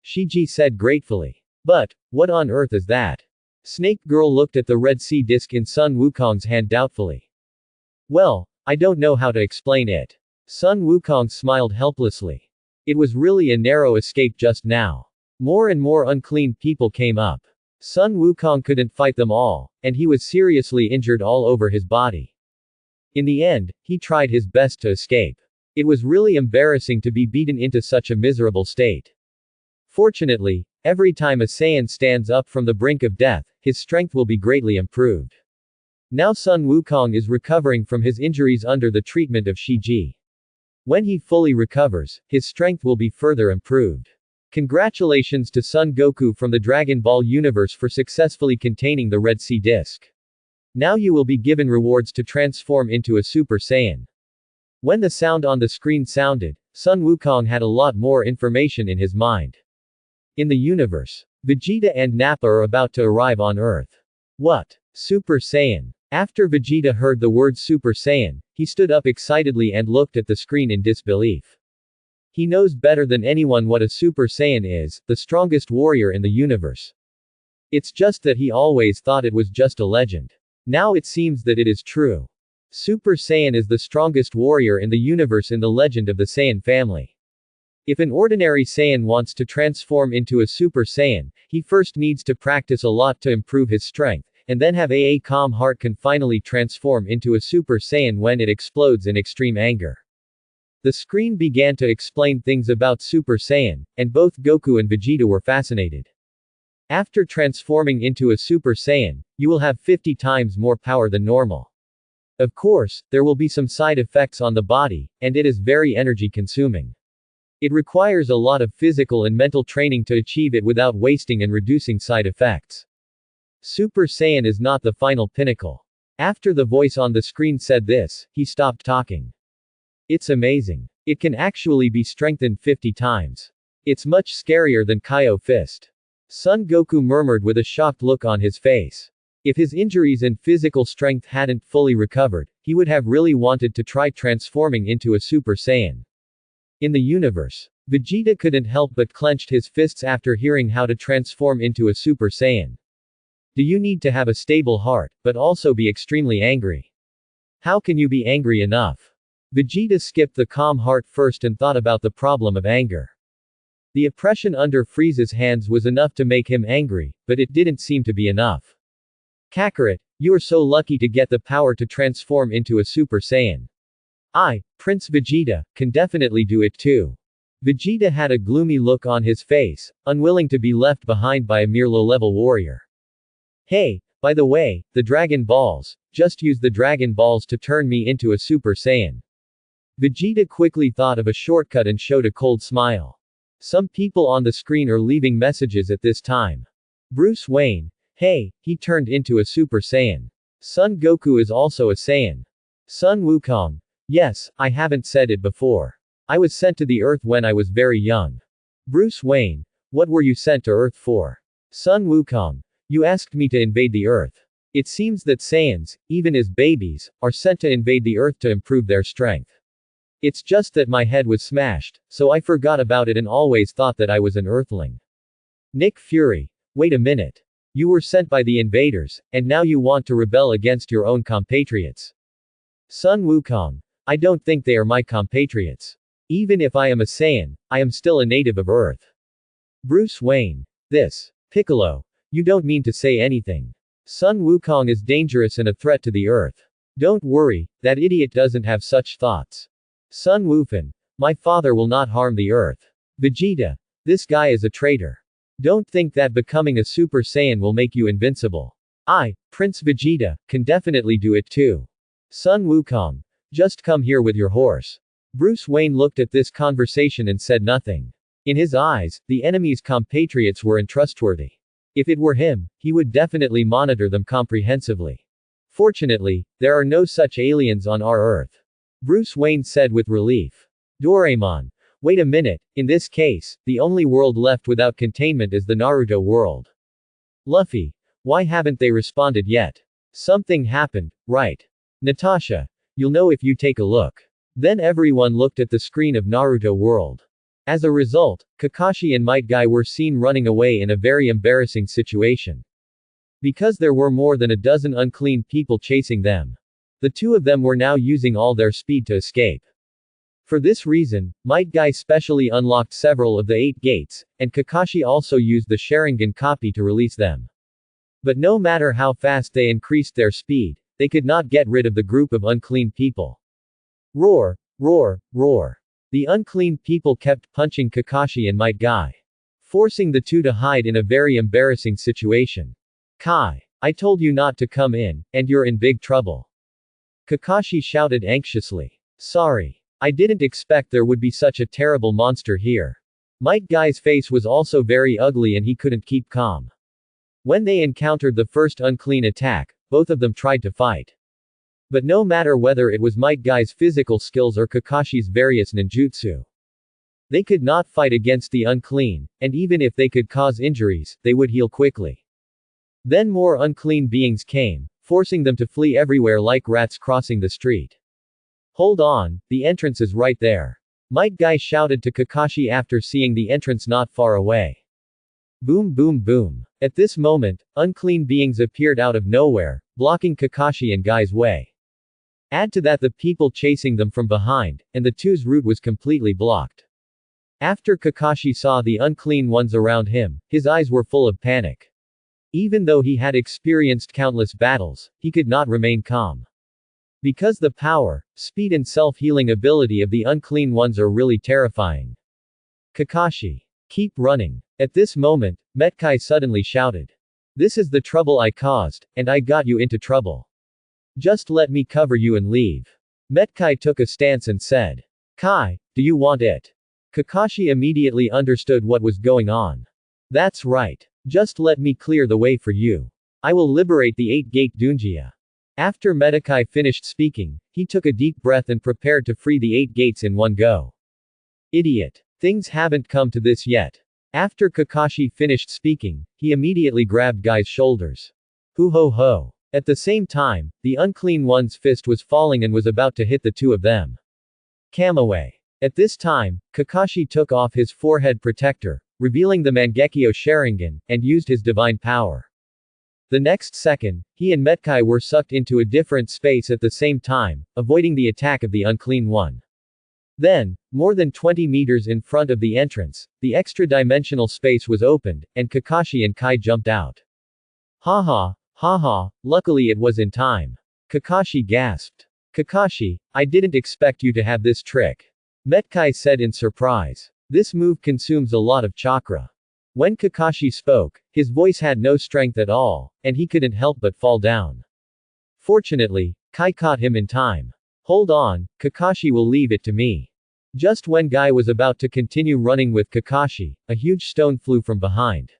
Shiji said gratefully. But, what on earth is that? Snake Girl looked at the Red Sea disc in Sun Wukong's hand doubtfully. Well, I don't know how to explain it. Sun Wukong smiled helplessly. It was really a narrow escape just now. More and more unclean people came up. Sun Wukong couldn't fight them all, and he was seriously injured all over his body. In the end, he tried his best to escape. It was really embarrassing to be beaten into such a miserable state. Fortunately, every time a Saiyan stands up from the brink of death, his strength will be greatly improved. Now Sun Wukong is recovering from his injuries under the treatment of Shiji. When he fully recovers, his strength will be further improved. Congratulations to Son Goku from the Dragon Ball universe for successfully containing the Red Sea Disc. Now you will be given rewards to transform into a Super Saiyan. When the sound on the screen sounded, Sun Wukong had a lot more information in his mind. In the universe, Vegeta and Nappa are about to arrive on Earth. What? Super Saiyan. After Vegeta heard the word Super Saiyan, he stood up excitedly and looked at the screen in disbelief. He knows better than anyone what a Super Saiyan is, the strongest warrior in the universe. It's just that he always thought it was just a legend. Now it seems that it is true. Super Saiyan is the strongest warrior in the universe in the legend of the Saiyan family. If an ordinary Saiyan wants to transform into a Super Saiyan, he first needs to practice a lot to improve his strength, and then have a calm heart can finally transform into a Super Saiyan when it explodes in extreme anger. The screen began to explain things about Super Saiyan, and both Goku and Vegeta were fascinated. After transforming into a Super Saiyan, you will have 50 times more power than normal. Of course, there will be some side effects on the body, and it is very energy consuming. It requires a lot of physical and mental training to achieve it without wasting and reducing side effects. Super Saiyan is not the final pinnacle. After the voice on the screen said this, he stopped talking. It's amazing. It can actually be strengthened 50 times. It's much scarier than Kaio Fist. Son Goku murmured with a shocked look on his face. If his injuries and physical strength hadn't fully recovered, he would have really wanted to try transforming into a Super Saiyan. In the universe, Vegeta couldn't help but clenched his fists after hearing how to transform into a Super Saiyan. Do you need to have a stable heart, but also be extremely angry? How can you be angry enough? Vegeta skipped the calm heart first and thought about the problem of anger. The oppression under Frieza's hands was enough to make him angry, but it didn't seem to be enough. Kakarot, you are so lucky to get the power to transform into a Super Saiyan. I, Prince Vegeta, can definitely do it too. Vegeta had a gloomy look on his face, unwilling to be left behind by a mere low-level warrior. Hey, by the way, the Dragon Balls, just use the Dragon Balls to turn me into a Super Saiyan. Vegeta quickly thought of a shortcut and showed a cold smile. Some people on the screen are leaving messages at this time. Bruce Wayne. Hey, he turned into a Super Saiyan. Son Goku is also a Saiyan. Sun Wukong. Yes, I haven't said it before. I was sent to the Earth when I was very young. Bruce Wayne. What were you sent to Earth for? Sun Wukong. You asked me to invade the Earth. It seems that Saiyans, even as babies, are sent to invade the Earth to improve their strength. It's just that my head was smashed, so I forgot about it and always thought that I was an Earthling. Nick Fury. Wait a minute. You were sent by the invaders, and now you want to rebel against your own compatriots. Sun Wukong. I don't think they are my compatriots. Even if I am a Saiyan, I am still a native of Earth. Bruce Wayne. This. Piccolo. You don't mean to say anything. Sun Wukong is dangerous and a threat to the Earth. Don't worry, that idiot doesn't have such thoughts. Sun Wufan. My father will not harm the Earth. Vegeta. This guy is a traitor. Don't think that becoming a Super Saiyan will make you invincible. I, Prince Vegeta, can definitely do it too. Sun Wukong. Just come here with your horse. Bruce Wayne looked at this conversation and said nothing. In his eyes, the enemy's compatriots were untrustworthy. If it were him, he would definitely monitor them comprehensively. Fortunately, there are no such aliens on our Earth. Bruce Wayne said with relief. Doraemon. Wait a minute, in this case, the only world left without containment is the Naruto world. Luffy. Why haven't they responded yet? Something happened, right? Natasha. You'll know if you take a look. Then everyone looked at the screen of Naruto world. As a result, Kakashi and Might Guy were seen running away in a very embarrassing situation. Because there were more than a dozen unclean people chasing them. The two of them were now using all their speed to escape. For this reason, Might Guy specially unlocked several of the 8 gates, and Kakashi also used the Sharingan copy to release them. But no matter how fast they increased their speed, they could not get rid of the group of unclean people. Roar, roar, roar. The unclean people kept punching Kakashi and Might Guy, forcing the two to hide in a very embarrassing situation. Kai. I told you not to come in, and you're in big trouble. Kakashi shouted anxiously. Sorry. I didn't expect there would be such a terrible monster here. Might Guy's face was also very ugly and he couldn't keep calm. When they encountered the first unclean attack, both of them tried to fight. But no matter whether it was Might Guy's physical skills or Kakashi's various ninjutsu, they could not fight against the unclean, and even if they could cause injuries, they would heal quickly. Then more unclean beings came, forcing them to flee everywhere like rats crossing the street. Hold on, the entrance is right there. Might Guy shouted to Kakashi after seeing the entrance not far away. Boom boom boom. At this moment, unclean beings appeared out of nowhere, blocking Kakashi and Guy's way. Add to that the people chasing them from behind, and the two's route was completely blocked. After Kakashi saw the unclean ones around him, his eyes were full of panic. Even though he had experienced countless battles, he could not remain calm. Because the power, speed and self-healing ability of the unclean ones are really terrifying. Kakashi. Keep running. At this moment, Metkai suddenly shouted. This is the trouble I caused, and I got you into trouble. Just let me cover you and leave. Metkai took a stance and said. Kai, do you want it? Kakashi immediately understood what was going on. That's right. Just let me clear the way for you. I will liberate the 8-gate Dunjia. After Metkai finished speaking, he took a deep breath and prepared to free the 8 gates in one go. Idiot. Things haven't come to this yet. After Kakashi finished speaking, he immediately grabbed Guy's shoulders. Hoo ho ho. At the same time, the unclean one's fist was falling and was about to hit the two of them. Kamaway. At this time, Kakashi took off his forehead protector, revealing the Mangekyo Sharingan, and used his divine power. The next second, he and Metkai were sucked into a different space at the same time, avoiding the attack of the Unclean One. Then, more than 20 meters in front of the entrance, the extra-dimensional space was opened, and Kakashi and Kai jumped out. Haha, haha, luckily it was in time. Kakashi gasped. Kakashi, I didn't expect you to have this trick. Metkai said in surprise. This move consumes a lot of chakra. When Kakashi spoke, his voice had no strength at all, and he couldn't help but fall down. Fortunately, Kai caught him in time. Hold on, Kakashi will leave it to me. Just when Guy was about to continue running with Kakashi, a huge stone flew from behind.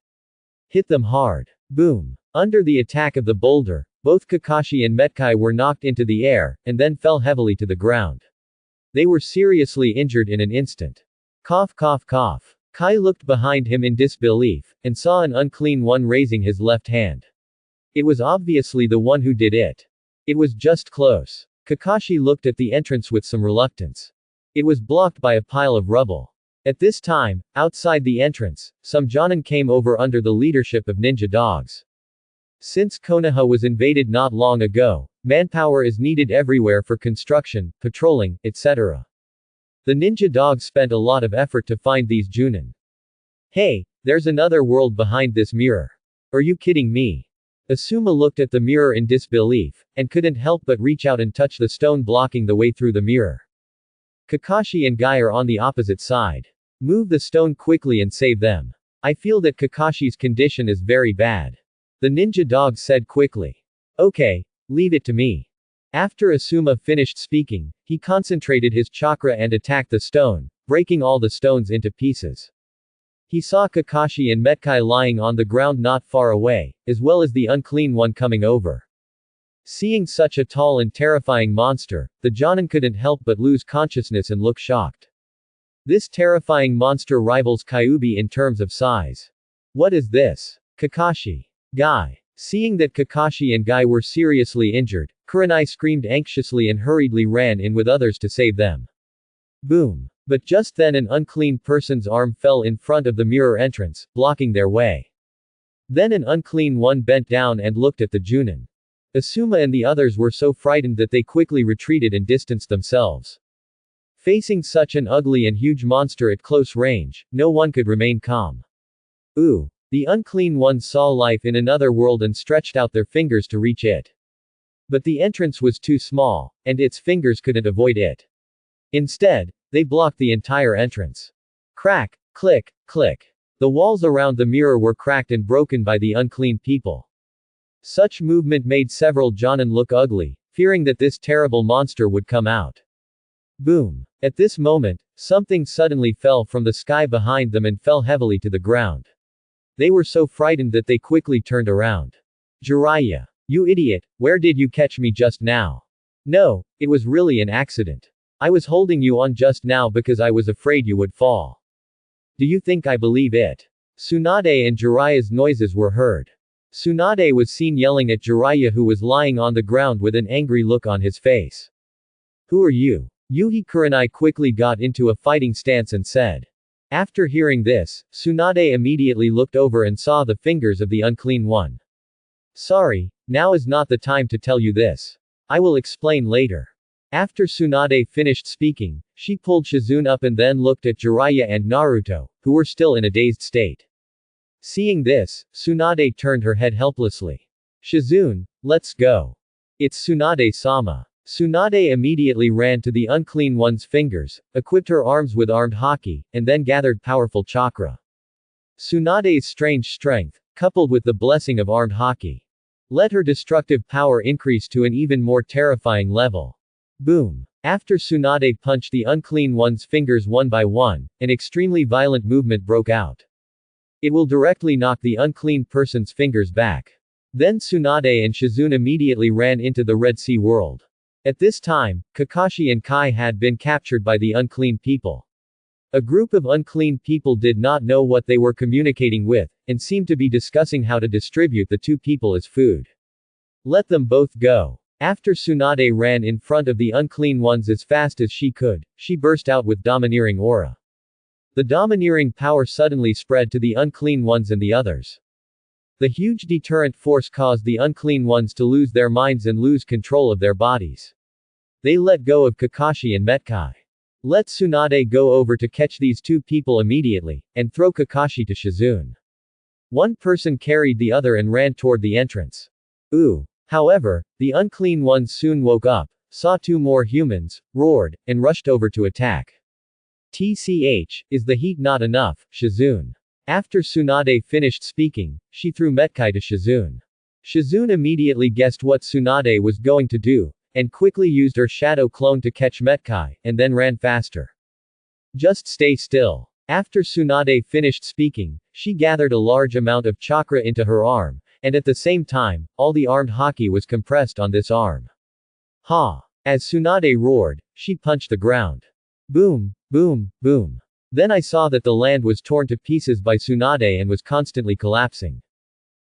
Hit them hard. Boom. Under the attack of the boulder, both Kakashi and Metkai were knocked into the air, and then fell heavily to the ground. They were seriously injured in an instant. Cough cough cough. Kai looked behind him in disbelief, and saw an unclean one raising his left hand. It was obviously the one who did it. It was just close. Kakashi looked at the entrance with some reluctance. It was blocked by a pile of rubble. At this time, outside the entrance, some Jonin came over under the leadership of ninja dogs. Since Konoha was invaded not long ago, manpower is needed everywhere for construction, patrolling, etc. The ninja dogs spent a lot of effort to find these Junin. Hey, there's another world behind this mirror. Are you kidding me? Asuma looked at the mirror in disbelief, and couldn't help but reach out and touch the stone blocking the way through the mirror. Kakashi and Guy are on the opposite side. Move the stone quickly and save them. I feel that Kakashi's condition is very bad. The ninja dog said quickly. Okay, leave it to me. After Asuma finished speaking, he concentrated his chakra and attacked the stone, breaking all the stones into pieces. He saw Kakashi and Metkai lying on the ground not far away, as well as the unclean one coming over. Seeing such a tall and terrifying monster, the Jonin couldn't help but lose consciousness and look shocked. This terrifying monster rivals Kyuubi in terms of size. What is this? Kakashi. Guy. Seeing that Kakashi and Guy were seriously injured, Kurenai screamed anxiously and hurriedly ran in with others to save them. Boom. But just then an unclean person's arm fell in front of the mirror entrance, blocking their way. Then an unclean one bent down and looked at the Junin. Asuma and the others were so frightened that they quickly retreated and distanced themselves. Facing such an ugly and huge monster at close range, no one could remain calm. Ooh. The unclean ones saw life in another world and stretched out their fingers to reach it. But the entrance was too small, and its fingers couldn't avoid it. Instead, they blocked the entire entrance. Crack, click, click. The walls around the mirror were cracked and broken by the unclean people. Such movement made several Jonin look ugly, fearing that this terrible monster would come out. Boom. At this moment, something suddenly fell from the sky behind them and fell heavily to the ground. They were so frightened that they quickly turned around. Jiraiya. You idiot, where did you catch me just now? No, it was really an accident. I was holding you on just now because I was afraid you would fall. Do you think I believe it? Tsunade and Jiraiya's noises were heard. Tsunade was seen yelling at Jiraiya, who was lying on the ground with an angry look on his face. Who are you? Yuhi Kurenai quickly got into a fighting stance and said. After hearing this, Tsunade immediately looked over and saw the fingers of the unclean one. Sorry, now is not the time to tell you this. I will explain later. After Tsunade finished speaking, she pulled Shizune up and then looked at Jiraiya and Naruto, who were still in a dazed state. Seeing this, Tsunade turned her head helplessly. Shizune, let's go. It's Tsunade-sama. Tsunade immediately ran to the unclean one's fingers, equipped her arms with armed haki, and then gathered powerful chakra. Tsunade's strange strength, coupled with the blessing of armed haki, let her destructive power increase to an even more terrifying level. Boom. After Tsunade punched the unclean one's fingers one by one, an extremely violent movement broke out. It will directly knock the unclean person's fingers back. Then Tsunade and Shizune immediately ran into the Red Sea world. At this time, Kakashi and Kai had been captured by the unclean people. A group of unclean people did not know what they were communicating with, and seemed to be discussing how to distribute the two people as food. Let them both go. After Tsunade ran in front of the unclean ones as fast as she could, she burst out with domineering aura. The domineering power suddenly spread to the unclean ones and the others. The huge deterrent force caused the unclean ones to lose their minds and lose control of their bodies. They let go of Kakashi and Metkai. Let Tsunade go over to catch these two people immediately, and throw Kakashi to Shizune. One person carried the other and ran toward the entrance. However, the unclean ones soon woke up, saw two more humans, roared, and rushed over to attack. TCH, is the heat not enough, Shizune? After Tsunade finished speaking, she threw Metkai to Shizune. Shizune immediately guessed what Tsunade was going to do, and quickly used her shadow clone to catch Metkai, and then ran faster. Just stay still. After Tsunade finished speaking, she gathered a large amount of chakra into her arm, and at the same time, all the armed haki was compressed on this arm. Ha! As Tsunade roared, she punched the ground. Boom, boom, boom. Then I saw that the land was torn to pieces by Tsunade and was constantly collapsing.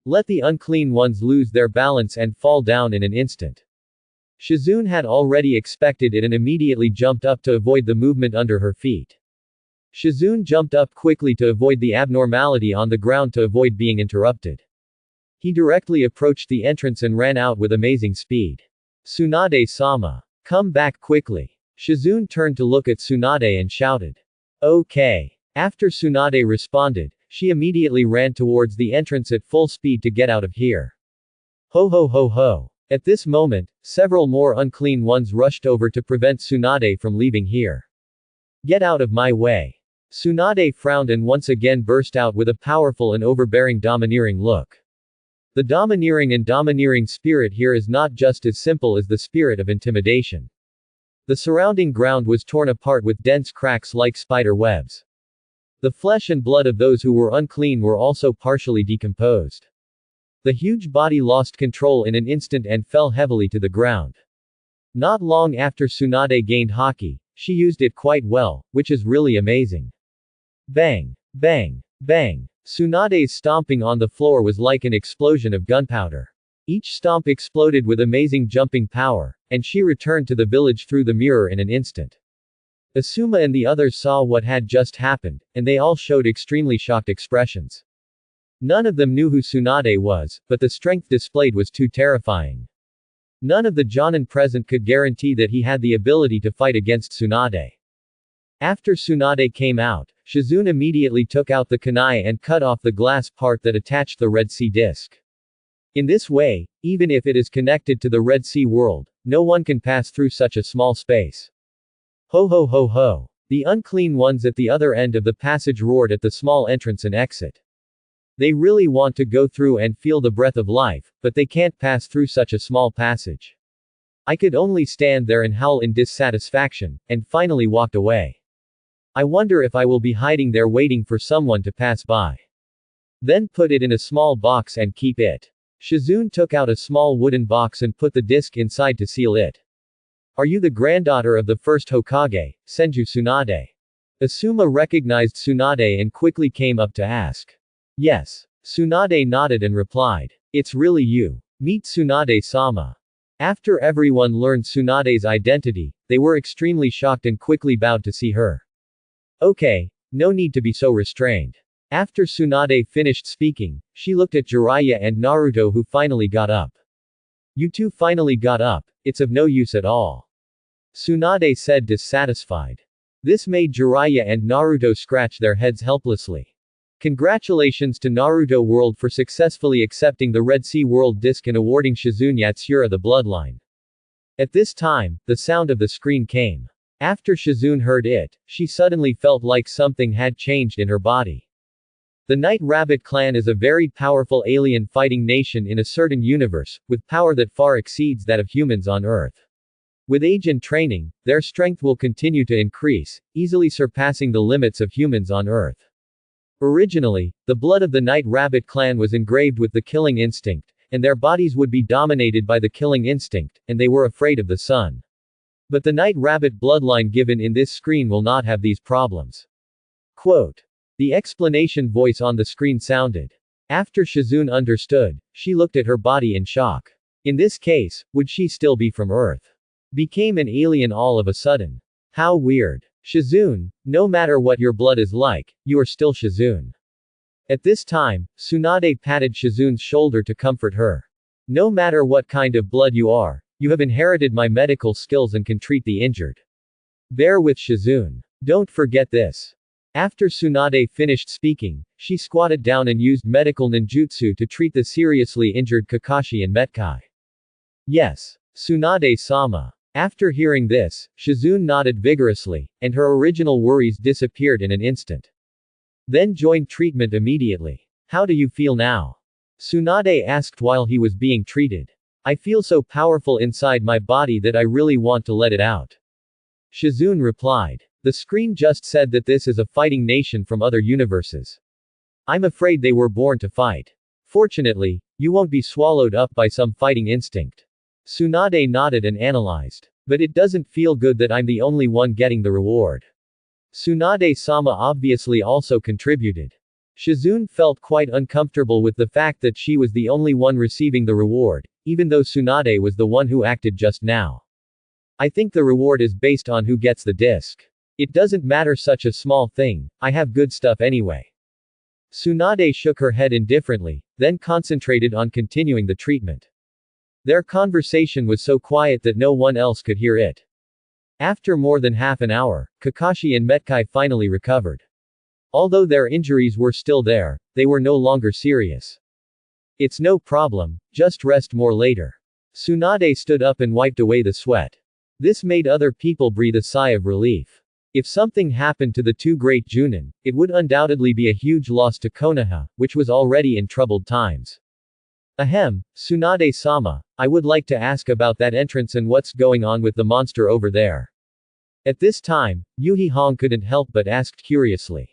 Let the unclean ones lose their balance and fall down in an instant. Shizune had already expected it and immediately jumped up to avoid the movement under her feet. Shizune jumped up quickly to avoid the abnormality on the ground to avoid being interrupted. He directly approached the entrance and ran out with amazing speed. Tsunade-sama. Come back quickly. Shizune turned to look at Tsunade and shouted. Okay. After Tsunade responded, she immediately ran towards the entrance at full speed to get out of here. Ho ho ho ho. At this moment, several more unclean ones rushed over to prevent Tsunade from leaving here. Get out of my way. Tsunade frowned and once again burst out with a powerful and overbearing domineering look. The domineering spirit here is not just as simple as the spirit of intimidation. The surrounding ground was torn apart with dense cracks like spider webs. The flesh and blood of those who were unclean were also partially decomposed. The huge body lost control in an instant and fell heavily to the ground. Not long after Tsunade gained haki, she used it quite well, which is really amazing. Bang! Bang! Bang! Tsunade's stomping on the floor was like an explosion of gunpowder. Each stomp exploded with amazing jumping power, and she returned to the village through the mirror in an instant. Asuma and the others saw what had just happened, and they all showed extremely shocked expressions. None of them knew who Tsunade was, but the strength displayed was too terrifying. None of the Jonin present could guarantee that he had the ability to fight against Tsunade. After Tsunade came out, Shizune immediately took out the kunai and cut off the glass part that attached the Red Sea disk. In this way, even if it is connected to the Red Sea world, no one can pass through such a small space. Ho ho ho ho. The unclean ones at the other end of the passage roared at the small entrance and exit. They really want to go through and feel the breath of life, but they can't pass through such a small passage. I could only stand there and howl in dissatisfaction, and finally walked away. I wonder if I will be hiding there waiting for someone to pass by. Then put it in a small box and keep it. Shizune took out a small wooden box and put the disc inside to seal it. Are you the granddaughter of the first Hokage, Senju Tsunade? Asuma recognized Tsunade and quickly came up to ask. Yes. Tsunade nodded and replied. It's really you. Meet Tsunade-sama. After everyone learned Tsunade's identity, they were extremely shocked and quickly bowed to see her. Okay, no need to be so restrained. After Tsunade finished speaking, she looked at Jiraiya and Naruto who finally got up. You two finally got up, it's of no use at all. Tsunade said dissatisfied. This made Jiraiya and Naruto scratch their heads helplessly. Congratulations to Naruto World for successfully accepting the Red Sea World Disc and awarding Shizune Yatsura the Bloodline. At this time, the sound of the screen came. After Shizune heard it, she suddenly felt like something had changed in her body. The Night Rabbit clan is a very powerful alien fighting nation in a certain universe, with power that far exceeds that of humans on Earth. With age and training, their strength will continue to increase, easily surpassing the limits of humans on Earth. Originally, the blood of the Night Rabbit clan was engraved with the killing instinct, and their bodies would be dominated by the killing instinct, and they were afraid of the sun. But the Night Rabbit bloodline given in this screen will not have these problems. Quote. The explanation voice on the screen sounded. After Shizune understood, she looked at her body in shock. In this case, would she still be from Earth? Became an alien all of a sudden. How weird. Shizune, no matter what your blood is like, you are still Shizune. At this time, Tsunade patted Shizun's shoulder to comfort her. No matter what kind of blood you are, you have inherited my medical skills and can treat the injured. Bear with Shizun. Don't forget this. After Tsunade finished speaking, she squatted down and used medical ninjutsu to treat the seriously injured Kakashi and Metkai. Yes. Tsunade-sama. After hearing this, Shizun nodded vigorously, and her original worries disappeared in an instant. Then joined treatment immediately. How do you feel now? Tsunade asked while he was being treated. I feel so powerful inside my body that I really want to let it out. Shizun replied. The screen just said that this is a fighting nation from other universes. I'm afraid they were born to fight. Fortunately, you won't be swallowed up by some fighting instinct. Tsunade nodded and analyzed. But it doesn't feel good that I'm the only one getting the reward. Tsunade-sama obviously also contributed. Shizun felt quite uncomfortable with the fact that she was the only one receiving the reward, even though Tsunade was the one who acted just now. I think the reward is based on who gets the disc. It doesn't matter such a small thing, I have good stuff anyway. Tsunade shook her head indifferently, then concentrated on continuing the treatment. Their conversation was so quiet that no one else could hear it. After more than half an hour, Kakashi and Metkai finally recovered. Although their injuries were still there, they were no longer serious. It's no problem, just rest more later. Tsunade stood up and wiped away the sweat. This made other people breathe a sigh of relief. If something happened to the two great Junin, it would undoubtedly be a huge loss to Konoha, which was already in troubled times. Ahem, Tsunade-sama, I would like to ask about that entrance and what's going on with the monster over there. At this time, Yuhi Hong couldn't help but asked curiously.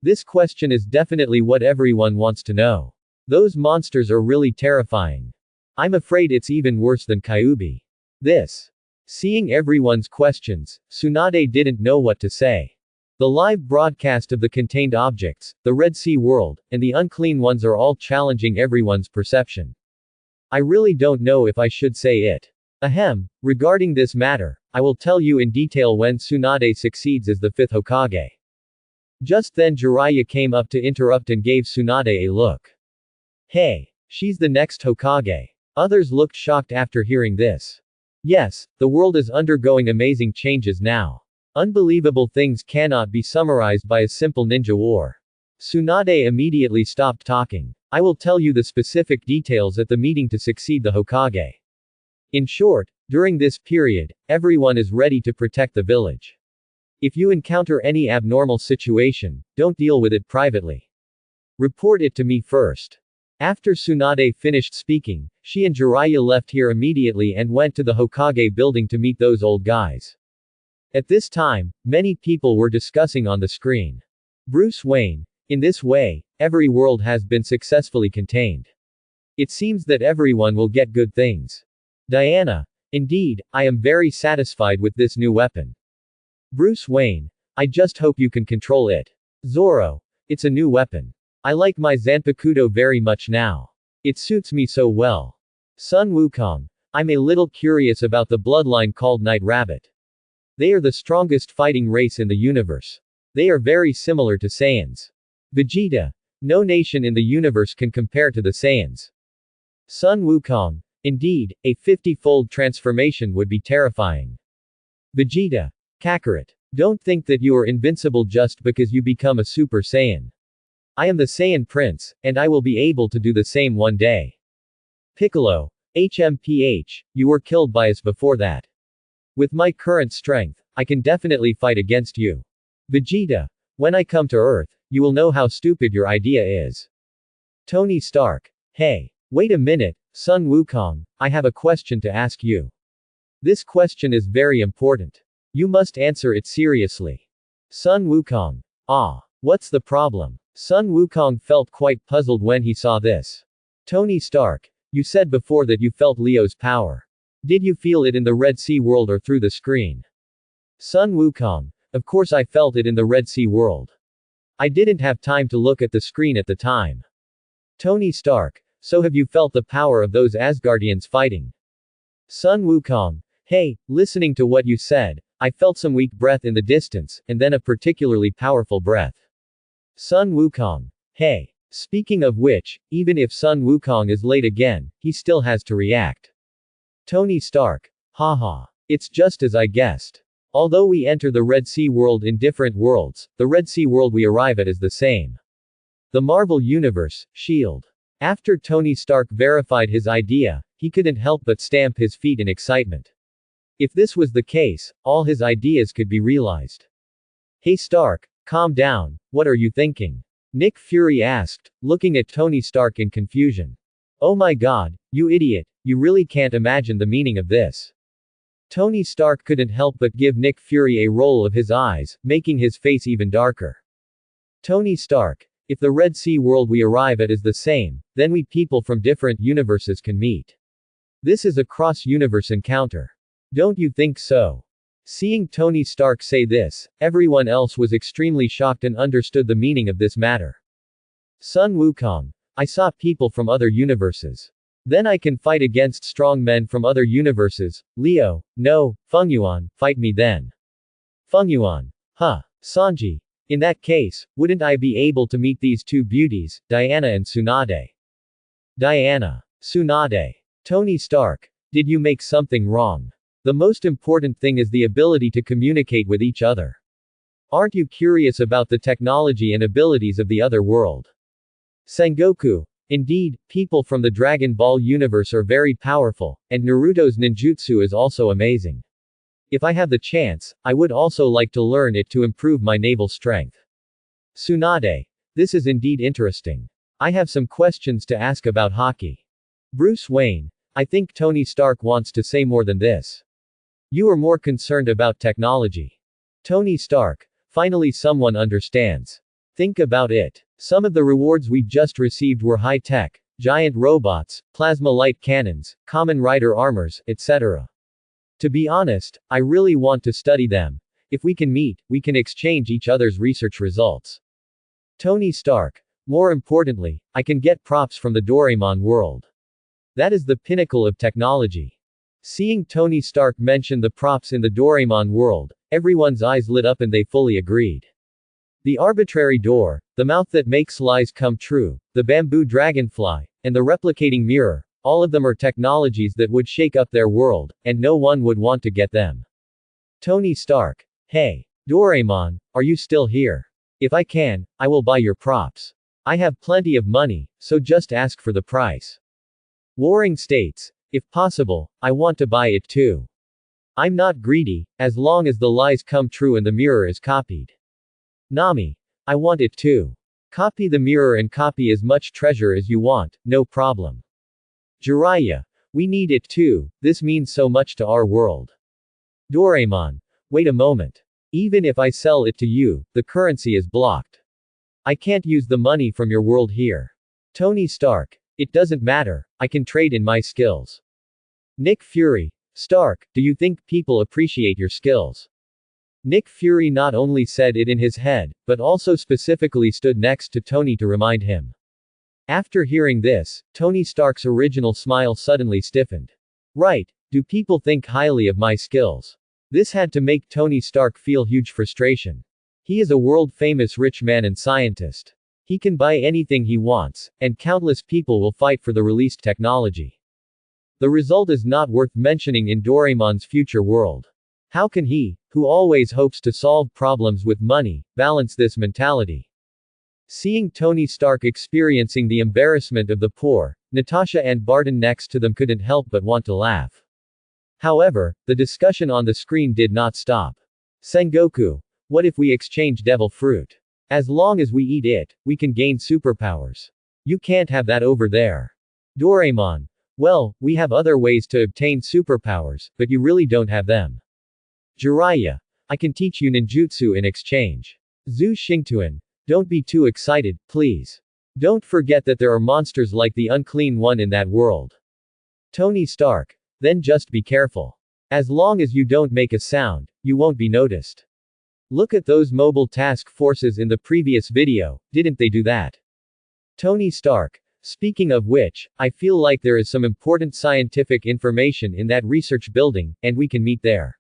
This question is definitely what everyone wants to know. Those monsters are really terrifying. I'm afraid it's even worse than Kyuubi. Seeing everyone's questions, Tsunade didn't know what to say. The live broadcast of the contained objects, the Red Sea world, and the unclean ones are all challenging everyone's perception. I really don't know if I should say it. Ahem, regarding this matter, I will tell you in detail when Tsunade succeeds as the 5th Hokage. Just then Jiraiya came up to interrupt and gave Tsunade a look. Hey, she's the next Hokage. Others looked shocked after hearing this. Yes, the world is undergoing amazing changes now. Unbelievable things cannot be summarized by a simple ninja war. Tsunade immediately stopped talking. I will tell you the specific details at the meeting to succeed the Hokage. In short, during this period, everyone is ready to protect the village. If you encounter any abnormal situation, don't deal with it privately. Report it to me first. After Tsunade finished speaking, she and Jiraiya left here immediately and went to the Hokage building to meet those old guys. At this time, many people were discussing on the screen. Bruce Wayne. In this way, every world has been successfully contained. It seems that everyone will get good things. Diana. Indeed, I am very satisfied with this new weapon. Bruce Wayne. I just hope you can control it. Zoro. It's a new weapon. I like my Zanpakuto very much now. It suits me so well. Sun Wukong. I'm a little curious about the bloodline called Night Rabbit. They are the strongest fighting race in the universe. They are very similar to Saiyans. Vegeta. No nation in the universe can compare to the Saiyans. Sun Wukong. Indeed, a 50-fold transformation would be terrifying. Vegeta. Kakarot. Don't think that you are invincible just because you become a Super Saiyan. I am the Saiyan Prince, and I will be able to do the same one day. Piccolo. HMPH, you were killed by us before that. With my current strength, I can definitely fight against you. Vegeta. When I come to Earth, you will know how stupid your idea is. Tony Stark. Hey. Wait a minute, Sun Wukong, I have a question to ask you. This question is very important. You must answer it seriously. Sun Wukong. Ah. What's the problem? Sun Wukong felt quite puzzled when he saw this. Tony Stark. You said before that you felt Leo's power. Did you feel it in the Red Sea world or through the screen? Sun Wukong. Of course I felt it in the Red Sea world. I didn't have time to look at the screen at the time. Tony Stark. So have you felt the power of those Asgardians fighting? Sun Wukong. Hey, listening to what you said, I felt some weak breath in the distance, and then a particularly powerful breath. Sun Wukong. Hey. Speaking of which, even if Sun Wukong is late again, he still has to react. Tony Stark. Haha. It's just as I guessed. Although we enter the Red Sea world in different worlds, the Red Sea world we arrive at is the same. The Marvel Universe, S.H.I.E.L.D. After Tony Stark verified his idea, he couldn't help but stamp his feet in excitement. If this was the case, all his ideas could be realized. Hey Stark, calm down, what are you thinking? Nick Fury asked, looking at Tony Stark in confusion. Oh my god, you idiot, you really can't imagine the meaning of this. Tony Stark couldn't help but give Nick Fury a roll of his eyes, making his face even darker. Tony Stark, if the Red Sea world we arrive at is the same, then we people from different universes can meet. This is a cross-universe encounter. Don't you think so? Seeing Tony Stark say this, everyone else was extremely shocked and understood the meaning of this matter. Sun Wukong. I saw people from other universes. Then I can fight against strong men from other universes. Leo, no, Fengyuan, fight me then. Fengyuan. Huh. Sanji. In that case, wouldn't I be able to meet these two beauties, Diana and Tsunade? Diana. Tsunade. Tony Stark. Did you make something wrong? The most important thing is the ability to communicate with each other. Aren't you curious about the technology and abilities of the other world? Sengoku. Indeed, people from the Dragon Ball universe are very powerful, and Naruto's ninjutsu is also amazing. If I have the chance, I would also like to learn it to improve my naval strength. Tsunade. This is indeed interesting. I have some questions to ask about hockey. Bruce Wayne. I think Tony Stark wants to say more than this. You are more concerned about technology. Tony Stark. Finally someone understands. Think about it. Some of the rewards we just received were high-tech, giant robots, plasma light cannons, common rider armors, etc. To be honest, I really want to study them. If we can meet, we can exchange each other's research results. Tony Stark. More importantly, I can get props from the Doraemon world. That is the pinnacle of technology. Seeing Tony Stark mention the props in the Doraemon world, everyone's eyes lit up and they fully agreed. The arbitrary door, the mouth that makes lies come true, the bamboo dragonfly, and the replicating mirror, all of them are technologies that would shake up their world, and no one would want to get them. Tony Stark. Hey, Doraemon, are you still here? If I can, I will buy your props. I have plenty of money, so just ask for the price. Warring states. If possible, I want to buy it too. I'm not greedy, as long as the lies come true and the mirror is copied. Nami. I want it too. Copy the mirror and copy as much treasure as you want, no problem. Jiraiya. We need it too, this means so much to our world. Doraemon. Wait a moment. Even if I sell it to you, the currency is blocked. I can't use the money from your world here. Tony Stark. It doesn't matter, I can trade in my skills. Nick Fury. Stark, do you think people appreciate your skills? Nick Fury not only said it in his head, but also specifically stood next to Tony to remind him. After hearing this, Tony Stark's original smile suddenly stiffened. Right, do people think highly of my skills? This had to make Tony Stark feel huge frustration. He is a world-famous rich man and scientist. He can buy anything he wants, and countless people will fight for the released technology. The result is not worth mentioning in Doraemon's future world. How can he, who always hopes to solve problems with money, balance this mentality? Seeing Tony Stark experiencing the embarrassment of the poor, Natasha and Barton next to them couldn't help but want to laugh. However, the discussion on the screen did not stop. Sengoku. What if we exchange devil fruit? As long as we eat it, we can gain superpowers. You can't have that over there. Doraemon. Well, we have other ways to obtain superpowers, but you really don't have them. Jiraiya. I can teach you ninjutsu in exchange. Zhu Xingtuan. Don't be too excited, please. Don't forget that there are monsters like the unclean one in that world. Tony Stark. Then just be careful. As long as you don't make a sound, you won't be noticed. Look at those mobile task forces in the previous video, didn't they do that? Tony Stark. Speaking of which, I feel like there is some important scientific information in that research building, and we can meet there.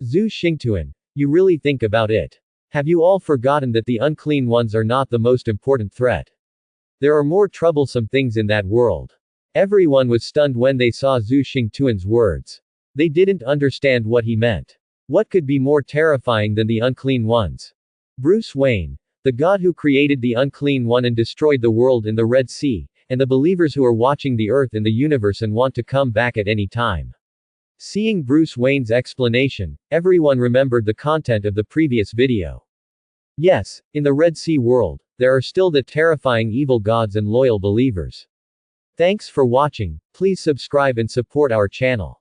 Zhu Xingtuan. You really think about it. Have you all forgotten that the unclean ones are not the most important threat? There are more troublesome things in that world. Everyone was stunned when they saw Zhu Xingtuan's words. They didn't understand what he meant. What could be more terrifying than the unclean ones? Bruce Wayne, the God who created the unclean one and destroyed the world in the Red Sea, and the believers who are watching the earth and the universe and want to come back at any time. Seeing Bruce Wayne's explanation, everyone remembered the content of the previous video. Yes, in the Red Sea world, there are still the terrifying evil gods and loyal believers. Thanks for watching, please subscribe and support our channel.